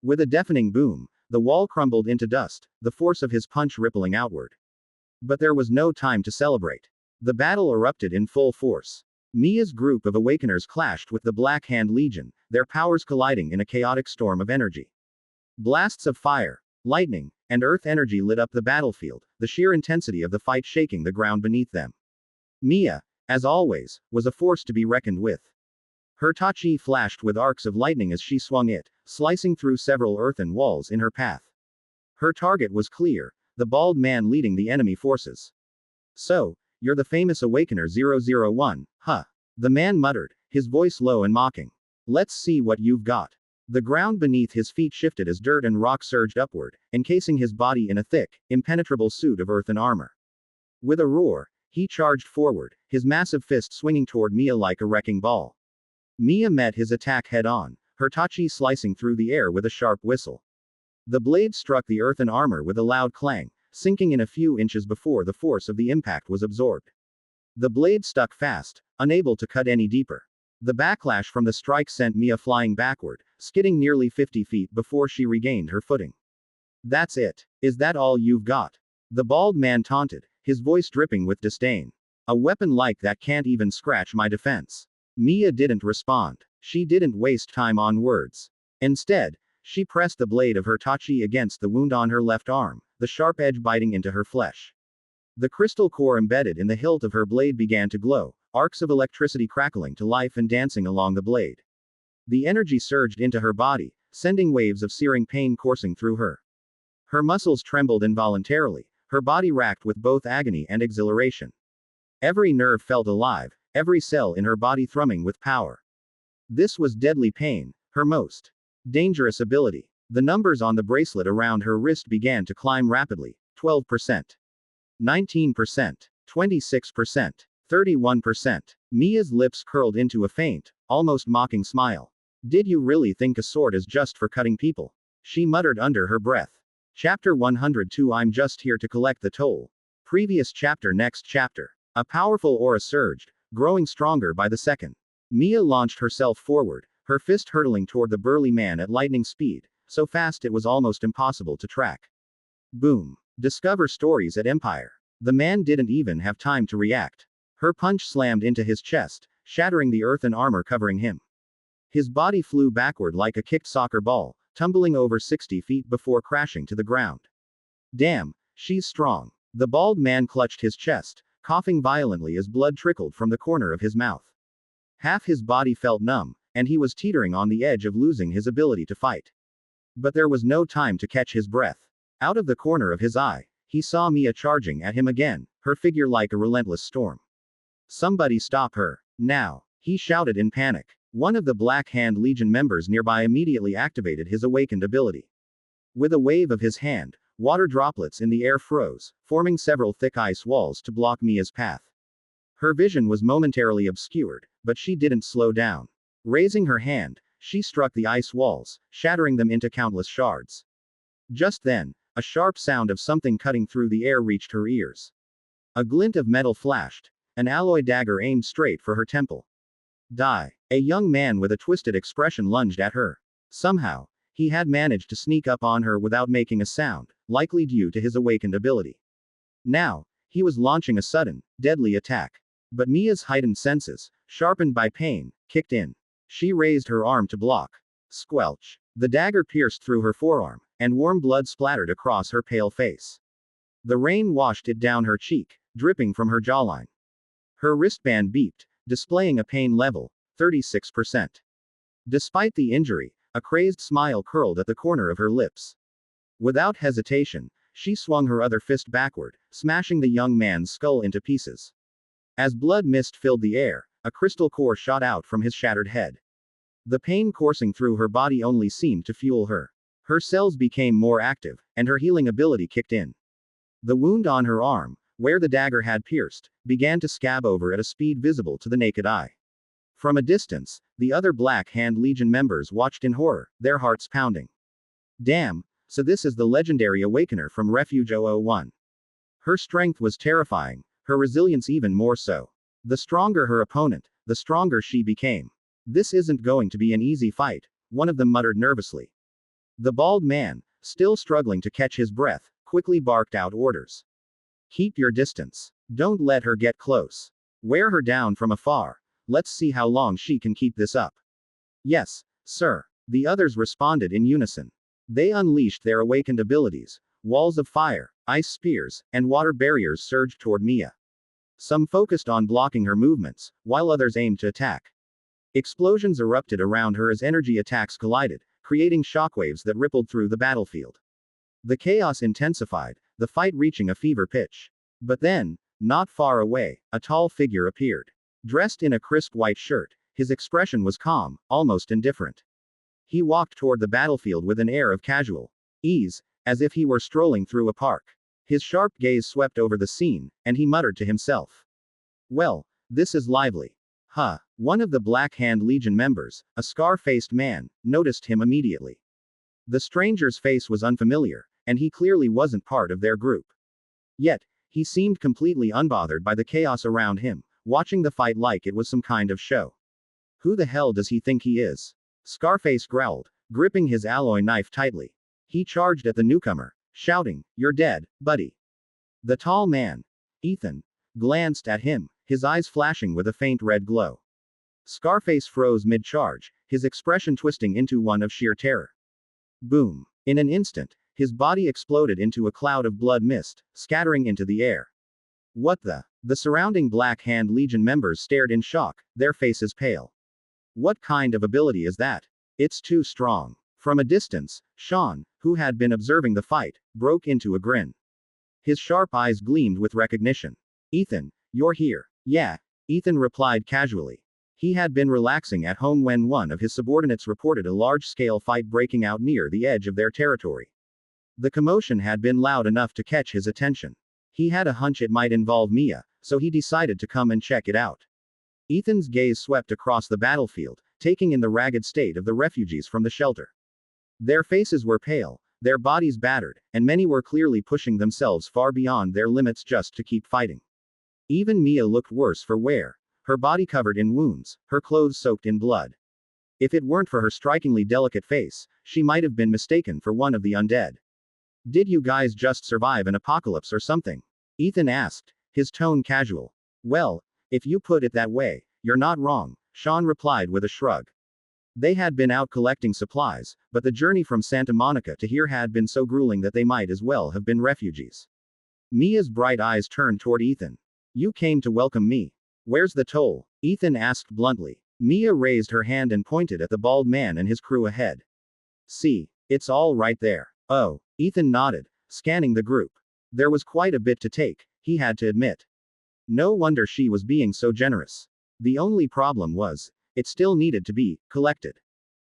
A: With a deafening boom, the wall crumbled into dust, the force of his punch rippling outward. But there was no time to celebrate. The battle erupted in full force. Mia's group of Awakeners clashed with the Black Hand Legion, their powers colliding in a chaotic storm of energy. Blasts of fire, lightning, and earth energy lit up the battlefield, the sheer intensity of the fight shaking the ground beneath them. Mia, as always, was a force to be reckoned with. Her tachi flashed with arcs of lightning as she swung it, slicing through several earthen walls in her path. Her target was clear, the bald man leading the enemy forces. So, you're the famous Awakener 001, huh? The man muttered, his voice low and mocking. Let's see what you've got. The ground beneath his feet shifted as dirt and rock surged upward, encasing his body in a thick, impenetrable suit of earthen armor. With a roar, he charged forward, his massive fist swinging toward Mia like a wrecking ball. Mia met his attack head-on, her tachi slicing through the air with a sharp whistle. The blade struck the earthen armor with a loud clang, sinking in a few inches before the force of the impact was absorbed. The blade stuck fast, unable to cut any deeper. The backlash from the strike sent Mia flying backward, skidding nearly 50 feet before she regained her footing. That's it. Is that all you've got? The bald man taunted, his voice dripping with disdain. A weapon like that can't even scratch my defense. Mia didn't respond. She didn't waste time on words. Instead, she pressed the blade of her tachi against the wound on her left arm, the sharp edge biting into her flesh. The crystal core embedded in the hilt of her blade began to glow, arcs of electricity crackling to life and dancing along the blade. The energy surged into her body, sending waves of searing pain coursing through her. Her muscles trembled involuntarily, her body racked with both agony and exhilaration. Every nerve felt alive, every cell in her body thrumming with power. This was deadly pain, her most dangerous ability. The numbers on the bracelet around her wrist began to climb rapidly, 12%. 19%. 26%. 31%. Mia's lips curled into a faint, almost mocking smile. Did you really think a sword is just for cutting people? She muttered under her breath. Chapter 102 I'm just here to collect the toll. Previous chapter Next chapter. A powerful aura surged, growing stronger by the second. Mia launched herself forward, her fist hurtling toward the burly man at lightning speed, so fast it was almost impossible to track. Boom. Discover stories at Empire. The man didn't even have time to react. Her punch slammed into his chest, shattering the earthen armor covering him. His body flew backward like a kicked soccer ball, tumbling over 60 feet before crashing to the ground. Damn, she's strong. The bald man clutched his chest, coughing violently as blood trickled from the corner of his mouth. Half his body felt numb, and he was teetering on the edge of losing his ability to fight. But there was no time to catch his breath. Out of the corner of his eye, he saw Mia charging at him again, her figure like a relentless storm. Somebody stop her. Now, he shouted in panic. One of the Black Hand Legion members nearby immediately activated his awakened ability. With a wave of his hand, water droplets in the air froze, forming several thick ice walls to block Mia's path. Her vision was momentarily obscured, but she didn't slow down. Raising her hand, she struck the ice walls, shattering them into countless shards. Just then, a sharp sound of something cutting through the air reached her ears. A glint of metal flashed, an alloy dagger aimed straight for her temple. Die. A young man with a twisted expression lunged at her. Somehow, he had managed to sneak up on her without making a sound, likely due to his awakened ability. Now, he was launching a sudden, deadly attack. But Mia's heightened senses, sharpened by pain, kicked in. She raised her arm to block. Squelch. The dagger pierced through her forearm, and warm blood splattered across her pale face. The rain washed it down her cheek, dripping from her jawline. Her wristband beeped, displaying a pain level, 36%. Despite the injury, a crazed smile curled at the corner of her lips. Without hesitation, she swung her other fist backward, smashing the young man's skull into pieces. As blood mist filled the air, a crystal core shot out from his shattered head. The pain coursing through her body only seemed to fuel her. Her cells became more active, and her healing ability kicked in. The wound on her arm, where the dagger had pierced, began to scab over at a speed visible to the naked eye. From a distance, the other Black Hand Legion members watched in horror, their hearts pounding. Damn, so this is the legendary Awakener from Refuge 001. Her strength was terrifying, her resilience even more so. The stronger her opponent, the stronger she became. This isn't going to be an easy fight, one of them muttered nervously. The bald man, still struggling to catch his breath, quickly barked out orders. Keep your distance. Don't let her get close. Wear her down from afar. Let's see how long she can keep this up. Yes, sir. The others responded in unison. They unleashed their awakened abilities. Walls of fire, ice spears, and water barriers surged toward Mia. Some focused on blocking her movements, while others aimed to attack. Explosions erupted around her as energy attacks collided, creating shockwaves that rippled through the battlefield. The chaos intensified, the fight reaching a fever pitch. But then, not far away, a tall figure appeared. Dressed in a crisp white shirt, his expression was calm, almost indifferent. He walked toward the battlefield with an air of casual ease, as if he were strolling through a park. His sharp gaze swept over the scene, and he muttered to himself. Well, this is lively. Huh. One of the Black Hand Legion members, a scar-faced man, noticed him immediately. The stranger's face was unfamiliar, and he clearly wasn't part of their group. Yet, he seemed completely unbothered by the chaos around him, watching the fight like it was some kind of show. Who the hell does he think he is? Scarface growled, gripping his alloy knife tightly. He charged at the newcomer, shouting, "You're dead, buddy." The tall man, Ethan, glanced at him, his eyes flashing with a faint red glow. Scarface froze mid-charge, his expression twisting into one of sheer terror. Boom. In an instant, his body exploded into a cloud of blood mist, scattering into the air. What the? The surrounding Black Hand Legion members stared in shock, their faces pale. What kind of ability is that? It's too strong. From a distance, Sean, who had been observing the fight, broke into a grin. His sharp eyes gleamed with recognition. Ethan, you're here. Yeah, Ethan replied casually. He had been relaxing at home when one of his subordinates reported a large-scale fight breaking out near the edge of their territory. The commotion had been loud enough to catch his attention. He had a hunch it might involve Mia, so he decided to come and check it out. Ethan's gaze swept across the battlefield, taking in the ragged state of the refugees from the shelter. Their faces were pale, their bodies battered, and many were clearly pushing themselves far beyond their limits just to keep fighting. Even Mia looked worse for wear, her body covered in wounds, her clothes soaked in blood. If it weren't for her strikingly delicate face, she might have been mistaken for one of the undead. Did you guys just survive an apocalypse or something? Ethan asked, his tone casual. Well, if you put it that way, you're not wrong, Sean replied with a shrug. They had been out collecting supplies, but the journey from Santa Monica to here had been so grueling that they might as well have been refugees. Mia's bright eyes turned toward Ethan. You came to welcome me. Where's the toll? Ethan asked bluntly. Mia raised her hand and pointed at the bald man and his crew ahead. See, it's all right there. Oh, Ethan nodded, scanning the group. There was quite a bit to take, he had to admit. No wonder she was being so generous. The only problem was, it still needed to be collected.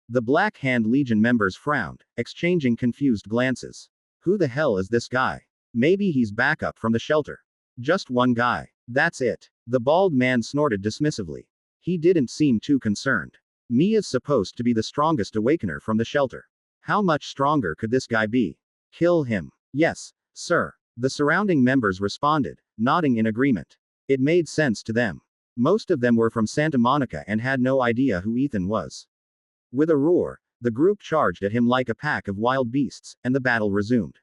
A: The Black Hand Legion members frowned, exchanging confused glances. Who the hell is this guy? Maybe he's back up from the shelter. Just one guy. That's it. The bald man snorted dismissively. He didn't seem too concerned. Mia's supposed to be the strongest awakener from the shelter. How much stronger could this guy be? Kill him. Yes, sir. The surrounding members responded, nodding in agreement. It made sense to them. Most of them were from Santa Monica and had no idea who Ethan was. With a roar, the group charged at him like a pack of wild beasts, and the battle resumed.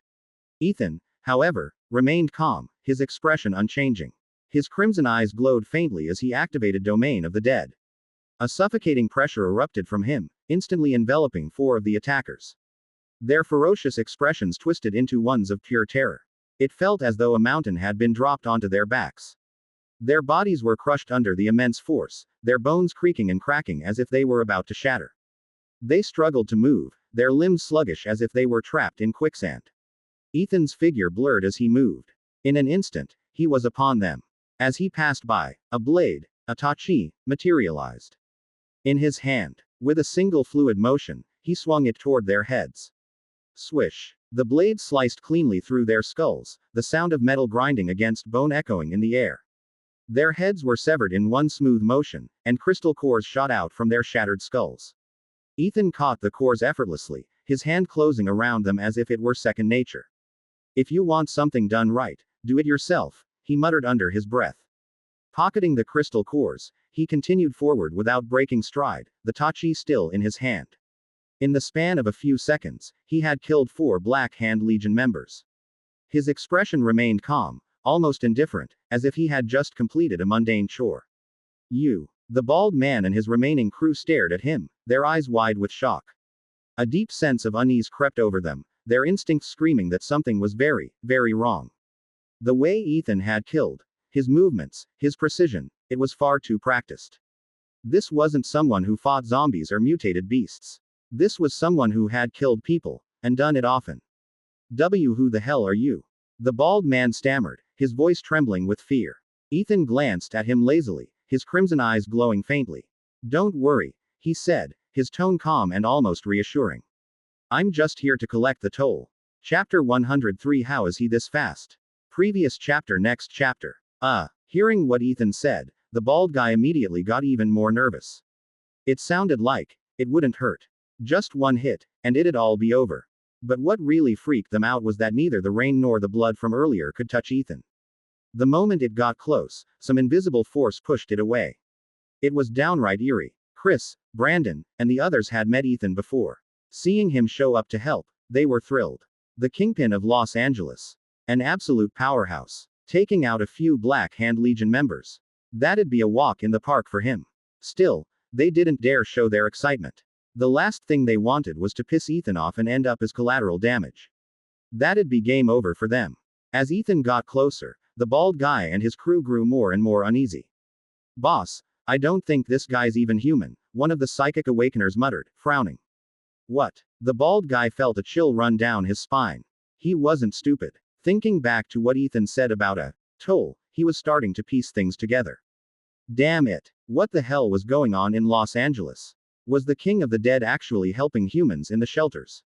A: Ethan, however, remained calm, his expression unchanging. His crimson eyes glowed faintly as he activated Domain of the Dead. A suffocating pressure erupted from him, instantly enveloping 4 of the attackers. Their ferocious expressions twisted into ones of pure terror. It felt as though a mountain had been dropped onto their backs. Their bodies were crushed under the immense force, their bones creaking and cracking as if they were about to shatter. They struggled to move, their limbs sluggish as if they were trapped in quicksand. Ethan's figure blurred as he moved. In an instant, he was upon them. As he passed by, a blade, a tachi, materialized in his hand. With a single fluid motion, he swung it toward their heads. Swish. The blade sliced cleanly through their skulls, the sound of metal grinding against bone echoing in the air. Their heads were severed in one smooth motion, and crystal cores shot out from their shattered skulls. Ethan caught the cores effortlessly, his hand closing around them as if it were second nature. If you want something done right, do it yourself, he muttered under his breath. Pocketing the crystal cores, he continued forward without breaking stride, the tachi still in his hand. In the span of a few seconds, he had killed 4 Black Hand Legion members. His expression remained calm, almost indifferent, as if he had just completed a mundane chore. You. The bald man and his remaining crew stared at him, their eyes wide with shock. A deep sense of unease crept over them, their instincts screaming that something was very, very wrong. The way Ethan had killed, his movements, his precision, it was far too practiced. This wasn't someone who fought zombies or mutated beasts. This was someone who had killed people, and done it often. Who the hell are you? The bald man stammered, his voice trembling with fear. Ethan glanced at him lazily, his crimson eyes glowing faintly. Don't worry, he said, his tone calm and almost reassuring. I'm just here to collect the toll. Chapter 103. How is he this fast? Previous chapter. Next chapter. Hearing what Ethan said, the bald guy immediately got even more nervous. It sounded like it wouldn't hurt. Just one hit, and it'd all be over. But what really freaked them out was that neither the rain nor the blood from earlier could touch Ethan. The moment it got close, some invisible force pushed it away. It was downright eerie. Chris, Brandon, and the others had met Ethan before. Seeing him show up to help, they were thrilled. The kingpin of Los Angeles. An absolute powerhouse. Taking out a few Black Hand Legion members. That'd be a walk in the park for him. Still, they didn't dare show their excitement. The last thing they wanted was to piss Ethan off and end up as collateral damage. That'd be game over for them. As Ethan got closer, the bald guy and his crew grew more and more uneasy. Boss, I don't think this guy's even human, one of the psychic awakeners muttered, frowning. What? The bald guy felt a chill run down his spine. He wasn't stupid. Thinking back to what Ethan said about a toll, he was starting to piece things together. Damn it. What the hell was going on in Los Angeles? Was the King of the Dead actually helping humans in the shelters?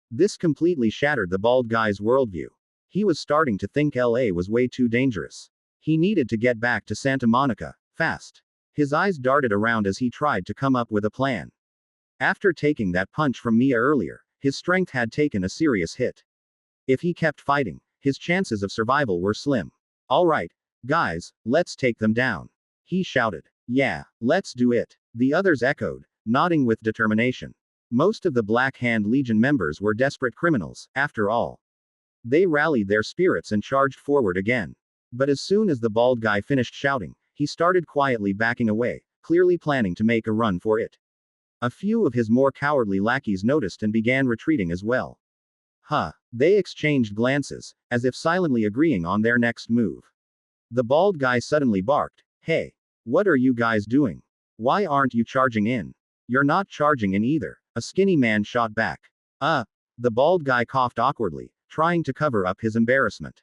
A: This completely shattered the bald guy's worldview. He was starting to think LA was way too dangerous. He needed to get back to Santa Monica, fast. His eyes darted around as he tried to come up with a plan. After taking that punch from Mia earlier, his strength had taken a serious hit. If he kept fighting, his chances of survival were slim. Alright, guys, let's take them down. He shouted. Yeah, let's do it. The others echoed, nodding with determination. Most of the Black Hand Legion members were desperate criminals, after all. They rallied their spirits and charged forward again. But as soon as the bald guy finished shouting, he started quietly backing away, clearly planning to make a run for it. A few of his more cowardly lackeys noticed and began retreating as well. They exchanged glances, as if silently agreeing on their next move. The bald guy suddenly barked, "Hey! What are you guys doing? Why aren't you charging in?" "You're not charging in either," a skinny man shot back. The bald guy coughed awkwardly, trying to cover up his embarrassment.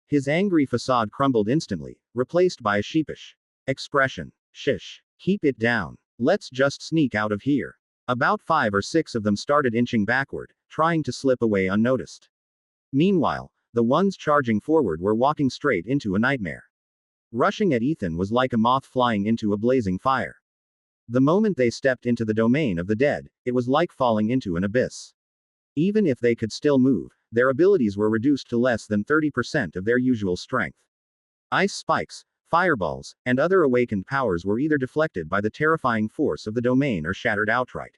A: His angry facade crumbled instantly, replaced by a sheepish expression. "Shish. Keep it down. Let's just sneak out of here." About 5 or 6 of them started inching backward, trying to slip away unnoticed. Meanwhile, the ones charging forward were walking straight into a nightmare. Rushing at Ethan was like a moth flying into a blazing fire. The moment they stepped into the domain of the dead, it was like falling into an abyss. Even if they could still move, their abilities were reduced to less than 30% of their usual strength. Ice spikes, fireballs, and other awakened powers were either deflected by the terrifying force of the domain or shattered outright.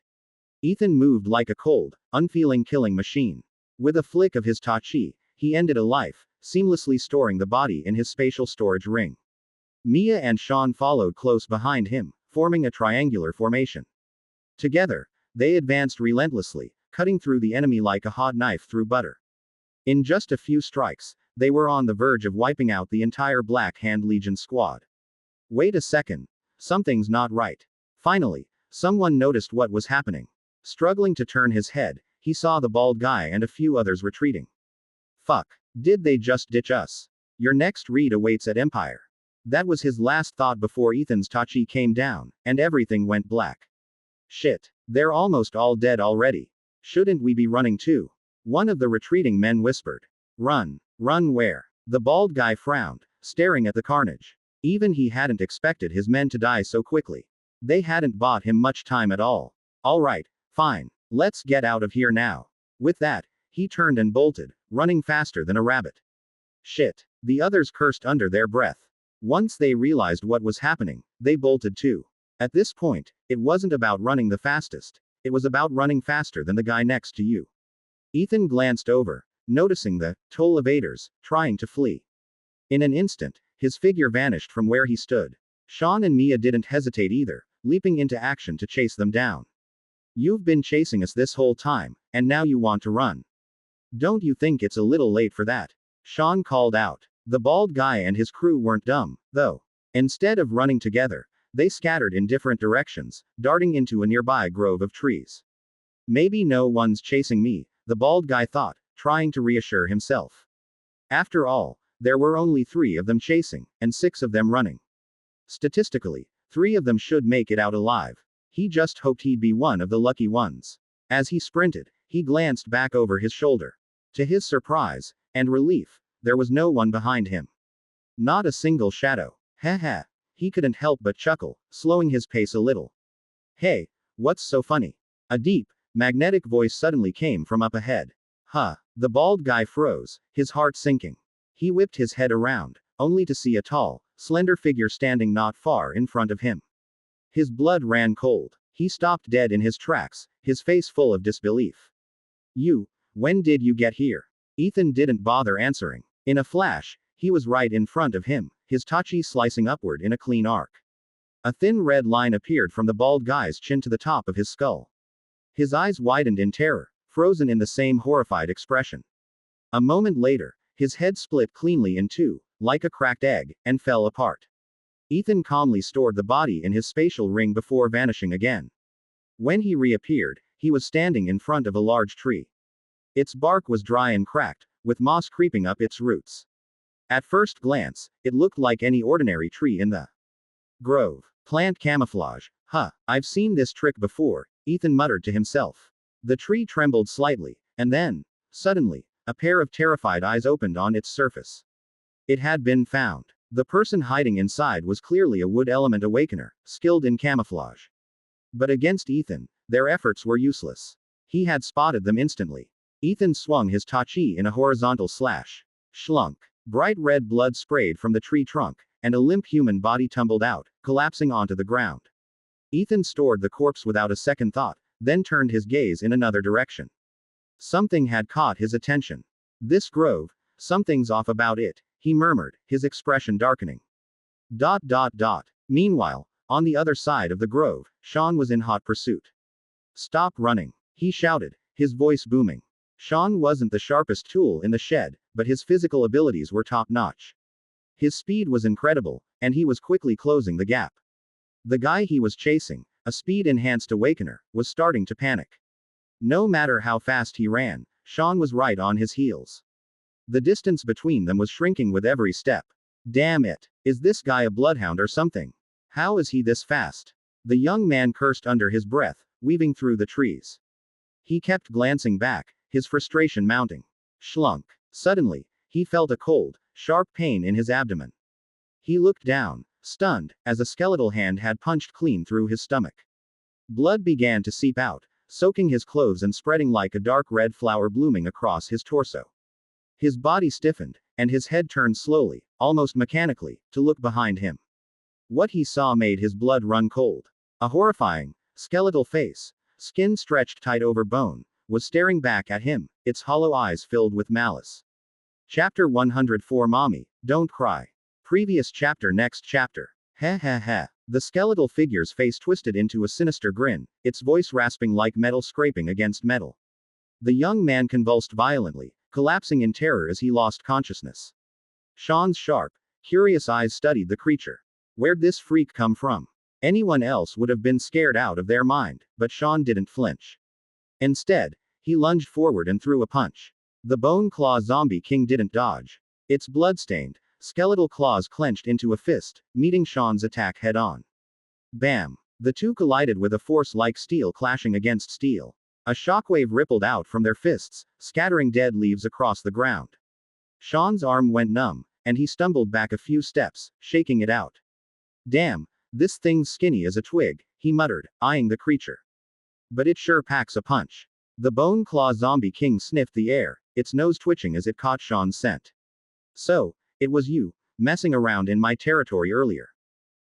A: Ethan moved like a cold, unfeeling killing machine. With a flick of his tachi, he ended a life, seamlessly storing the body in his spatial storage ring. Mia and Sean followed close behind him, forming a triangular formation. Together, they advanced relentlessly, cutting through the enemy like a hot knife through butter. In just a few strikes, they were on the verge of wiping out the entire Black Hand Legion squad. Wait a second. Something's not right. Finally, someone noticed what was happening. Struggling to turn his head, he saw the bald guy and a few others retreating. Fuck. Did they just ditch us? Your next read awaits at Empire. That was his last thought before Ethan's Tachi came down, and everything went black. Shit. They're almost all dead already. Shouldn't we be running too? One of the retreating men whispered. Run. Run where? The bald guy frowned, staring at the carnage. Even he hadn't expected his men to die so quickly. They hadn't bought him much time at all. Alright, fine. Let's get out of here now. With that, he turned and bolted, running faster than a rabbit. Shit. The others cursed under their breath. Once they realized what was happening, they bolted too. At this point, it wasn't about running the fastest. It was about running faster than the guy next to you. Ethan glanced over, noticing the toll evaders trying to flee. In an instant, his figure vanished from where he stood. Sean and Mia didn't hesitate either, leaping into action to chase them down. You've been chasing us this whole time, and now you want to run. Don't you think it's a little late for that? Sean called out. The bald guy and his crew weren't dumb, though. Instead of running together, they scattered in different directions, darting into a nearby grove of trees. Maybe no one's chasing me, the bald guy thought, trying to reassure himself. After all, there were only 3 of them chasing, and 6 of them running. Statistically, 3 of them should make it out alive. He just hoped he'd be one of the lucky ones. As he sprinted, he glanced back over his shoulder. To his surprise and relief, there was no one behind him. Not a single shadow. Haha. He couldn't help but chuckle, slowing his pace a little. Hey, what's so funny? A deep, magnetic voice suddenly came from up ahead. Huh. The bald guy froze, his heart sinking. He whipped his head around, only to see a tall, slender figure standing not far in front of him. His blood ran cold. He stopped dead in his tracks, his face full of disbelief. When did you get here? Ethan didn't bother answering. In a flash, he was right in front of him, his tachi slicing upward in a clean arc. A thin red line appeared from the bald guy's chin to the top of his skull. His eyes widened in terror, frozen in the same horrified expression. A moment later, his head split cleanly in two, like a cracked egg, and fell apart. Ethan calmly stored the body in his spatial ring before vanishing again. When he reappeared, he was standing in front of a large tree. Its bark was dry and cracked, with moss creeping up its roots. At first glance, it looked like any ordinary tree in the grove. Plant camouflage. Huh, I've seen this trick before, Ethan muttered to himself. The tree trembled slightly, and then, suddenly, a pair of terrified eyes opened on its surface. It had been found. The person hiding inside was clearly a wood element awakener, skilled in camouflage. But against Ethan, their efforts were useless. He had spotted them instantly. Ethan swung his tachi in a horizontal slash. Schlunk. Bright red blood sprayed from the tree trunk, and a limp human body tumbled out, collapsing onto the ground. Ethan stored the corpse without a second thought, then turned his gaze in another direction. Something had caught his attention. This grove, something's off about it, he murmured, his expression darkening. ... Meanwhile, on the other side of the grove, Sean was in hot pursuit. Stop running, he shouted, his voice booming. Sean wasn't the sharpest tool in the shed, but his physical abilities were top-notch. His speed was incredible, and he was quickly closing the gap. The guy he was chasing, a speed-enhanced awakener, was starting to panic. No matter how fast he ran, Sean was right on his heels. The distance between them was shrinking with every step. Damn it. Is this guy a bloodhound or something? How is he this fast? The young man cursed under his breath, weaving through the trees. He kept glancing back, his frustration mounting. Schlunk. Suddenly, he felt a cold, sharp pain in his abdomen. He looked down, stunned, as a skeletal hand had punched clean through his stomach. Blood began to seep out, soaking his clothes and spreading like a dark red flower blooming across his torso. His body stiffened, and his head turned slowly, almost mechanically, to look behind him. What he saw made his blood run cold. A horrifying, skeletal face, skin stretched tight over bone, was staring back at him, its hollow eyes filled with malice. Chapter 104 Mommy, Don't Cry. Previous chapter. Next chapter. Ha ha ha. The skeletal figure's face twisted into a sinister grin, its voice rasping like metal scraping against metal. The young man convulsed violently, collapsing in terror as he lost consciousness. Sean's sharp, curious eyes studied the creature. Where'd this freak come from? Anyone else would have been scared out of their mind, but Sean didn't flinch. Instead, he lunged forward and threw a punch. The Bone Claw Zombie King didn't dodge. Its bloodstained, skeletal claws clenched into a fist, meeting Sean's attack head-on. Bam! The two collided with a force like steel clashing against steel. A shockwave rippled out from their fists, scattering dead leaves across the ground. Sean's arm went numb, and he stumbled back a few steps, shaking it out. Damn, this thing's skinny as a twig, he muttered, eyeing the creature. But it sure packs a punch. The Bone Claw Zombie King sniffed the air, its nose twitching as it caught Sean's scent. So, it was you, messing around in my territory earlier.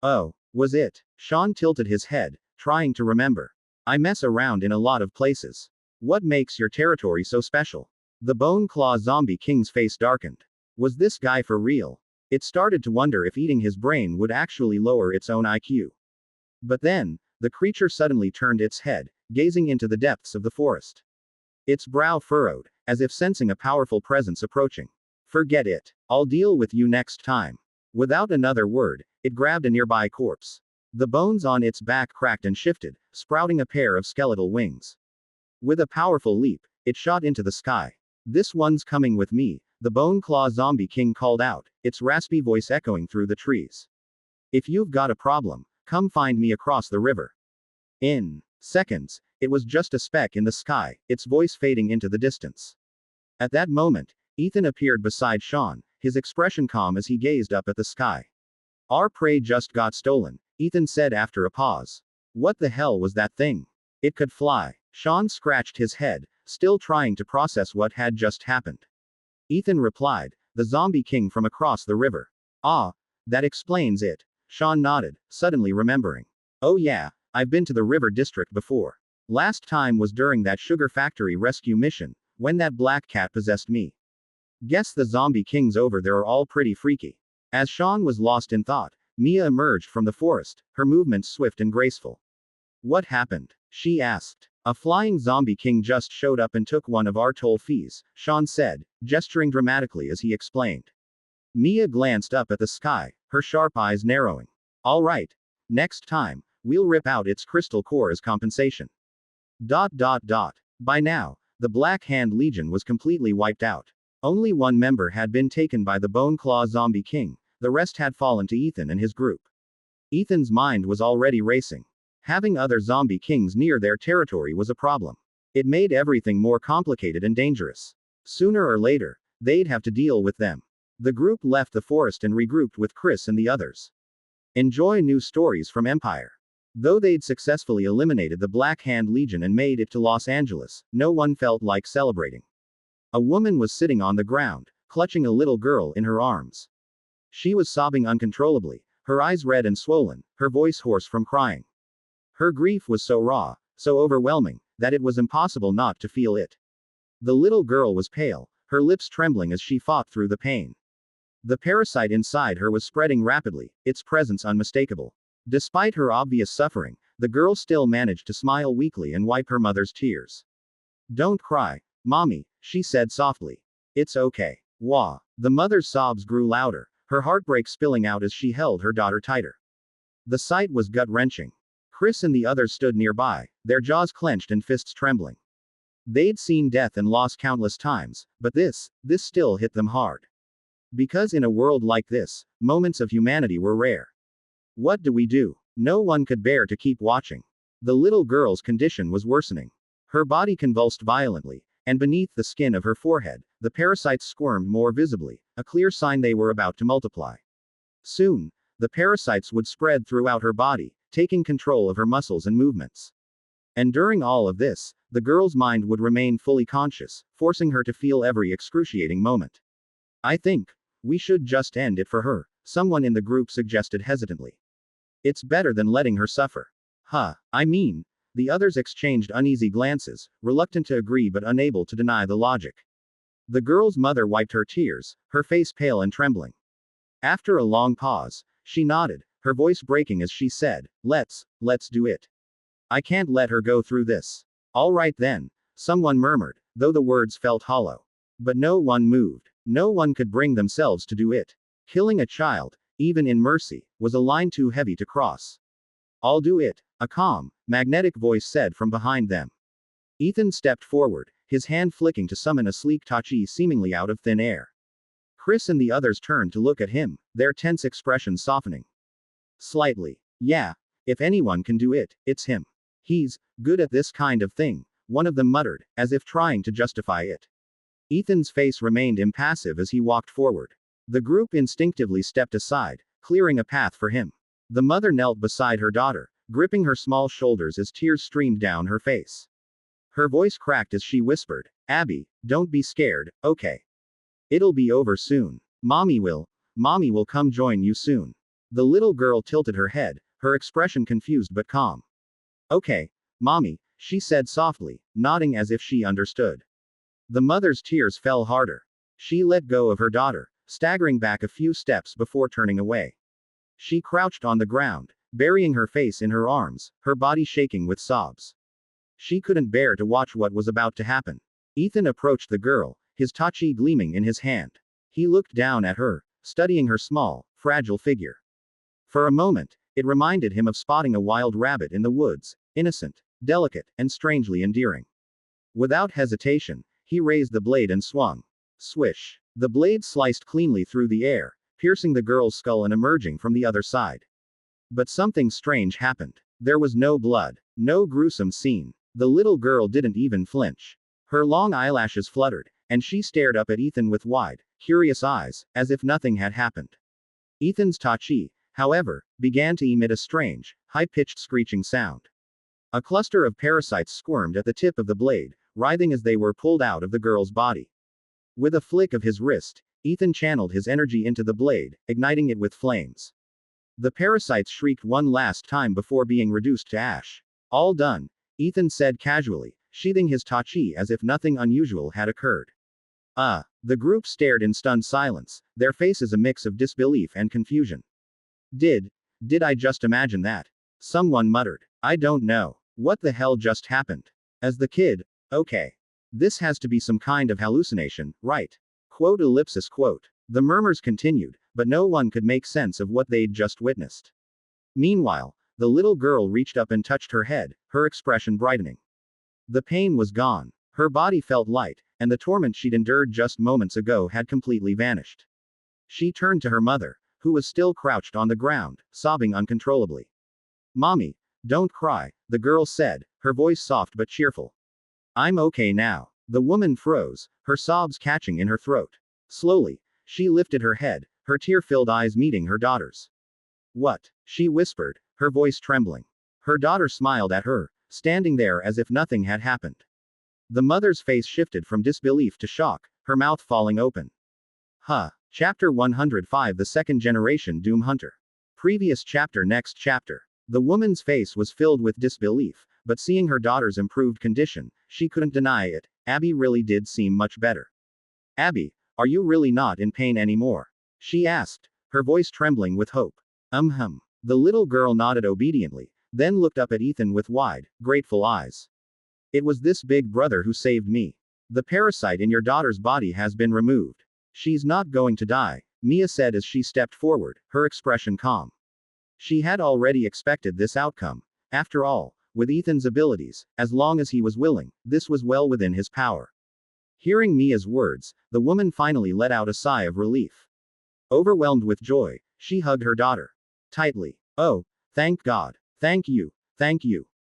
A: Oh, was it? Sean tilted his head, trying to remember. I mess around in a lot of places. What makes your territory so special? The Bone Claw Zombie King's face darkened. Was this guy for real? It started to wonder if eating his brain would actually lower its own IQ. But then, the creature suddenly turned its head, gazing into the depths of the forest. Its brow furrowed, as if sensing a powerful presence approaching. Forget it. I'll deal with you next time. Without another word, it grabbed a nearby corpse. The bones on its back cracked and shifted, sprouting a pair of skeletal wings. With a powerful leap, it shot into the sky. This one's coming with me, the Bone Claw Zombie King called out, its raspy voice echoing through the trees. If you've got a problem, come find me across the river. In seconds, it was just a speck in the sky, its voice fading into the distance. At that moment, Ethan appeared beside Sean, his expression calm as he gazed up at the sky. Our prey just got stolen, Ethan said after a pause. What the hell was that thing? It could fly. Sean scratched his head, still trying to process what had just happened. Ethan replied, the Zombie King from across the river. Ah, that explains it. Sean nodded, suddenly remembering. Oh yeah, I've been to the river district before. Last time was during that sugar factory rescue mission, when that black cat possessed me. Guess the Zombie Kings over there are all pretty freaky. As Sean was lost in thought, Mia emerged from the forest, her movements swift and graceful. What happened? She asked. A flying Zombie King just showed up and took one of our toll fees, Sean said, gesturing dramatically as he explained. Mia glanced up at the sky, her sharp eyes narrowing. All right. Next time, we'll rip out its crystal core as compensation. ... By now, the Black Hand Legion was completely wiped out. Only one member had been taken by the Bone Claw Zombie King, the rest had fallen to Ethan and his group. Ethan's mind was already racing. Having other Zombie Kings near their territory was a problem. It made everything more complicated and dangerous. Sooner or later, they'd have to deal with them. The group left the forest and regrouped with Chris and the others. Enjoy new stories from Empire. Though they'd successfully eliminated the Black Hand Legion and made it to Los Angeles, no one felt like celebrating. A woman was sitting on the ground, clutching a little girl in her arms. She was sobbing uncontrollably, her eyes red and swollen, her voice hoarse from crying. Her grief was so raw, so overwhelming, that it was impossible not to feel it. The little girl was pale, her lips trembling as she fought through the pain. The parasite inside her was spreading rapidly, its presence unmistakable. Despite her obvious suffering, the girl still managed to smile weakly and wipe her mother's tears. Don't cry, Mommy, she said softly. It's okay. Wah. The mother's sobs grew louder, her heartbreak spilling out as she held her daughter tighter. The sight was gut-wrenching. Chris and the others stood nearby, their jaws clenched and fists trembling. They'd seen death and loss countless times, but this still hit them hard. Because in a world like this, moments of humanity were rare. What do we do? No one could bear to keep watching. The little girl's condition was worsening. Her body convulsed violently, and beneath the skin of her forehead, the parasites squirmed more visibly, a clear sign they were about to multiply. Soon, the parasites would spread throughout her body, taking control of her muscles and movements. And during all of this, the girl's mind would remain fully conscious, forcing her to feel every excruciating moment. I think we should just end it for her, someone in the group suggested hesitantly. It's better than letting her suffer. Huh, I mean, the others exchanged uneasy glances, reluctant to agree but unable to deny the logic. The girl's mother wiped her tears, her face pale and trembling. After a long pause, she nodded, her voice breaking as she said, let's do it. I can't let her go through this. All right then, someone murmured, though the words felt hollow. But no one moved. No one could bring themselves to do it. Killing a child, even in mercy, was a line too heavy to cross. I'll do it, a calm, magnetic voice said from behind them. Ethan stepped forward, his hand flicking to summon a sleek tachi seemingly out of thin air. Chris and the others turned to look at him, their tense expressions softening slightly. Yeah, if anyone can do it, it's him. He's good at this kind of thing, one of them muttered, as if trying to justify it. Ethan's face remained impassive as he walked forward. The group instinctively stepped aside, clearing a path for him. The mother knelt beside her daughter, gripping her small shoulders as tears streamed down her face. Her voice cracked as she whispered, "Abby, don't be scared, okay? It'll be over soon. Mommy will come join you soon." The little girl tilted her head, her expression confused but calm. "Okay, Mommy," she said softly, nodding as if she understood. The mother's tears fell harder. She let go of her daughter, staggering back a few steps before turning away. She crouched on the ground, burying her face in her arms, her body shaking with sobs. She couldn't bear to watch what was about to happen. Ethan approached the girl, his tachi gleaming in his hand. He looked down at her, studying her small, fragile figure. For a moment, it reminded him of spotting a wild rabbit in the woods, innocent, delicate, and strangely endearing. Without hesitation, he raised the blade and swung. Swish! The blade sliced cleanly through the air, piercing the girl's skull and emerging from the other side. But something strange happened. There was no blood, no gruesome scene. The little girl didn't even flinch. Her long eyelashes fluttered, and she stared up at Ethan with wide, curious eyes, as if nothing had happened. Ethan's tachi, however, began to emit a strange, high-pitched screeching sound. A cluster of parasites squirmed at the tip of the blade, writhing as they were pulled out of the girl's body. With a flick of his wrist, Ethan channeled his energy into the blade, igniting it with flames. The parasites shrieked one last time before being reduced to ash. "All done," Ethan said casually, sheathing his tachi as if nothing unusual had occurred. The group stared in stunned silence, their faces a mix of disbelief and confusion. Did I just imagine that?" Someone muttered. "I don't know. What the hell just happened?" As the kid, "Okay. This has to be some kind of hallucination, right?" Quote. The murmurs continued, but no one could make sense of what they'd just witnessed. Meanwhile, the little girl reached up and touched her head, her expression brightening. The pain was gone. Her body felt light, and the torment she'd endured just moments ago had completely vanished. She turned to her mother, who was still crouched on the ground, sobbing uncontrollably. "Mommy, don't cry," the girl said, her voice soft but cheerful. "I'm okay now." The woman froze, her sobs catching in her throat. Slowly, she lifted her head, her tear-filled eyes meeting her daughter's. "What?" she whispered, her voice trembling. Her daughter smiled at her, standing there as if nothing had happened. The mother's face shifted from disbelief to shock, her mouth falling open. Chapter 105 The Second Generation Doom Hunter. Previous chapter. Next chapter. The woman's face was filled with disbelief, but seeing her daughter's improved condition, she couldn't deny it. Abby really did seem much better. "Abby, are you really not in pain anymore?" she asked, her voice trembling with hope. The little girl nodded obediently, then looked up at Ethan with wide, grateful eyes. "It was this big brother who saved me. The parasite in your daughter's body has been removed. She's not going to die," Mia said as she stepped forward, her expression calm. She had already expected this outcome. After all, with Ethan's abilities, as long as he was willing, this was well within his power. Hearing Mia's words, the woman finally let out a sigh of relief. Overwhelmed with joy, she hugged her daughter tightly. "Oh, thank God. Thank you,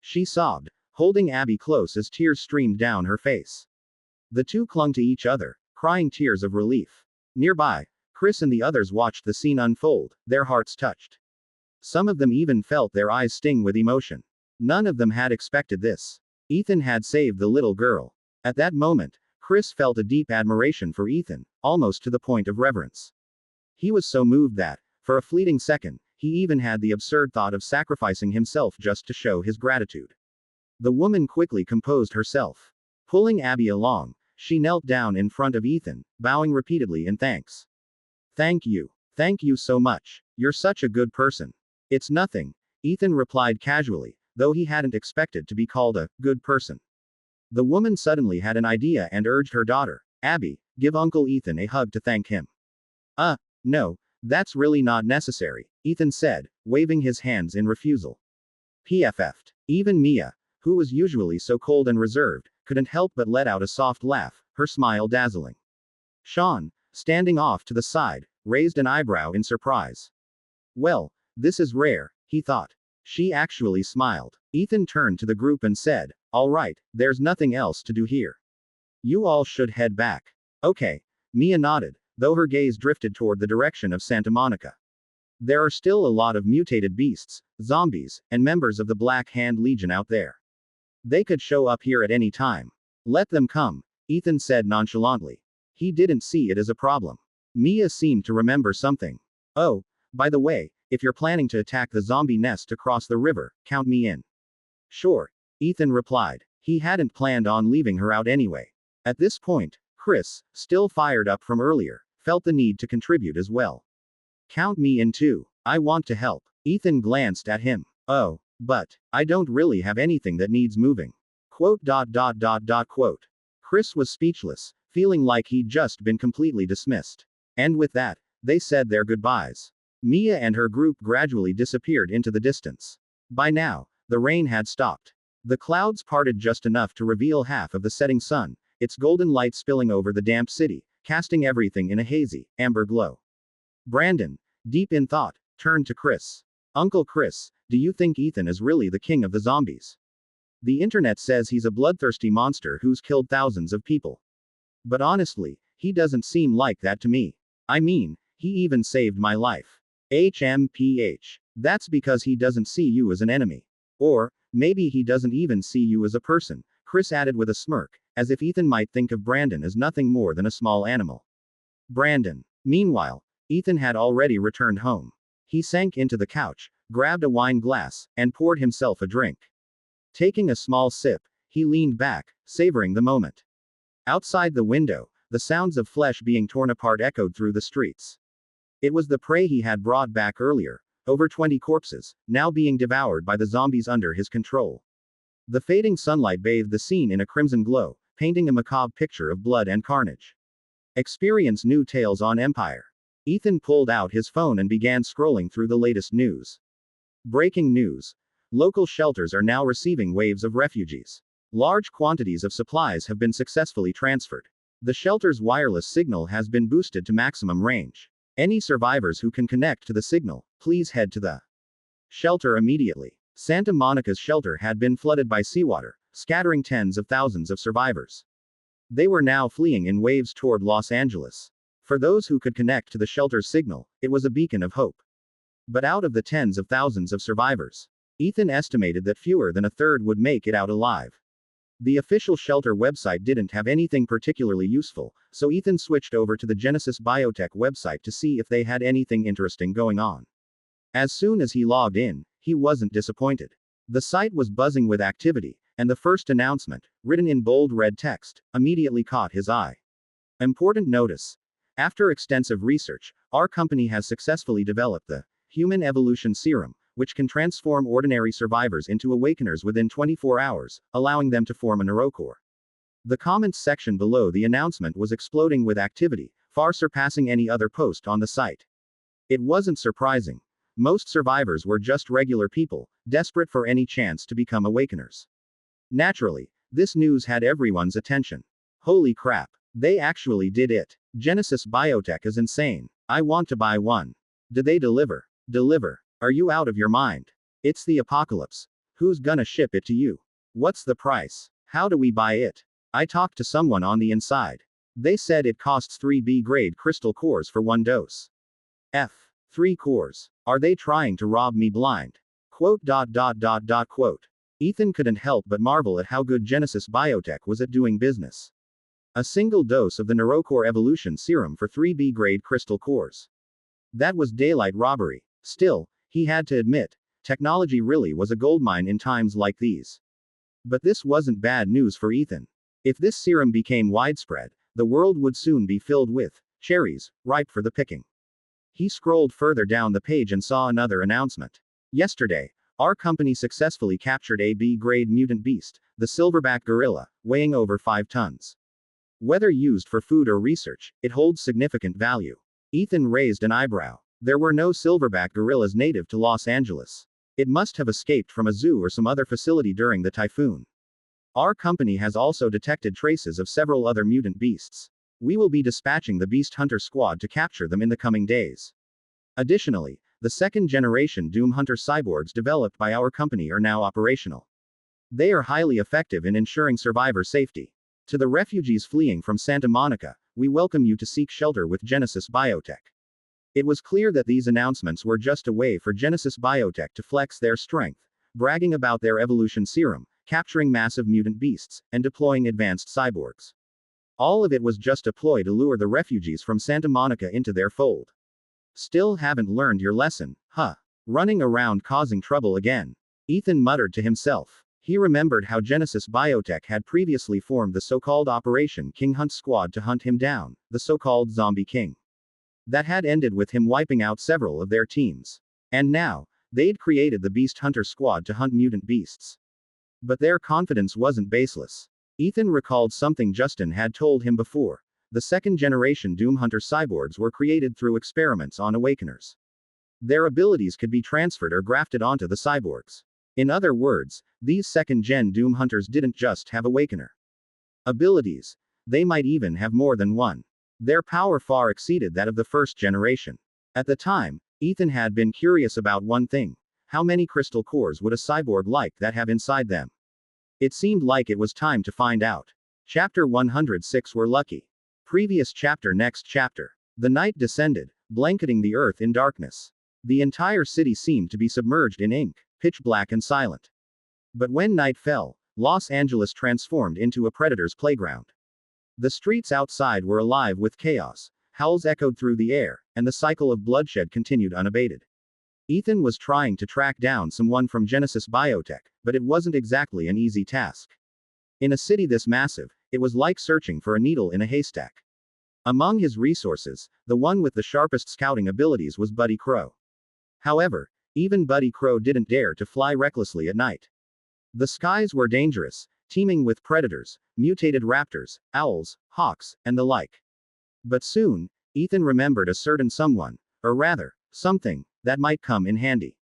A: she sobbed, holding Abby close as tears streamed down her face. The two clung to each other, crying tears of relief. Nearby, Chris and the others watched the scene unfold, their hearts touched. Some of them even felt their eyes sting with emotion. None of them had expected this. Ethan had saved the little girl. At that moment, Chris felt a deep admiration for Ethan, almost to the point of reverence. He was so moved that, for a fleeting second, he even had the absurd thought of sacrificing himself just to show his gratitude. The woman quickly composed herself. Pulling Abby along, she knelt down in front of Ethan, bowing repeatedly in thanks. Thank you so much. You're such a good person." "It's nothing," Ethan replied casually, though he hadn't expected to be called a good person. The woman suddenly had an idea and urged her daughter, "Abby, give Uncle Ethan a hug to thank him." No, that's really not necessary," Ethan said, waving his hands in refusal. PFF'd. Even Mia, who was usually so cold and reserved, couldn't help but let out a soft laugh, her smile dazzling. Sean, standing off to the side, raised an eyebrow in surprise. Well, this is rare, he thought. She actually smiled. Ethan turned to the group and said, all right, there's nothing else to do here. You all should head back. Okay. Mia nodded, though her gaze drifted toward the direction of Santa Monica. There are still a lot of mutated beasts, zombies, and members of the Black Hand Legion out there. They could show up here at any time. Let them come, Ethan said nonchalantly. He didn't see it as a problem. Mia seemed to remember something. Oh, by the way, if you're planning to attack the zombie nest across the river, count me in. Sure, Ethan replied. He hadn't planned on leaving her out anyway. At this point, Chris, still fired up from earlier, felt the need to contribute as well. Count me in too. I want to help. Ethan glanced at him. Oh, but I don't really have anything that needs moving. Quote. Chris was speechless, feeling like he'd just been completely dismissed. And with that, they said their goodbyes. Mia and her group gradually disappeared into the distance. By now, the rain had stopped. The clouds parted just enough to reveal half of the setting sun, its golden light spilling over the damp city, casting everything in a hazy, amber glow. Brandon, deep in thought, turned to Chris. Uncle Chris, do you think Ethan is really the king of the zombies? The internet says he's a bloodthirsty monster who's killed thousands of people. But honestly, he doesn't seem like that to me. I mean, he even saved my life. HMPH. That's because he doesn't see you as an enemy. Or, maybe he doesn't even see you as a person, Chris added with a smirk, as if Ethan might think of Brandon as nothing more than a small animal. Brandon. Meanwhile, Ethan had already returned home. He sank into the couch, grabbed a wine glass, and poured himself a drink. Taking a small sip, he leaned back, savoring the moment. Outside the window, the sounds of flesh being torn apart echoed through the streets. It was the prey he had brought back earlier, over 20 corpses, now being devoured by the zombies under his control. The fading sunlight bathed the scene in a crimson glow, painting a macabre picture of blood and carnage. Experience new tales on Empire. Ethan pulled out his phone and began scrolling through the latest news. Breaking news. Local shelters are now receiving waves of refugees. Large quantities of supplies have been successfully transferred. The shelter's wireless signal has been boosted to maximum range. Any survivors who can connect to the signal, please head to the shelter immediately. Santa Monica's shelter had been flooded by seawater, scattering tens of thousands of survivors. They were now fleeing in waves toward Los Angeles. For those who could connect to the shelter's signal, it was a beacon of hope. But out of the tens of thousands of survivors, Ethan estimated that fewer than a third would make it out alive. The official shelter website didn't have anything particularly useful, so Ethan switched over to the Genesis Biotech website to see if they had anything interesting going on. As soon as he logged in, he wasn't disappointed. The site was buzzing with activity, and the first announcement, written in bold red text, immediately caught his eye. Important notice. After extensive research, our company has successfully developed the Human Evolution Serum, which can transform ordinary survivors into awakeners within 24 hours, allowing them to form a neurocore. The comments section below the announcement was exploding with activity, far surpassing any other post on the site. It wasn't surprising. Most survivors were just regular people, desperate for any chance to become awakeners. Naturally, this news had everyone's attention. Holy crap. They actually did it. Genesis Biotech is insane. I want to buy one. Do they deliver? Deliver. Are you out of your mind? It's the apocalypse. Who's gonna ship it to you? What's the price? How do we buy it? I talked to someone on the inside. They said it costs 3B grade crystal cores for one dose. 3 cores. Are they trying to rob me blind? Quote. Ethan couldn't help but marvel at how good Genesis Biotech was at doing business. A single dose of the Neurocore Evolution Serum for 3B grade crystal cores. That was daylight robbery. Still, he had to admit, technology really was a goldmine in times like these. But this wasn't bad news for Ethan. If this serum became widespread, the world would soon be filled with cherries, ripe for the picking. He scrolled further down the page and saw another announcement. Yesterday, our company successfully captured a B-grade mutant beast, the silverback gorilla, weighing over 5 tons. Whether used for food or research, it holds significant value. Ethan raised an eyebrow. There were no silverback gorillas native to Los Angeles. It must have escaped from a zoo or some other facility during the typhoon. Our company has also detected traces of several other mutant beasts. We will be dispatching the Beast Hunter squad to capture them in the coming days. Additionally, the second-generation Doom Hunter cyborgs developed by our company are now operational. They are highly effective in ensuring survivor safety. To the refugees fleeing from Santa Monica, we welcome you to seek shelter with Genesis Biotech. It was clear that these announcements were just a way for Genesis Biotech to flex their strength, bragging about their evolution serum, capturing massive mutant beasts, and deploying advanced cyborgs. All of it was just a ploy to lure the refugees from Santa Monica into their fold. Still haven't learned your lesson, huh? Running around causing trouble again. Ethan muttered to himself. He remembered how Genesis Biotech had previously formed the so-called Operation King Hunt Squad to hunt him down, the so-called Zombie King. That had ended with him wiping out several of their teams. And now, they'd created the Beast Hunter Squad to hunt mutant beasts. But their confidence wasn't baseless. Ethan recalled something Justin had told him before. The second-generation Doom Hunter cyborgs were created through experiments on Awakeners. Their abilities could be transferred or grafted onto the cyborgs. In other words, these second-gen Doom Hunters didn't just have Awakener abilities. They might even have more than one. Their power far exceeded that of the first generation. At the time, Ethan had been curious about one thing. How many crystal cores would a cyborg like that have inside them? It seemed like it was time to find out. Chapter 106. We're lucky. Previous chapter. Next chapter. The night descended, blanketing the earth in darkness. The entire city seemed to be submerged in ink, pitch black and silent. But when night fell, Los Angeles transformed into a predator's playground. The streets outside were alive with chaos, howls echoed through the air, and the cycle of bloodshed continued unabated. Ethan was trying to track down someone from Genesis Biotech, but it wasn't exactly an easy task. In a city this massive, it was like searching for a needle in a haystack. Among his resources, the one with the sharpest scouting abilities was Buddy Crow. However, even Buddy Crow didn't dare to fly recklessly at night. The skies were dangerous, teeming with predators, mutated raptors, owls, hawks, and the like. But soon, Ethan remembered a certain someone, or rather, something, that might come in handy.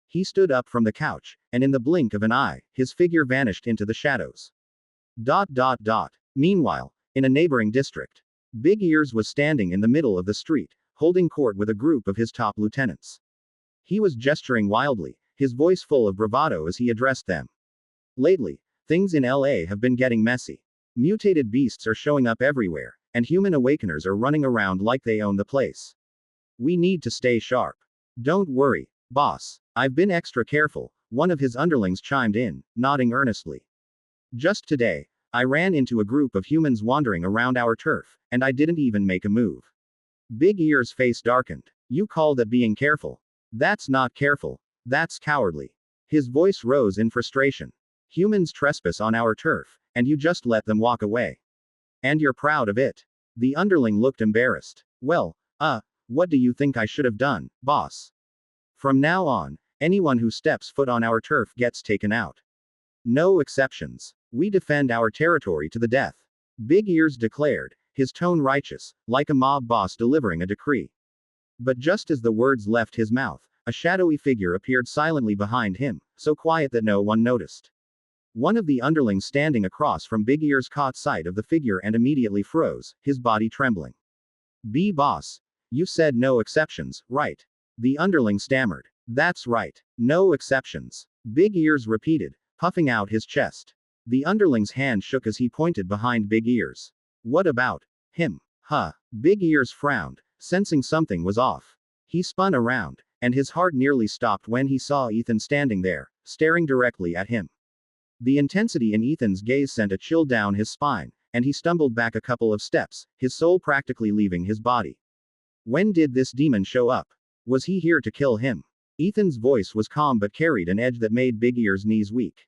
A: He stood up from the couch, and in the blink of an eye, his figure vanished into the shadows. Meanwhile, in a neighboring district, Big Ears was standing in the middle of the street, holding court with a group of his top lieutenants. He was gesturing wildly, his voice full of bravado as he addressed them. Lately, things in LA have been getting messy. Mutated beasts are showing up everywhere, and human awakeners are running around like they own the place. We need to stay sharp. Don't worry, boss. I've been extra careful, one of his underlings chimed in, nodding earnestly. Just today, I ran into a group of humans wandering around our turf, and I didn't even make a move. Big Ear's face darkened. You call that being careful? That's not careful. That's cowardly. His voice rose in frustration. Humans trespass on our turf, and you just let them walk away. And you're proud of it. The underling looked embarrassed. Well, what do you think I should have done, boss? From now on, anyone who steps foot on our turf gets taken out. No exceptions. We defend our territory to the death. Big Ears declared, his tone righteous, like a mob boss delivering a decree. But just as the words left his mouth, a shadowy figure appeared silently behind him, so quiet that no one noticed. One of the underlings standing across from Big Ears caught sight of the figure and immediately froze, his body trembling. Boss. You said no exceptions, right? The underling stammered. That's right. No exceptions. Big Ears repeated, puffing out his chest. The underling's hand shook as he pointed behind Big Ears. What about him? Huh? Big Ears frowned, sensing something was off. He spun around, and his heart nearly stopped when he saw Ethan standing there, staring directly at him. The intensity in Ethan's gaze sent a chill down his spine, and he stumbled back a couple of steps, his soul practically leaving his body. When did this demon show up? Was he here to kill him? Ethan's voice was calm but carried an edge that made Big Ears' knees weak.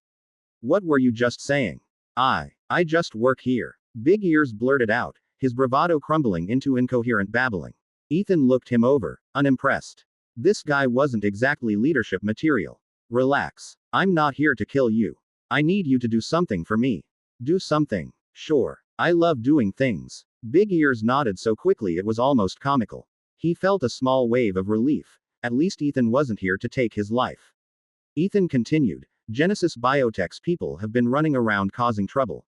A: What were you just saying? I just work here. Big Ears blurted out, his bravado crumbling into incoherent babbling. Ethan looked him over, unimpressed. This guy wasn't exactly leadership material. Relax. I'm not here to kill you. I need you to do something for me. Do something. Sure. I love doing things. Big Ears nodded so quickly it was almost comical. He felt a small wave of relief. At least Ethan wasn't here to take his life. Ethan continued, Genesis Biotech's people have been running around causing trouble.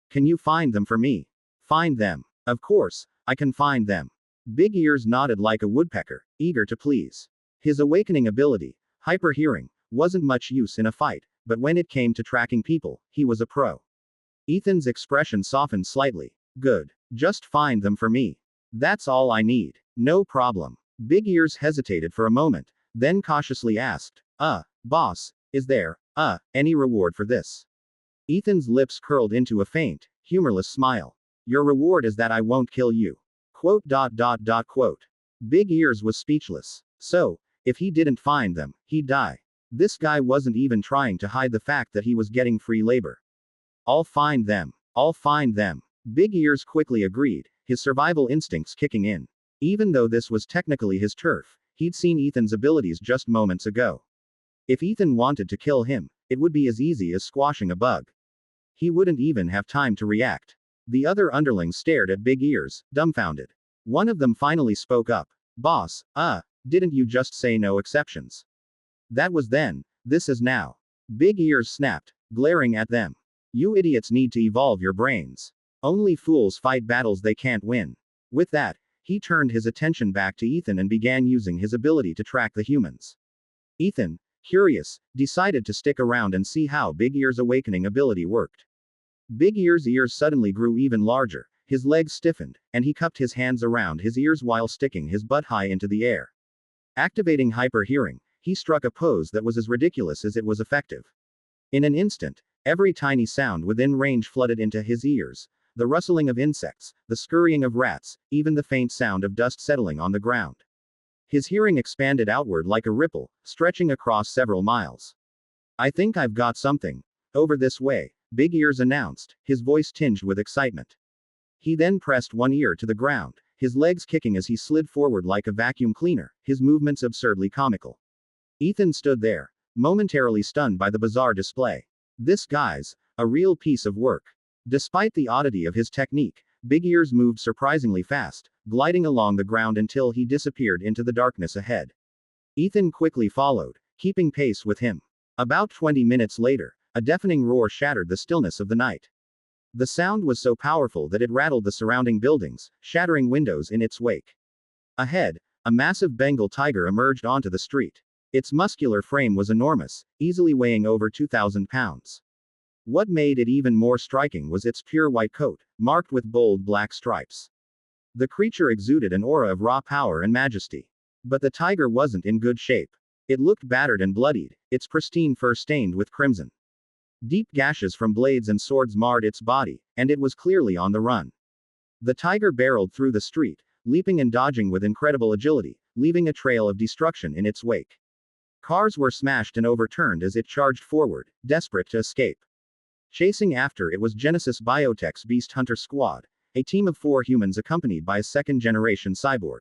A: Can you find them for me? Find them. Of course, I can find them. Big Ears nodded like a woodpecker, eager to please. His awakening ability, hyper-hearing, wasn't much use in a fight, but when it came to tracking people, he was a pro. Ethan's expression softened slightly. Good. Just find them for me. That's all I need. No problem. Big Ears hesitated for a moment, then cautiously asked, boss, is there, any reward for this? Ethan's lips curled into a faint, humorless smile. Your reward is that I won't kill you. Quote. Big Ears was speechless. So, if he didn't find them, he'd die. This guy wasn't even trying to hide the fact that he was getting free labor. I'll find them. I'll find them. Big Ears quickly agreed, his survival instincts kicking in. Even though this was technically his turf, he'd seen Ethan's abilities just moments ago. If Ethan wanted to kill him, it would be as easy as squashing a bug. He wouldn't even have time to react. The other underlings stared at Big Ears, dumbfounded. One of them finally spoke up. Boss, didn't you just say no exceptions? That was then, this is now. Big Ears snapped, glaring at them. You idiots need to evolve your brains. Only fools fight battles they can't win. With that, he turned his attention back to Ethan and began using his ability to track the humans. Ethan, curious, decided to stick around and see how Big Ears' awakening ability worked. Big Ears' ears suddenly grew even larger, his legs stiffened, and he cupped his hands around his ears while sticking his butt high into the air. Activating hyper-hearing, he struck a pose that was as ridiculous as it was effective. In an instant, every tiny sound within range flooded into his ears. The rustling of insects, the scurrying of rats, even the faint sound of dust settling on the ground. His hearing expanded outward like a ripple, stretching across several miles. I think I've got something. Over this way, Big Ears announced, his voice tinged with excitement. He then pressed one ear to the ground, his legs kicking as he slid forward like a vacuum cleaner, his movements absurdly comical. Ethan stood there, momentarily stunned by the bizarre display. This guy's a real piece of work. Despite the oddity of his technique, Big Ears moved surprisingly fast, gliding along the ground until he disappeared into the darkness ahead. Ethan quickly followed, keeping pace with him. About 20 minutes later, a deafening roar shattered the stillness of the night. The sound was so powerful that it rattled the surrounding buildings, shattering windows in its wake. Ahead, a massive Bengal tiger emerged onto the street. Its muscular frame was enormous, easily weighing over 2,000 pounds. What made it even more striking was its pure white coat, marked with bold black stripes. The creature exuded an aura of raw power and majesty. But the tiger wasn't in good shape. It looked battered and bloodied, its pristine fur stained with crimson. Deep gashes from blades and swords marred its body, and it was clearly on the run. The tiger barreled through the street, leaping and dodging with incredible agility, leaving a trail of destruction in its wake. Cars were smashed and overturned as it charged forward, desperate to escape. Chasing after it was Genesis Biotech's Beast Hunter Squad, a team of 4 humans accompanied by a second-generation cyborg.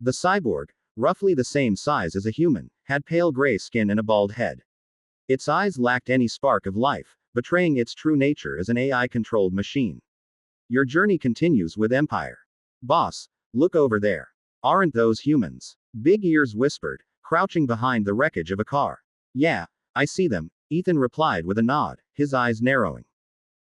A: The cyborg, roughly the same size as a human, had pale gray skin and a bald head. Its eyes lacked any spark of life, betraying its true nature as an AI-controlled machine. Your journey continues with Empire. Boss, look over there. Aren't those humans? Big Ears whispered, crouching behind the wreckage of a car. Yeah, I see them, Ethan replied with a nod, his eyes narrowing.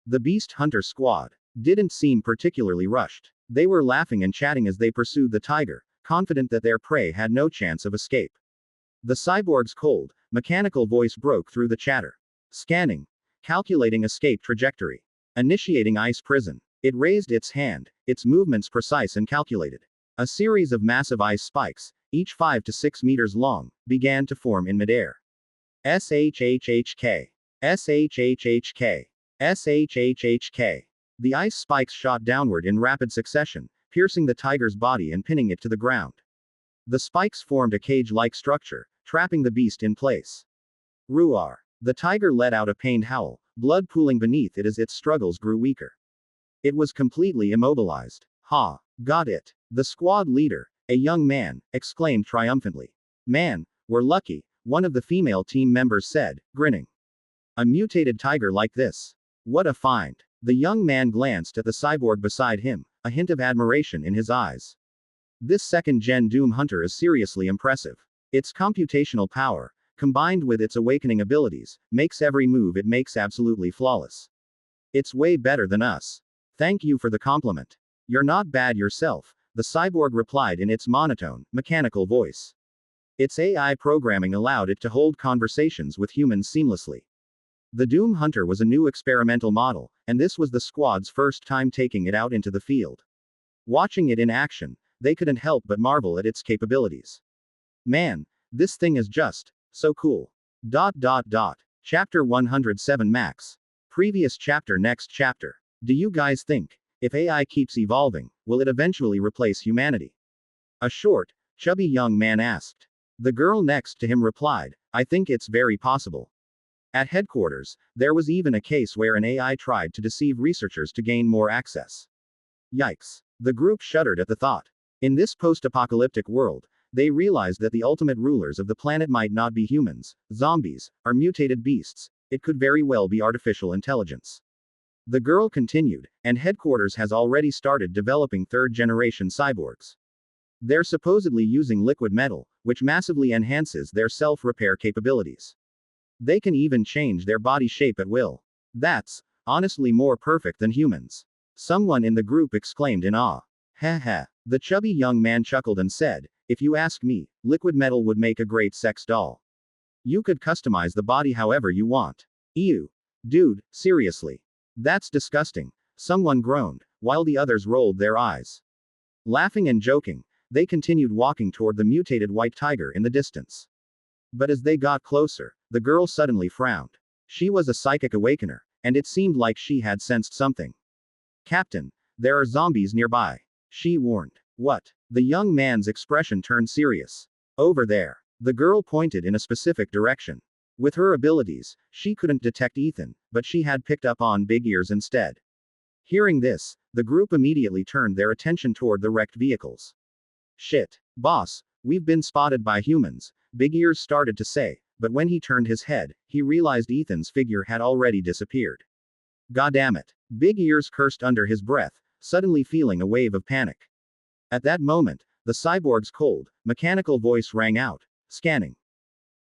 A: The Beast Hunter Squad didn't seem particularly rushed. They were laughing and chatting as they pursued the tiger, confident that their prey had no chance of escape. The cyborg's cold, mechanical voice broke through the chatter. Scanning. Calculating escape trajectory. Initiating ice prison. It raised its hand, its movements precise and calculated. A series of massive ice spikes, each 5 to 6 meters long, began to form in midair. SHHHK. SHHHK. SHHHK. The ice spikes shot downward in rapid succession, piercing the tiger's body and pinning it to the ground. The spikes formed a cage-like structure, trapping the beast in place. Roar. The tiger let out a pained howl, blood pooling beneath it as its struggles grew weaker. It was completely immobilized. Ha! Got it. The squad leader, a young man, exclaimed triumphantly. Man, we're lucky, one of the female team members said, grinning. A mutated tiger like this. What a find. The young man glanced at the cyborg beside him, a hint of admiration in his eyes. This second-gen Doom Hunter is seriously impressive. Its computational power, combined with its awakening abilities, makes every move it makes absolutely flawless. It's way better than us. Thank you for the compliment. You're not bad yourself, the cyborg replied in its monotone, mechanical voice. Its AI programming allowed it to hold conversations with humans seamlessly. The Doom Hunter was a new experimental model, and this was the squad's first time taking it out into the field. Watching it in action, they couldn't help but marvel at its capabilities. Man, this thing is just so cool. Chapter 107 Max. Previous chapter. Next chapter. Do you guys think, if AI keeps evolving, will it eventually replace humanity? A short, chubby young man asked. The girl next to him replied, I think it's very possible. At headquarters, there was even a case where an AI tried to deceive researchers to gain more access. Yikes. The group shuddered at the thought. In this post-apocalyptic world, they realized that the ultimate rulers of the planet might not be humans, zombies, or mutated beasts, it could very well be artificial intelligence. The girl continued, and headquarters has already started developing third-generation cyborgs. They're supposedly using liquid metal, which massively enhances their self-repair capabilities. They can even change their body shape at will. That's, honestly, more perfect than humans. Someone in the group exclaimed in awe. Heh. The chubby young man chuckled and said, if you ask me, liquid metal would make a great sex doll. You could customize the body however you want. Ew. Dude, seriously. That's disgusting. Someone groaned, while the others rolled their eyes. Laughing and joking, they continued walking toward the mutated white tiger in the distance. But as they got closer, the girl suddenly frowned. She was a psychic awakener, and it seemed like she had sensed something. Captain, there are zombies nearby. She warned. What? The young man's expression turned serious. Over there. The girl pointed in a specific direction. With her abilities, she couldn't detect Ethan, but she had picked up on Big Ears instead. Hearing this, the group immediately turned their attention toward the wrecked vehicles. Shit. Boss, we've been spotted by humans, Big Ears started to say, but when he turned his head, he realized Ethan's figure had already disappeared. Goddammit. Big Ears cursed under his breath, suddenly feeling a wave of panic. At that moment, the cyborg's cold, mechanical voice rang out, scanning.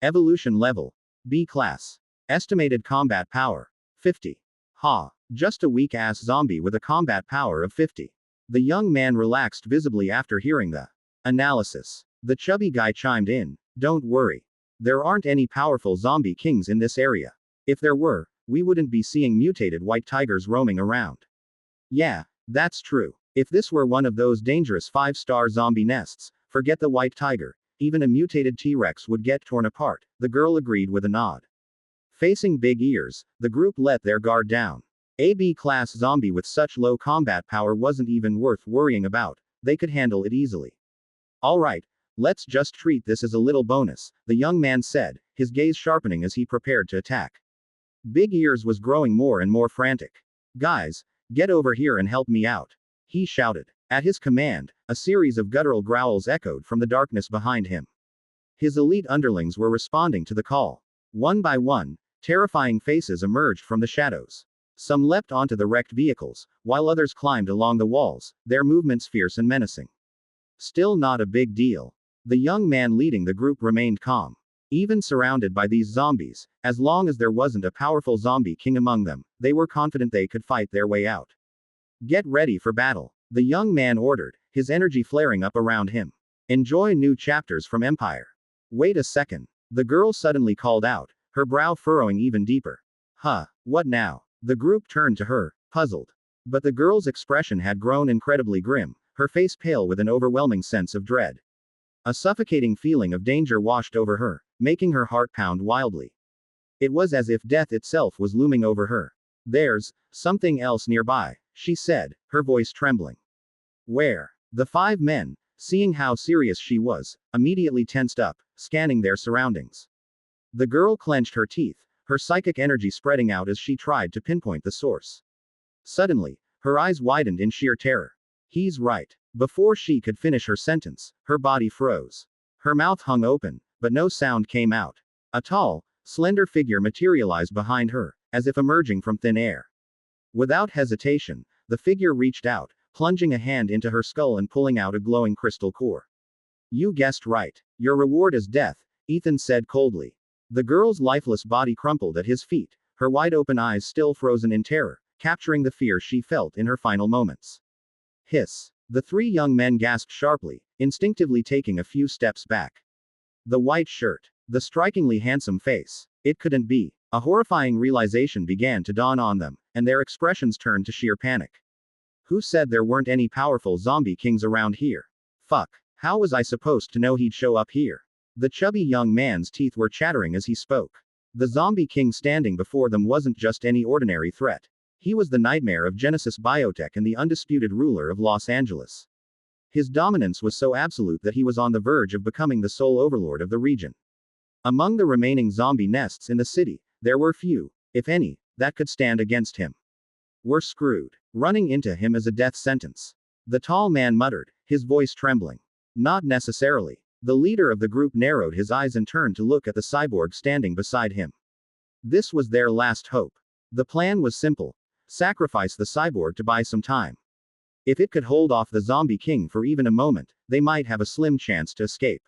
A: Evolution level. B class. Estimated combat power. 50. Ha. Just a weak-ass zombie with a combat power of 50. The young man relaxed visibly after hearing the analysis. The chubby guy chimed in, don't worry. There aren't any powerful zombie kings in this area. If there were, we wouldn't be seeing mutated white tigers roaming around. Yeah, that's true. If this were one of those dangerous 5-star zombie nests, forget the white tiger, even a mutated T-Rex would get torn apart, the girl agreed with a nod. Facing Big Ears, the group let their guard down. A B-class zombie with such low combat power wasn't even worth worrying about, they could handle it easily. Alright, let's just treat this as a little bonus, the young man said, his gaze sharpening as he prepared to attack. Big Ears was growing more and more frantic. Guys, get over here and help me out. He shouted. At his command, a series of guttural growls echoed from the darkness behind him. His elite underlings were responding to the call. One by one, terrifying faces emerged from the shadows. Some leapt onto the wrecked vehicles, while others climbed along the walls, their movements fierce and menacing. Still not a big deal. The young man leading the group remained calm. Even surrounded by these zombies, as long as there wasn't a powerful zombie king among them, they were confident they could fight their way out. Get ready for battle, the young man ordered, his energy flaring up around him. Enjoy new chapters from Empire. Wait a second. The girl suddenly called out, her brow furrowing even deeper. Huh, what now? The group turned to her, puzzled. But the girl's expression had grown incredibly grim, her face pale with an overwhelming sense of dread. A suffocating feeling of danger washed over her, making her heart pound wildly. It was as if death itself was looming over her. There's something else nearby, she said, her voice trembling. Where? The 5 men, seeing how serious she was, immediately tensed up, scanning their surroundings. The girl clenched her teeth, her psychic energy spreading out as she tried to pinpoint the source. Suddenly, her eyes widened in sheer terror. He's right. Before she could finish her sentence, her body froze. Her mouth hung open, but no sound came out. A tall, slender figure materialized behind her, as if emerging from thin air. Without hesitation, the figure reached out, plunging a hand into her skull and pulling out a glowing crystal core. You guessed right. Your reward is death, Ethan said coldly. The girl's lifeless body crumpled at his feet, her wide-open eyes still frozen in terror, capturing the fear she felt in her final moments. Hiss. The three young men gasped sharply, instinctively taking a few steps back. The white shirt. The strikingly handsome face. It couldn't be. A horrifying realization began to dawn on them, and their expressions turned to sheer panic. Who said there weren't any powerful zombie kings around here? Fuck. How was I supposed to know he'd show up here? The chubby young man's teeth were chattering as he spoke. The zombie king standing before them wasn't just any ordinary threat. He was the nightmare of Genesis Biotech and the undisputed ruler of Los Angeles. His dominance was so absolute that he was on the verge of becoming the sole overlord of the region. Among the remaining zombie nests in the city, there were few, if any, that could stand against him. We're screwed. Running into him is a death sentence. The tall man muttered, his voice trembling. Not necessarily. The leader of the group narrowed his eyes and turned to look at the cyborg standing beside him. This was their last hope. The plan was simple. Sacrifice the cyborg to buy some time. If it could hold off the zombie king for even a moment, they might have a slim chance to escape.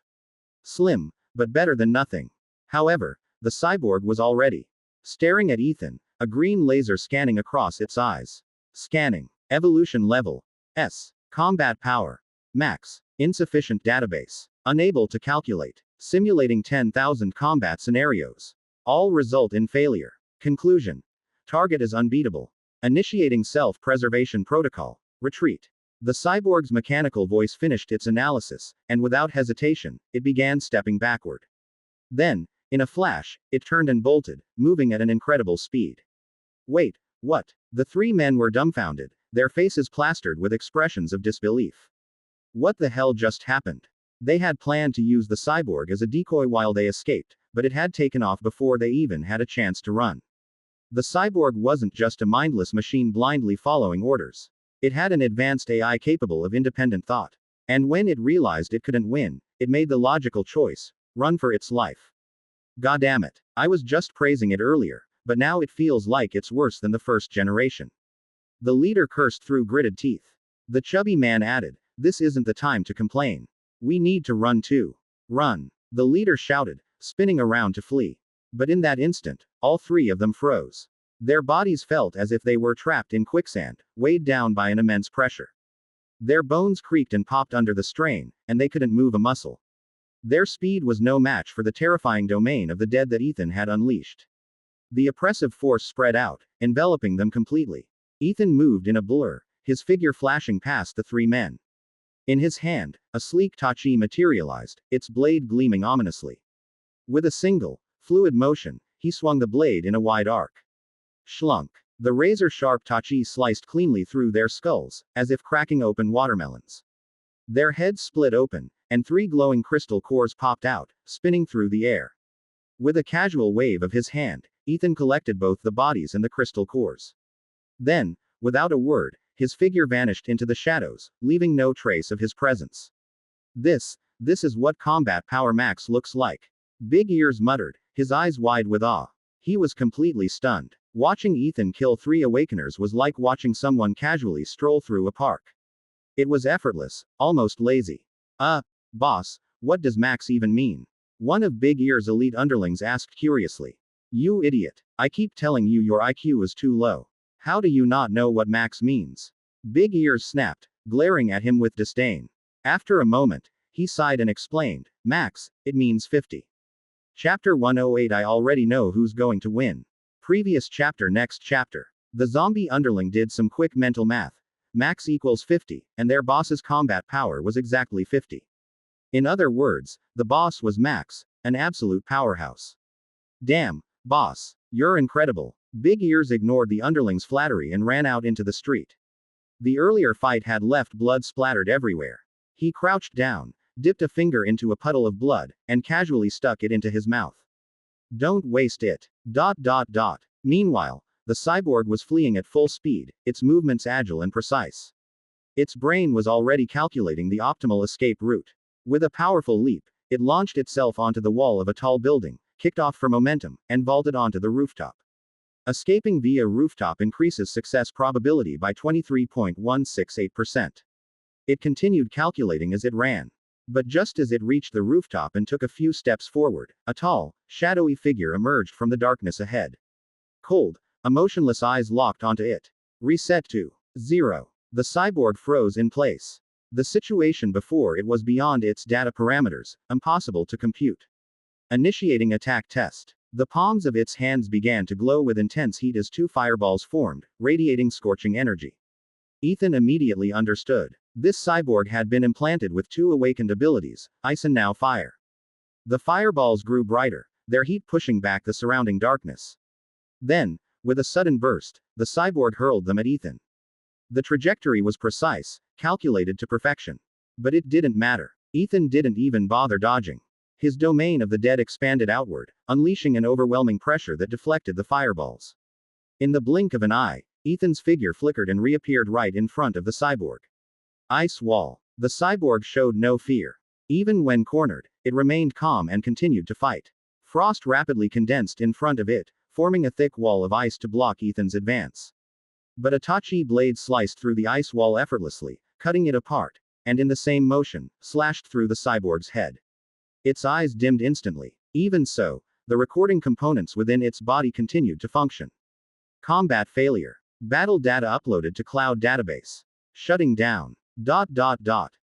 A: Slim, but better than nothing. However, the cyborg was already staring at Ethan, a green laser scanning across its eyes. Scanning. Evolution level. S. Combat power. Max. Insufficient database. Unable to calculate. Simulating 10,000 combat scenarios. All result in failure. Conclusion. Target is unbeatable. Initiating self-preservation protocol. Retreat. The cyborg's mechanical voice finished its analysis, and without hesitation, it began stepping backward. Then, in a flash, it turned and bolted, moving at an incredible speed. Wait, what? The three men were dumbfounded, their faces plastered with expressions of disbelief. What the hell just happened? They had planned to use the cyborg as a decoy while they escaped, but it had taken off before they even had a chance to run. The cyborg wasn't just a mindless machine blindly following orders. It had an advanced AI capable of independent thought. And when it realized it couldn't win, it made the logical choice: run for its life. Goddamn it. I was just praising it earlier, but now it feels like it's worse than the first generation. The leader cursed through gritted teeth. The chubby man added, "This isn't the time to complain. We need to run too. Run." The leader shouted, spinning around to flee. But in that instant, all three of them froze. Their bodies felt as if they were trapped in quicksand, weighed down by an immense pressure. Their bones creaked and popped under the strain, and they couldn't move a muscle. Their speed was no match for the terrifying domain of the dead that Ethan had unleashed. The oppressive force spread out, enveloping them completely. Ethan moved in a blur, his figure flashing past the three men. In his hand, a sleek tachi materialized, its blade gleaming ominously. With a single, fluid motion, he swung the blade in a wide arc. Schlunk. The razor-sharp tachi sliced cleanly through their skulls, as if cracking open watermelons. Their heads split open, and three glowing crystal cores popped out, spinning through the air. With a casual wave of his hand, Ethan collected both the bodies and the crystal cores. Then, without a word, his figure vanished into the shadows, leaving no trace of his presence. This is what combat power max looks like. Big Ears muttered, his eyes wide with awe. He was completely stunned. Watching Ethan kill three Awakeners was like watching someone casually stroll through a park. It was effortless, almost lazy. Boss, what does max even mean? One of Big Ear's elite underlings asked curiously. You idiot. I keep telling you your IQ is too low. How do you not know what max means? Big Ears snapped, glaring at him with disdain. After a moment, he sighed and explained, Max, it means 50. Chapter 108. I already know who's going to win. Previous chapter. Next chapter. The zombie underling did some quick mental math. Max equals 50, and their boss's combat power was exactly 50. In other words, the boss was Max, an absolute powerhouse. Damn, boss, you're incredible. Big Ears ignored the underling's flattery and ran out into the street. The earlier fight had left blood splattered everywhere. He crouched down, dipped a finger into a puddle of blood, and casually stuck it into his mouth. Don't waste it. ... Meanwhile, the cyborg was fleeing at full speed, its movements agile and precise. Its brain was already calculating the optimal escape route. With a powerful leap, it launched itself onto the wall of a tall building, kicked off for momentum, and vaulted onto the rooftop. Escaping via rooftop increases success probability by 23.168%. It continued calculating as it ran. But just as it reached the rooftop and took a few steps forward, a tall, shadowy figure emerged from the darkness ahead. Cold, emotionless eyes locked onto it. Reset to 0. The cyborg froze in place. The situation before it was beyond its data parameters, impossible to compute. Initiating attack test. The palms of its hands began to glow with intense heat as two fireballs formed, radiating scorching energy. Ethan immediately understood. This cyborg had been implanted with two awakened abilities, ice and now fire. The fireballs grew brighter, their heat pushing back the surrounding darkness. Then, with a sudden burst, the cyborg hurled them at Ethan. The trajectory was precise, calculated to perfection. But it didn't matter. Ethan didn't even bother dodging. His domain of the dead expanded outward, unleashing an overwhelming pressure that deflected the fireballs. In the blink of an eye, Ethan's figure flickered and reappeared right in front of the cyborg. Ice wall. The cyborg showed no fear. Even when cornered, it remained calm and continued to fight. Frost rapidly condensed in front of it, forming a thick wall of ice to block Ethan's advance. But a Tachi blade sliced through the ice wall effortlessly, cutting it apart, and in the same motion, slashed through the cyborg's head. Its eyes dimmed instantly. Even so, the recording components within its body continued to function. Combat failure. Battle data uploaded to cloud database. Shutting down.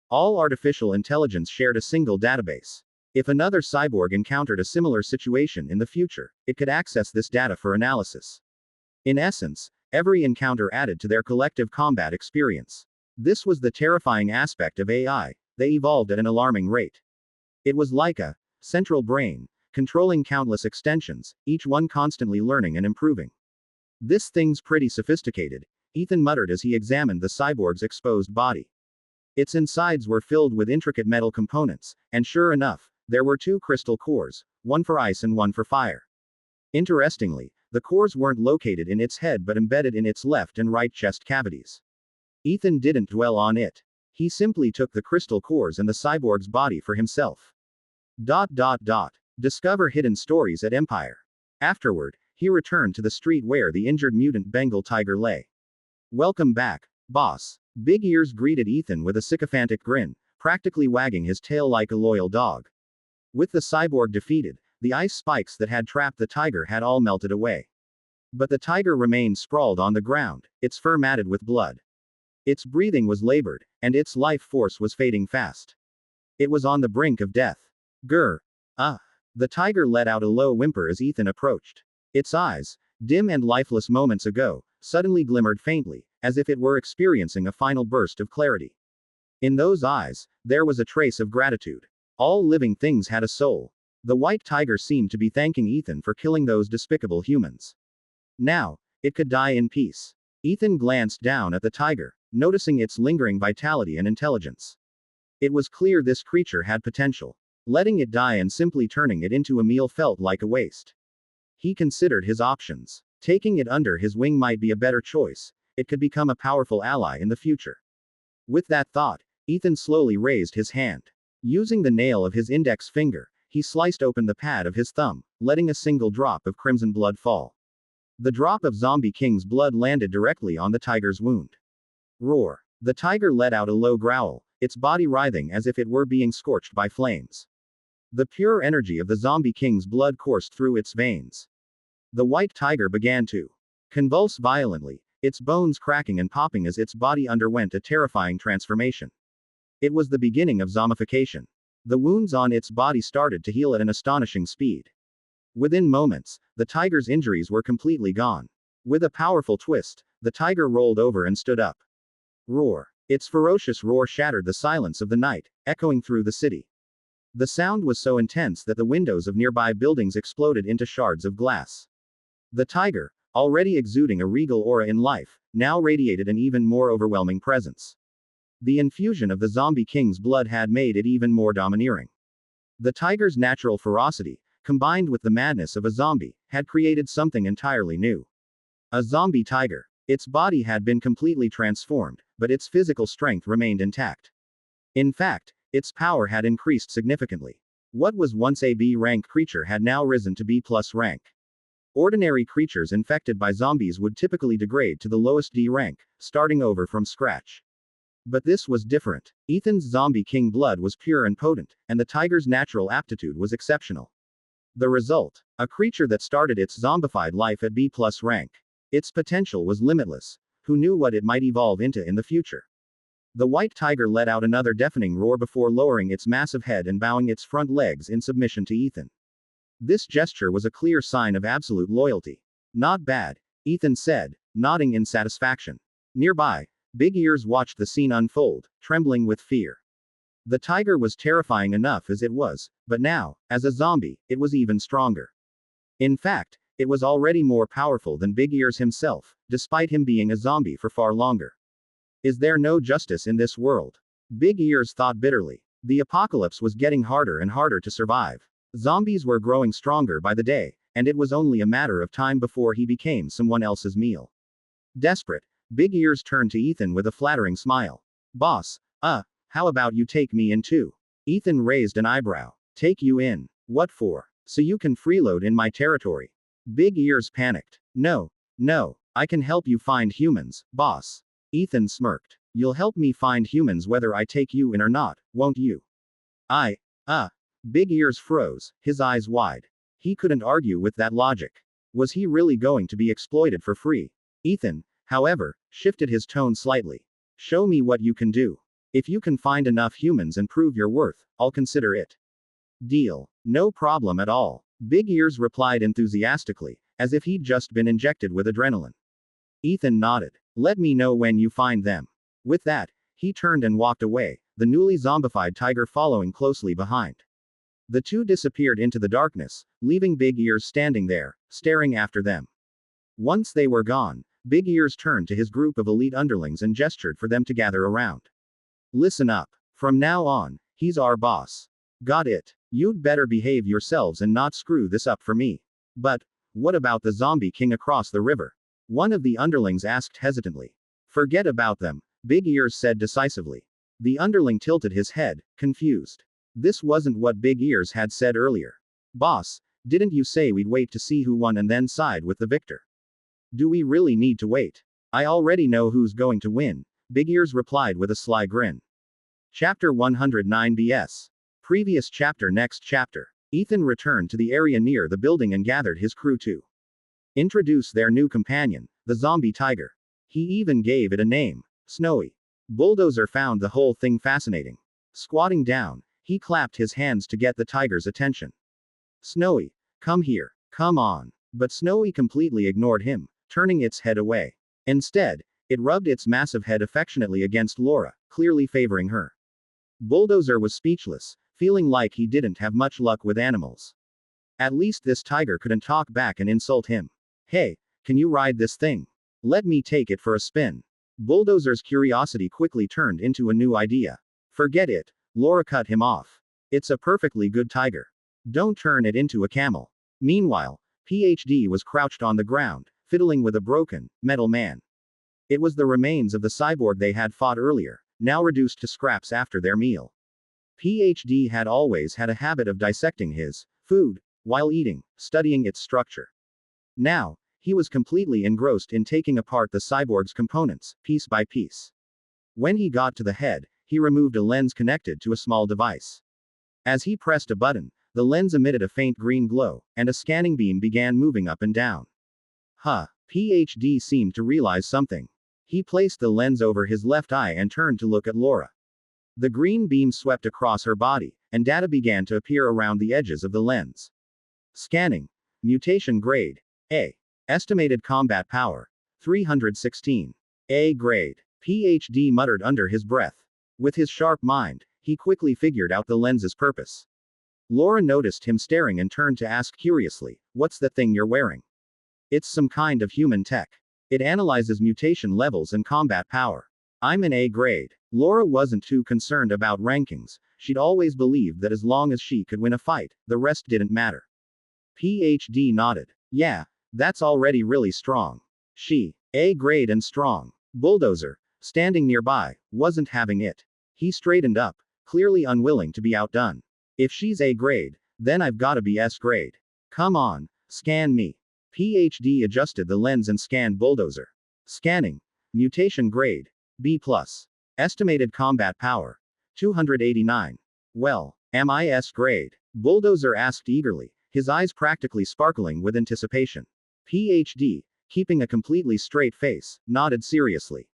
A: All artificial intelligence shared a single database. If another cyborg encountered a similar situation in the future, it could access this data for analysis. In essence, every encounter added to their collective combat experience. This was the terrifying aspect of AI, they evolved at an alarming rate. It was like a central brain, controlling countless extensions, each one constantly learning and improving. This thing's pretty sophisticated, Ethan muttered as he examined the cyborg's exposed body. Its insides were filled with intricate metal components, and sure enough, there were two crystal cores, one for ice and one for fire. Interestingly, the cores weren't located in its head but embedded in its left and right chest cavities. Ethan didn't dwell on it. He simply took the crystal cores and the cyborg's body for himself. Discover hidden stories at Empire. Afterward, he returned to the street where the injured mutant Bengal tiger lay. Welcome back, boss. Big Ears greeted Ethan with a sycophantic grin, practically wagging his tail like a loyal dog. With the cyborg defeated, the ice spikes that had trapped the tiger had all melted away. But the tiger remained sprawled on the ground, its fur matted with blood. Its breathing was labored, and its life force was fading fast. It was on the brink of death. Grr. The tiger let out a low whimper as Ethan approached. Its eyes, dim and lifeless moments ago, suddenly glimmered faintly, as if it were experiencing a final burst of clarity. In those eyes, there was a trace of gratitude. All living things had a soul. The white tiger seemed to be thanking Ethan for killing those despicable humans. Now, it could die in peace. Ethan glanced down at the tiger, noticing its lingering vitality and intelligence. It was clear this creature had potential. Letting it die and simply turning it into a meal felt like a waste. He considered his options. Taking it under his wing might be a better choice. It could become a powerful ally in the future. With that thought, Ethan slowly raised his hand. Using the nail of his index finger, he sliced open the pad of his thumb, letting a single drop of crimson blood fall. The drop of Zombie King's blood landed directly on the tiger's wound. Roar. The tiger let out a low growl, its body writhing as if it were being scorched by flames. The pure energy of the Zombie King's blood coursed through its veins. The white tiger began to convulse violently, its bones cracking and popping as its body underwent a terrifying transformation. It was the beginning of zombification. The wounds on its body started to heal at an astonishing speed. Within moments, the tiger's injuries were completely gone. With a powerful twist, the tiger rolled over and stood up. Roar. Its ferocious roar shattered the silence of the night, echoing through the city. The sound was so intense that the windows of nearby buildings exploded into shards of glass. The tiger, already exuding a regal aura in life, now radiated an even more overwhelming presence. The infusion of the Zombie King's blood had made it even more domineering. The tiger's natural ferocity, combined with the madness of a zombie, had created something entirely new. A zombie tiger. Its body had been completely transformed, but its physical strength remained intact. In fact, its power had increased significantly. What was once a B-rank creature had now risen to B+ rank. Ordinary creatures infected by zombies would typically degrade to the lowest D rank, starting over from scratch. But this was different. Ethan's zombie king blood was pure and potent, and the tiger's natural aptitude was exceptional. The result? A creature that started its zombified life at B+ rank. Its potential was limitless. Who knew what it might evolve into in the future? The white tiger let out another deafening roar before lowering its massive head and bowing its front legs in submission to Ethan. This gesture was a clear sign of absolute loyalty. Not bad, Ethan said, nodding in satisfaction. Nearby, Big Ears watched the scene unfold, trembling with fear. The tiger was terrifying enough as it was, but now, as a zombie, it was even stronger. In fact, it was already more powerful than Big Ears himself, despite him being a zombie for far longer. Is there no justice in this world? Big Ears thought bitterly. The apocalypse was getting harder and harder to survive. Zombies were growing stronger by the day, and it was only a matter of time before he became someone else's meal. Desperate, Big Ears turned to Ethan with a flattering smile. Boss, how about you take me in too? Ethan raised an eyebrow. Take you in? What for? So you can freeload in my territory. Big Ears panicked. No, I can help you find humans, boss. Ethan smirked. You'll help me find humans whether I take you in or not, won't you? Big Ears froze, his eyes wide. He couldn't argue with that logic. Was he really going to be exploited for free? Ethan, however, shifted his tone slightly. Show me what you can do. If you can find enough humans and prove your worth, I'll consider it. Deal. No problem at all. Big Ears replied enthusiastically, as if he'd just been injected with adrenaline. Ethan nodded. Let me know when you find them. With that, he turned and walked away, the newly zombified tiger following closely behind. The two disappeared into the darkness, leaving Big Ears standing there, staring after them. Once they were gone, Big Ears turned to his group of elite underlings and gestured for them to gather around. Listen up. From now on, he's our boss. Got it? You'd better behave yourselves and not screw this up for me. But, what about the zombie king across the river? One of the underlings asked hesitantly. Forget about them, Big Ears said decisively. The underling tilted his head, confused. This wasn't what Big Ears had said earlier. Boss, didn't you say we'd wait to see who won and then side with the victor? Do we really need to wait? I already know who's going to win, Big Ears replied with a sly grin. Chapter 109 BS. Previous chapter. Next chapter. Ethan returned to the area near the building and gathered his crew to introduce their new companion, the zombie tiger. He even gave it a name, Snowy. Bulldozer found the whole thing fascinating. Squatting down, he clapped his hands to get the tiger's attention. Snowy, come here, come on. But Snowy completely ignored him, turning its head away. Instead, it rubbed its massive head affectionately against Laura, clearly favoring her. Bulldozer was speechless, feeling like he didn't have much luck with animals. At least this tiger couldn't talk back and insult him. Hey, can you ride this thing? Let me take it for a spin. Bulldozer's curiosity quickly turned into a new idea. Forget it, Laura cut him off. It's a perfectly good tiger. Don't turn it into a camel. Meanwhile, PhD was crouched on the ground, fiddling with a broken, metal man. It was the remains of the cyborg they had fought earlier, now reduced to scraps after their meal. PhD had always had a habit of dissecting his food while eating, studying its structure. Now, he was completely engrossed in taking apart the cyborg's components, piece by piece. When he got to the head, he removed a lens connected to a small device. As he pressed a button, the lens emitted a faint green glow, and a scanning beam began moving up and down. PhD seemed to realize something. He placed the lens over his left eye and turned to look at Laura. The green beam swept across her body, and data began to appear around the edges of the lens. Scanning. Mutation grade. A. Estimated combat power. 316. A grade. PhD muttered under his breath. With his sharp mind, he quickly figured out the lens's purpose. Laura noticed him staring and turned to ask curiously, "What's the thing you're wearing?" "It's some kind of human tech. It analyzes mutation levels and combat power. I'm an A grade." Laura wasn't too concerned about rankings. She'd always believed that as long as she could win a fight, the rest didn't matter. PhD nodded. "Yeah, that's already really strong." She, A grade and strong. Bulldozer, standing nearby, wasn't having it. He straightened up, clearly unwilling to be outdone. "If she's A grade, then I've gotta be S grade. Come on, scan me." PhD adjusted the lens and scanned Bulldozer. Scanning. Mutation grade. B+. Estimated combat power. 289. Well, am I S grade? Bulldozer asked eagerly, his eyes practically sparkling with anticipation. PhD, keeping a completely straight face, nodded seriously.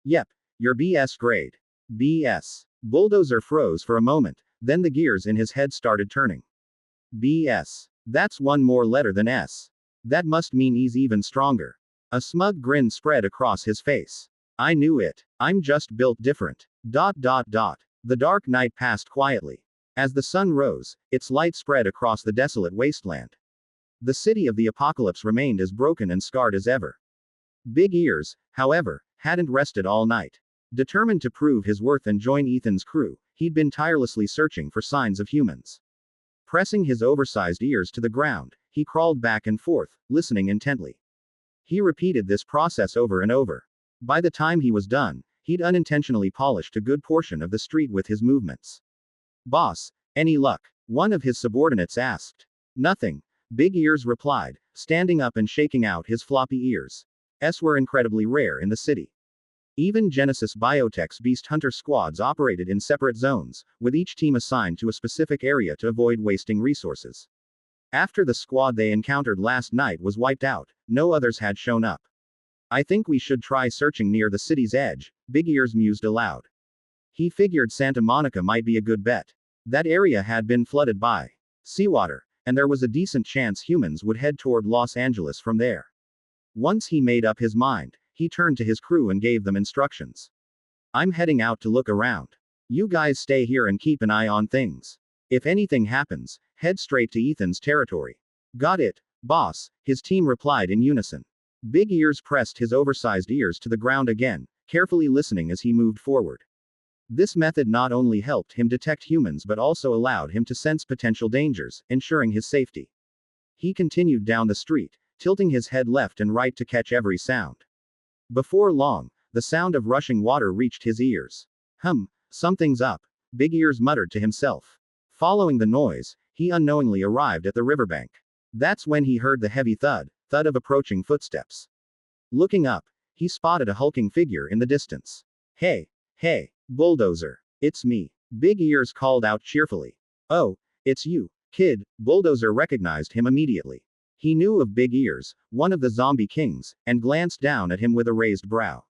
A: Yep, you're BS grade. BS. Bulldozer froze for a moment, then the gears in his head started turning. BS. That's one more letter than S. That must mean he's even stronger. A smug grin spread across his face. I knew it. I'm just built different. ... The dark night passed quietly. As the sun rose, its light spread across the desolate wasteland. The city of the apocalypse remained as broken and scarred as ever. Big Ears, however, hadn't rested all night. Determined to prove his worth and join Ethan's crew, he'd been tirelessly searching for signs of humans. Pressing his oversized ears to the ground, he crawled back and forth, listening intently. He repeated this process over and over. By the time he was done, he'd unintentionally polished a good portion of the street with his movements. Boss, any luck? One of his subordinates asked. Nothing, Big Ears replied, standing up and shaking out his floppy ears. S were incredibly rare in the city. Even Genesis Biotech's beast hunter squads operated in separate zones, with each team assigned to a specific area to avoid wasting resources. After the squad they encountered last night was wiped out, no others had shown up. I think we should try searching near the city's edge, Big Ears mused aloud. He figured Santa Monica might be a good bet. That area had been flooded by seawater, and there was a decent chance humans would head toward Los Angeles from there. Once he made up his mind, he turned to his crew and gave them instructions. I'm heading out to look around. You guys stay here and keep an eye on things. If anything happens, head straight to Ethan's territory. Got it, boss, his team replied in unison. Big Ears pressed his oversized ears to the ground again, carefully listening as he moved forward. This method not only helped him detect humans but also allowed him to sense potential dangers, ensuring his safety. He continued down the street, tilting his head left and right to catch every sound. Before long, the sound of rushing water reached his ears. Something's up, Big Ears muttered to himself. Following the noise, he unknowingly arrived at the riverbank. That's when he heard the heavy thud of approaching footsteps. Looking up, he spotted a hulking figure in the distance. Hey, Bulldozer. It's me, Big Ears called out cheerfully. Oh, it's you, kid. Bulldozer recognized him immediately. He knew of Big Ears, one of the zombie kings, and glanced down at him with a raised brow.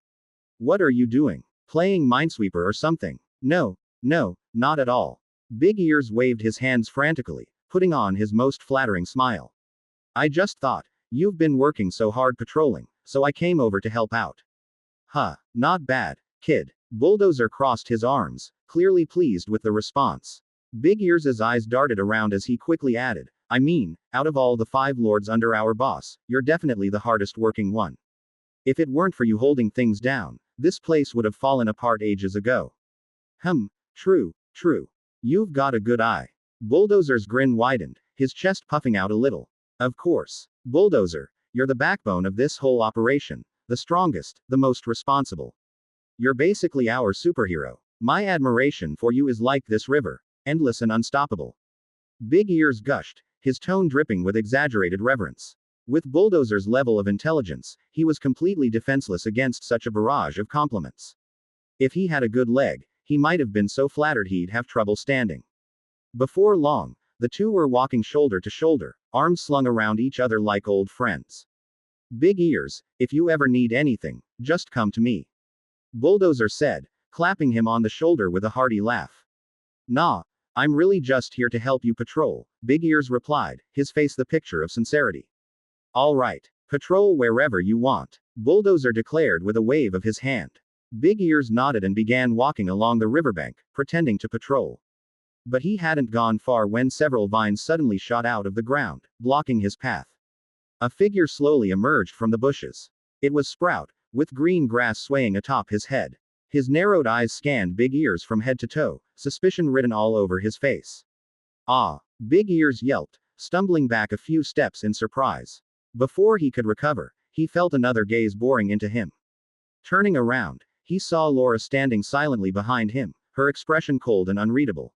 A: What are you doing? Playing Minesweeper or something? No, not at all. Big Ears waved his hands frantically, putting on his most flattering smile. I just thought, you've been working so hard patrolling, so I came over to help out. Not bad, kid. Bulldozer crossed his arms, clearly pleased with the response. Big Ears' eyes darted around as he quickly added, I mean, out of all the 5 lords under our boss, you're definitely the hardest working one. If it weren't for you holding things down, this place would have fallen apart ages ago. True. You've got a good eye. Bulldozer's grin widened, his chest puffing out a little. Of course, Bulldozer, you're the backbone of this whole operation, the strongest, the most responsible. You're basically our superhero. My admiration for you is like this river, endless and unstoppable. Big Ears gushed, his tone dripping with exaggerated reverence. With Bulldozer's level of intelligence, he was completely defenseless against such a barrage of compliments. If he had a good leg, he might have been so flattered he'd have trouble standing. Before long, the two were walking shoulder to shoulder, arms slung around each other like old friends. Big Ears, if you ever need anything, just come to me. Bulldozer said, clapping him on the shoulder with a hearty laugh. Nah, I'm really just here to help you patrol, Big Ears replied, his face the picture of sincerity. All right, patrol wherever you want, Bulldozer declared with a wave of his hand. Big Ears nodded and began walking along the riverbank, pretending to patrol. But he hadn't gone far when several vines suddenly shot out of the ground, blocking his path. A figure slowly emerged from the bushes. It was Sprout, with green grass swaying atop his head. His narrowed eyes scanned Big Ears from head to toe, suspicion written all over his face. Ah! Big Ears yelped, stumbling back a few steps in surprise. Before he could recover, he felt another gaze boring into him. Turning around, he saw Laura standing silently behind him, her expression cold and unreadable.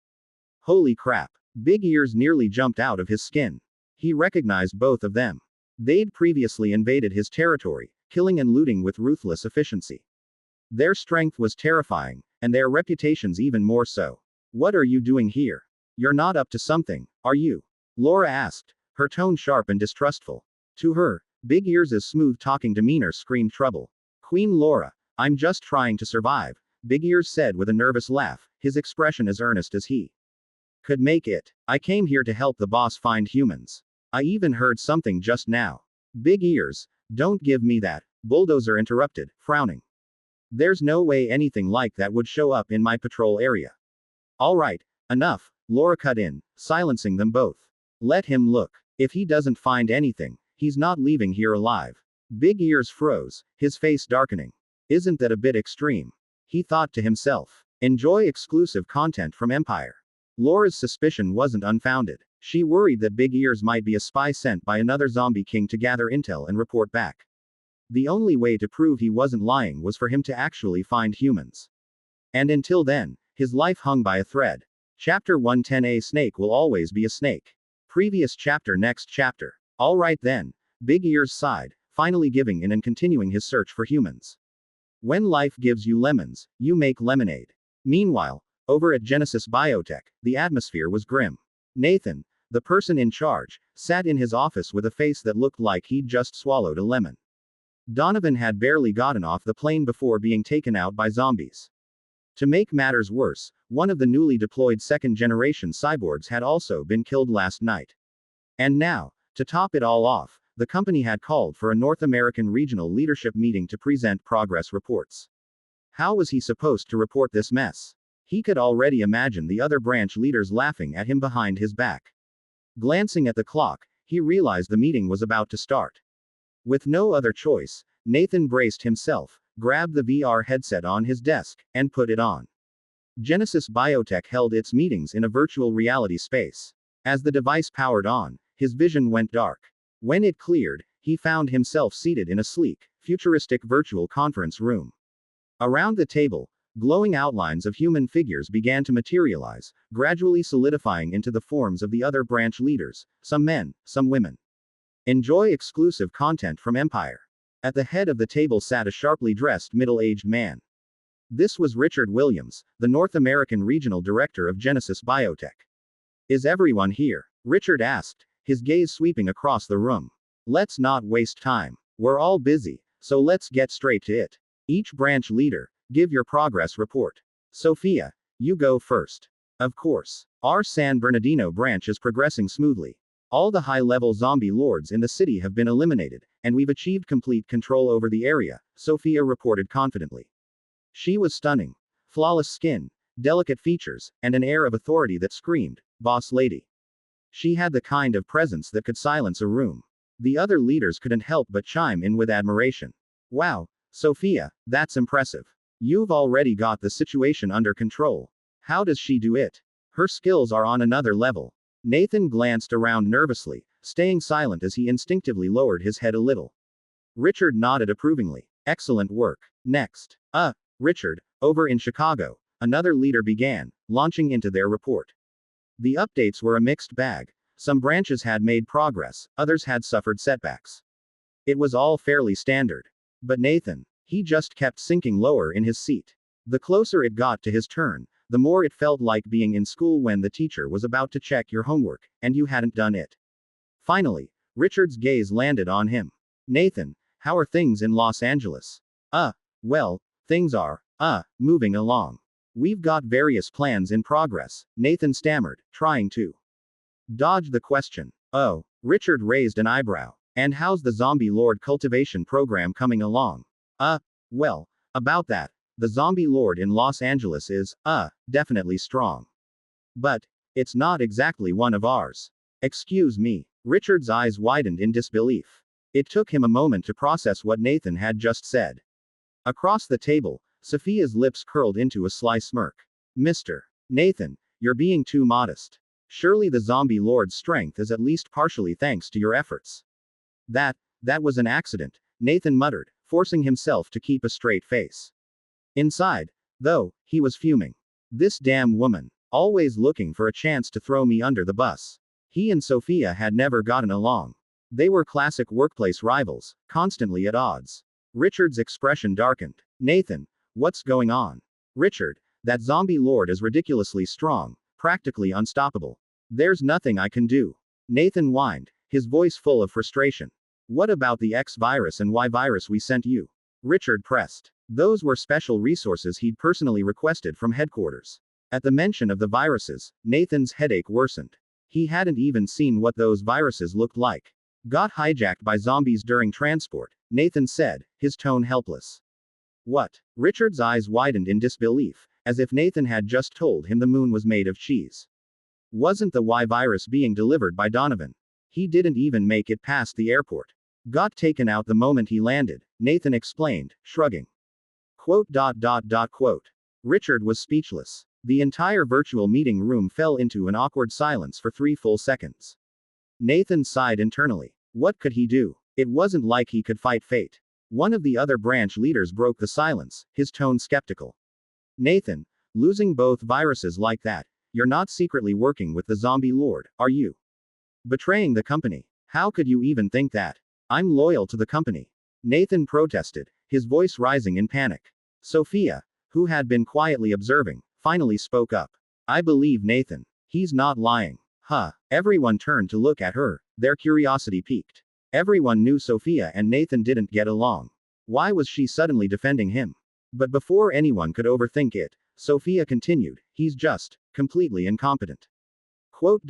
A: Holy crap! Big Ears nearly jumped out of his skin. He recognized both of them. They'd previously invaded his territory, killing and looting with ruthless efficiency. Their strength was terrifying, and their reputations even more so. What are you doing here? You're not up to something, are you? Laura asked, her tone sharp and distrustful. To her, Big Ears' smooth-talking demeanor screamed trouble. Queen Laura, I'm just trying to survive, Big Ears said with a nervous laugh, his expression as earnest as he could make it. I came here to help the boss find humans. I even heard something just now. Big Ears, don't give me that, Bulldozer interrupted, frowning. There's no way anything like that would show up in my patrol area. All right, enough, Laura cut in, silencing them both. Let him look. If he doesn't find anything, he's not leaving here alive. Big Ears froze, his face darkening. Isn't that a bit extreme? He thought to himself. Enjoy exclusive content from Empire. Laura's suspicion wasn't unfounded. She worried that Big Ears might be a spy sent by another zombie king to gather intel and report back. The only way to prove he wasn't lying was for him to actually find humans. And until then, his life hung by a thread. Chapter 110. A snake will always be a snake. Previous chapter. Next chapter. Alright then, Big Ears sighed, finally giving in and continuing his search for humans. When life gives you lemons, you make lemonade. Meanwhile, over at Genesis Biotech, the atmosphere was grim. Nathan, the person in charge, sat in his office with a face that looked like he'd just swallowed a lemon. Donovan had barely gotten off the plane before being taken out by zombies. To make matters worse, one of the newly deployed second-generation cyborgs had also been killed last night. And now, to top it all off, the company had called for a North American regional leadership meeting to present progress reports. How was he supposed to report this mess? He could already imagine the other branch leaders laughing at him behind his back. Glancing at the clock, he realized the meeting was about to start. With no other choice, Nathan braced himself, grabbed the VR headset on his desk, and put it on. Genesis Biotech held its meetings in a virtual reality space. As the device powered on, his vision went dark. When it cleared, he found himself seated in a sleek, futuristic virtual conference room. Around the table, glowing outlines of human figures began to materialize, gradually solidifying into the forms of the other branch leaders, some men, some women. Enjoy exclusive content from Empire. At the head of the table sat a sharply dressed middle-aged man. This was Richard Williams, the North American Regional Director of Genesis Biotech. Is everyone here? Richard asked, his gaze sweeping across the room. Let's not waste time. We're all busy, so let's get straight to it. Each branch leader, give your progress report. Sophia, you go first. Of course. Our San Bernardino branch is progressing smoothly. All the high-level zombie lords in the city have been eliminated, and we've achieved complete control over the area, Sophia reported confidently. She was stunning. Flawless skin, delicate features, and an air of authority that screamed, "Boss lady." She had the kind of presence that could silence a room. The other leaders couldn't help but chime in with admiration. Wow, Sophia, that's impressive. You've already got the situation under control. How does she do it? Her skills are on another level. Nathan glanced around nervously, staying silent as he instinctively lowered his head a little. Richard nodded approvingly. Excellent work. Next. Richard, over in Chicago, another leader began, launching into their report. The updates were a mixed bag. Some branches had made progress, others had suffered setbacks. It was all fairly standard. But Nathan, he just kept sinking lower in his seat. The closer it got to his turn, the more it felt like being in school when the teacher was about to check your homework, and you hadn't done it. Finally, Richard's gaze landed on him. Nathan, how are things in Los Angeles? Well, things are, moving along. We've got various plans in progress, Nathan stammered, trying to dodge the question. Oh, Richard raised an eyebrow. And how's the zombie lord cultivation program coming along? Well, about that. The zombie lord in Los Angeles is, definitely strong. But, it's not exactly one of ours. Excuse me. Richard's eyes widened in disbelief. It took him a moment to process what Nathan had just said. Across the table, Sophia's lips curled into a sly smirk. Mr. Nathan, you're being too modest. Surely the zombie lord's strength is at least partially thanks to your efforts. That was an accident, Nathan muttered, forcing himself to keep a straight face. Inside, though, he was fuming. This damn woman, always looking for a chance to throw me under the bus. He and Sophia had never gotten along. They were classic workplace rivals, constantly at odds. Richard's expression darkened. Nathan, what's going on? Richard, That zombie lord is ridiculously strong, practically unstoppable. There's nothing I can do. Nathan whined, his voice full of frustration. What about the X virus and Y virus we sent you? Richard pressed. Those were special resources he'd personally requested from headquarters. At the mention of the viruses, Nathan's headache worsened. He hadn't even seen what those viruses looked like. Got hijacked by zombies during transport, Nathan said, his tone helpless. What? Richard's eyes widened in disbelief, as if Nathan had just told him the moon was made of cheese. Wasn't the Y virus being delivered by Donovan? He didn't even make it past the airport. Got taken out the moment he landed, Nathan explained, shrugging. Quote. Richard was speechless. The entire virtual meeting room fell into an awkward silence for 3 full seconds. Nathan sighed internally. What could he do? It wasn't like he could fight fate. One of the other branch leaders broke the silence, his tone skeptical. Nathan, losing both viruses like that, you're not secretly working with the zombie lord, are you? Betraying the company. How could you even think that? I'm loyal to the company. Nathan protested, his voice rising in panic. Sophia, who had been quietly observing, finally spoke up. I believe Nathan. He's not lying. Huh. Everyone turned to look at her, their curiosity piqued. Everyone knew Sophia and Nathan didn't get along. Why was she suddenly defending him? But before anyone could overthink it, Sophia continued, he's just completely incompetent. Quote.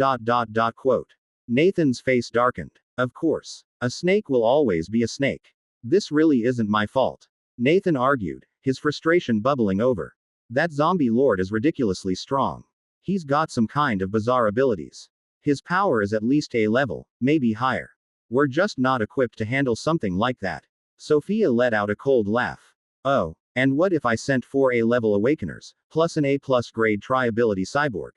A: Nathan's face darkened. Of course. A snake will always be a snake. This really isn't my fault. Nathan argued, his frustration bubbling over. That zombie lord is ridiculously strong. He's got some kind of bizarre abilities. His power is at least A level, maybe higher. We're just not equipped to handle something like that. Sophia let out a cold laugh. Oh, and what if I sent 4 A-level awakeners, plus an A+ grade tri-ability cyborg?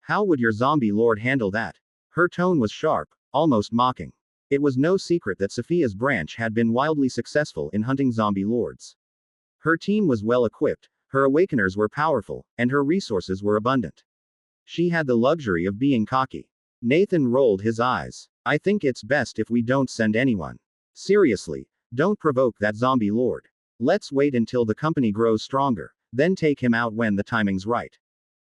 A: How would your zombie lord handle that? Her tone was sharp, almost mocking. It was no secret that Sophia's branch had been wildly successful in hunting zombie lords. Her team was well equipped, her awakeners were powerful, and her resources were abundant. She had the luxury of being cocky. Nathan rolled his eyes. I think it's best if we don't send anyone. Seriously, don't provoke that zombie lord. Let's wait until the company grows stronger, then take him out when the timing's right.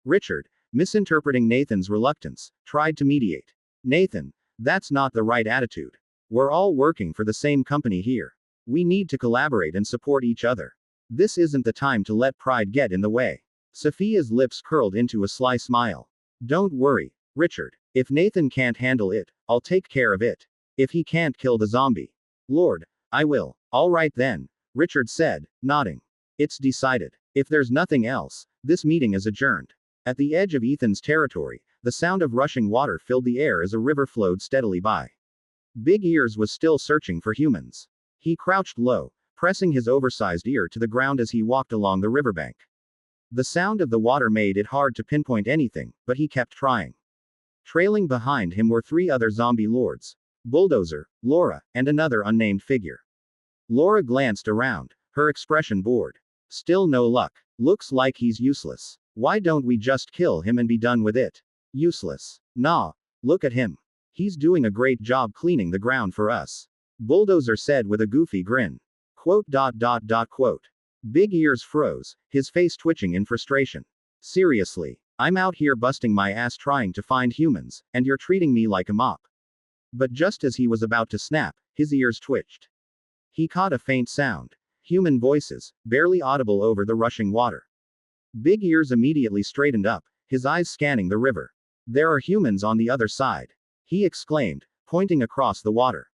A: Richard, misinterpreting Nathan's reluctance, tried to mediate. Nathan, that's not the right attitude. We're all working for the same company here. We need to collaborate and support each other. This isn't the time to let pride get in the way. Sophia's lips curled into a sly smile. Don't worry, Richard. If Nathan can't handle it, I'll take care of it. If he can't kill the zombie lord, I will. All right then, Richard said, nodding. It's decided. If there's nothing else, this meeting is adjourned. At the edge of Ethan's territory, the sound of rushing water filled the air as a river flowed steadily by. Big Ears was still searching for humans. He crouched low, pressing his oversized ear to the ground as he walked along the riverbank. The sound of the water made it hard to pinpoint anything, but he kept trying. Trailing behind him were 3 other zombie lords: Bulldozer, Laura, and another unnamed figure. Laura glanced around, her expression bored. Still no luck. Looks like he's useless. Why don't we just kill him and be done with it? Useless. Nah. Look at him. He's doing a great job cleaning the ground for us. Bulldozer said with a goofy grin. Quote. Big Ears froze, his face twitching in frustration. Seriously. I'm out here busting my ass trying to find humans, and you're treating me like a mop. But just as he was about to snap, his ears twitched. He caught a faint sound. Human voices, barely audible over the rushing water. Big Ears immediately straightened up, his eyes scanning the river. There are humans on the other side. He exclaimed, pointing across the water.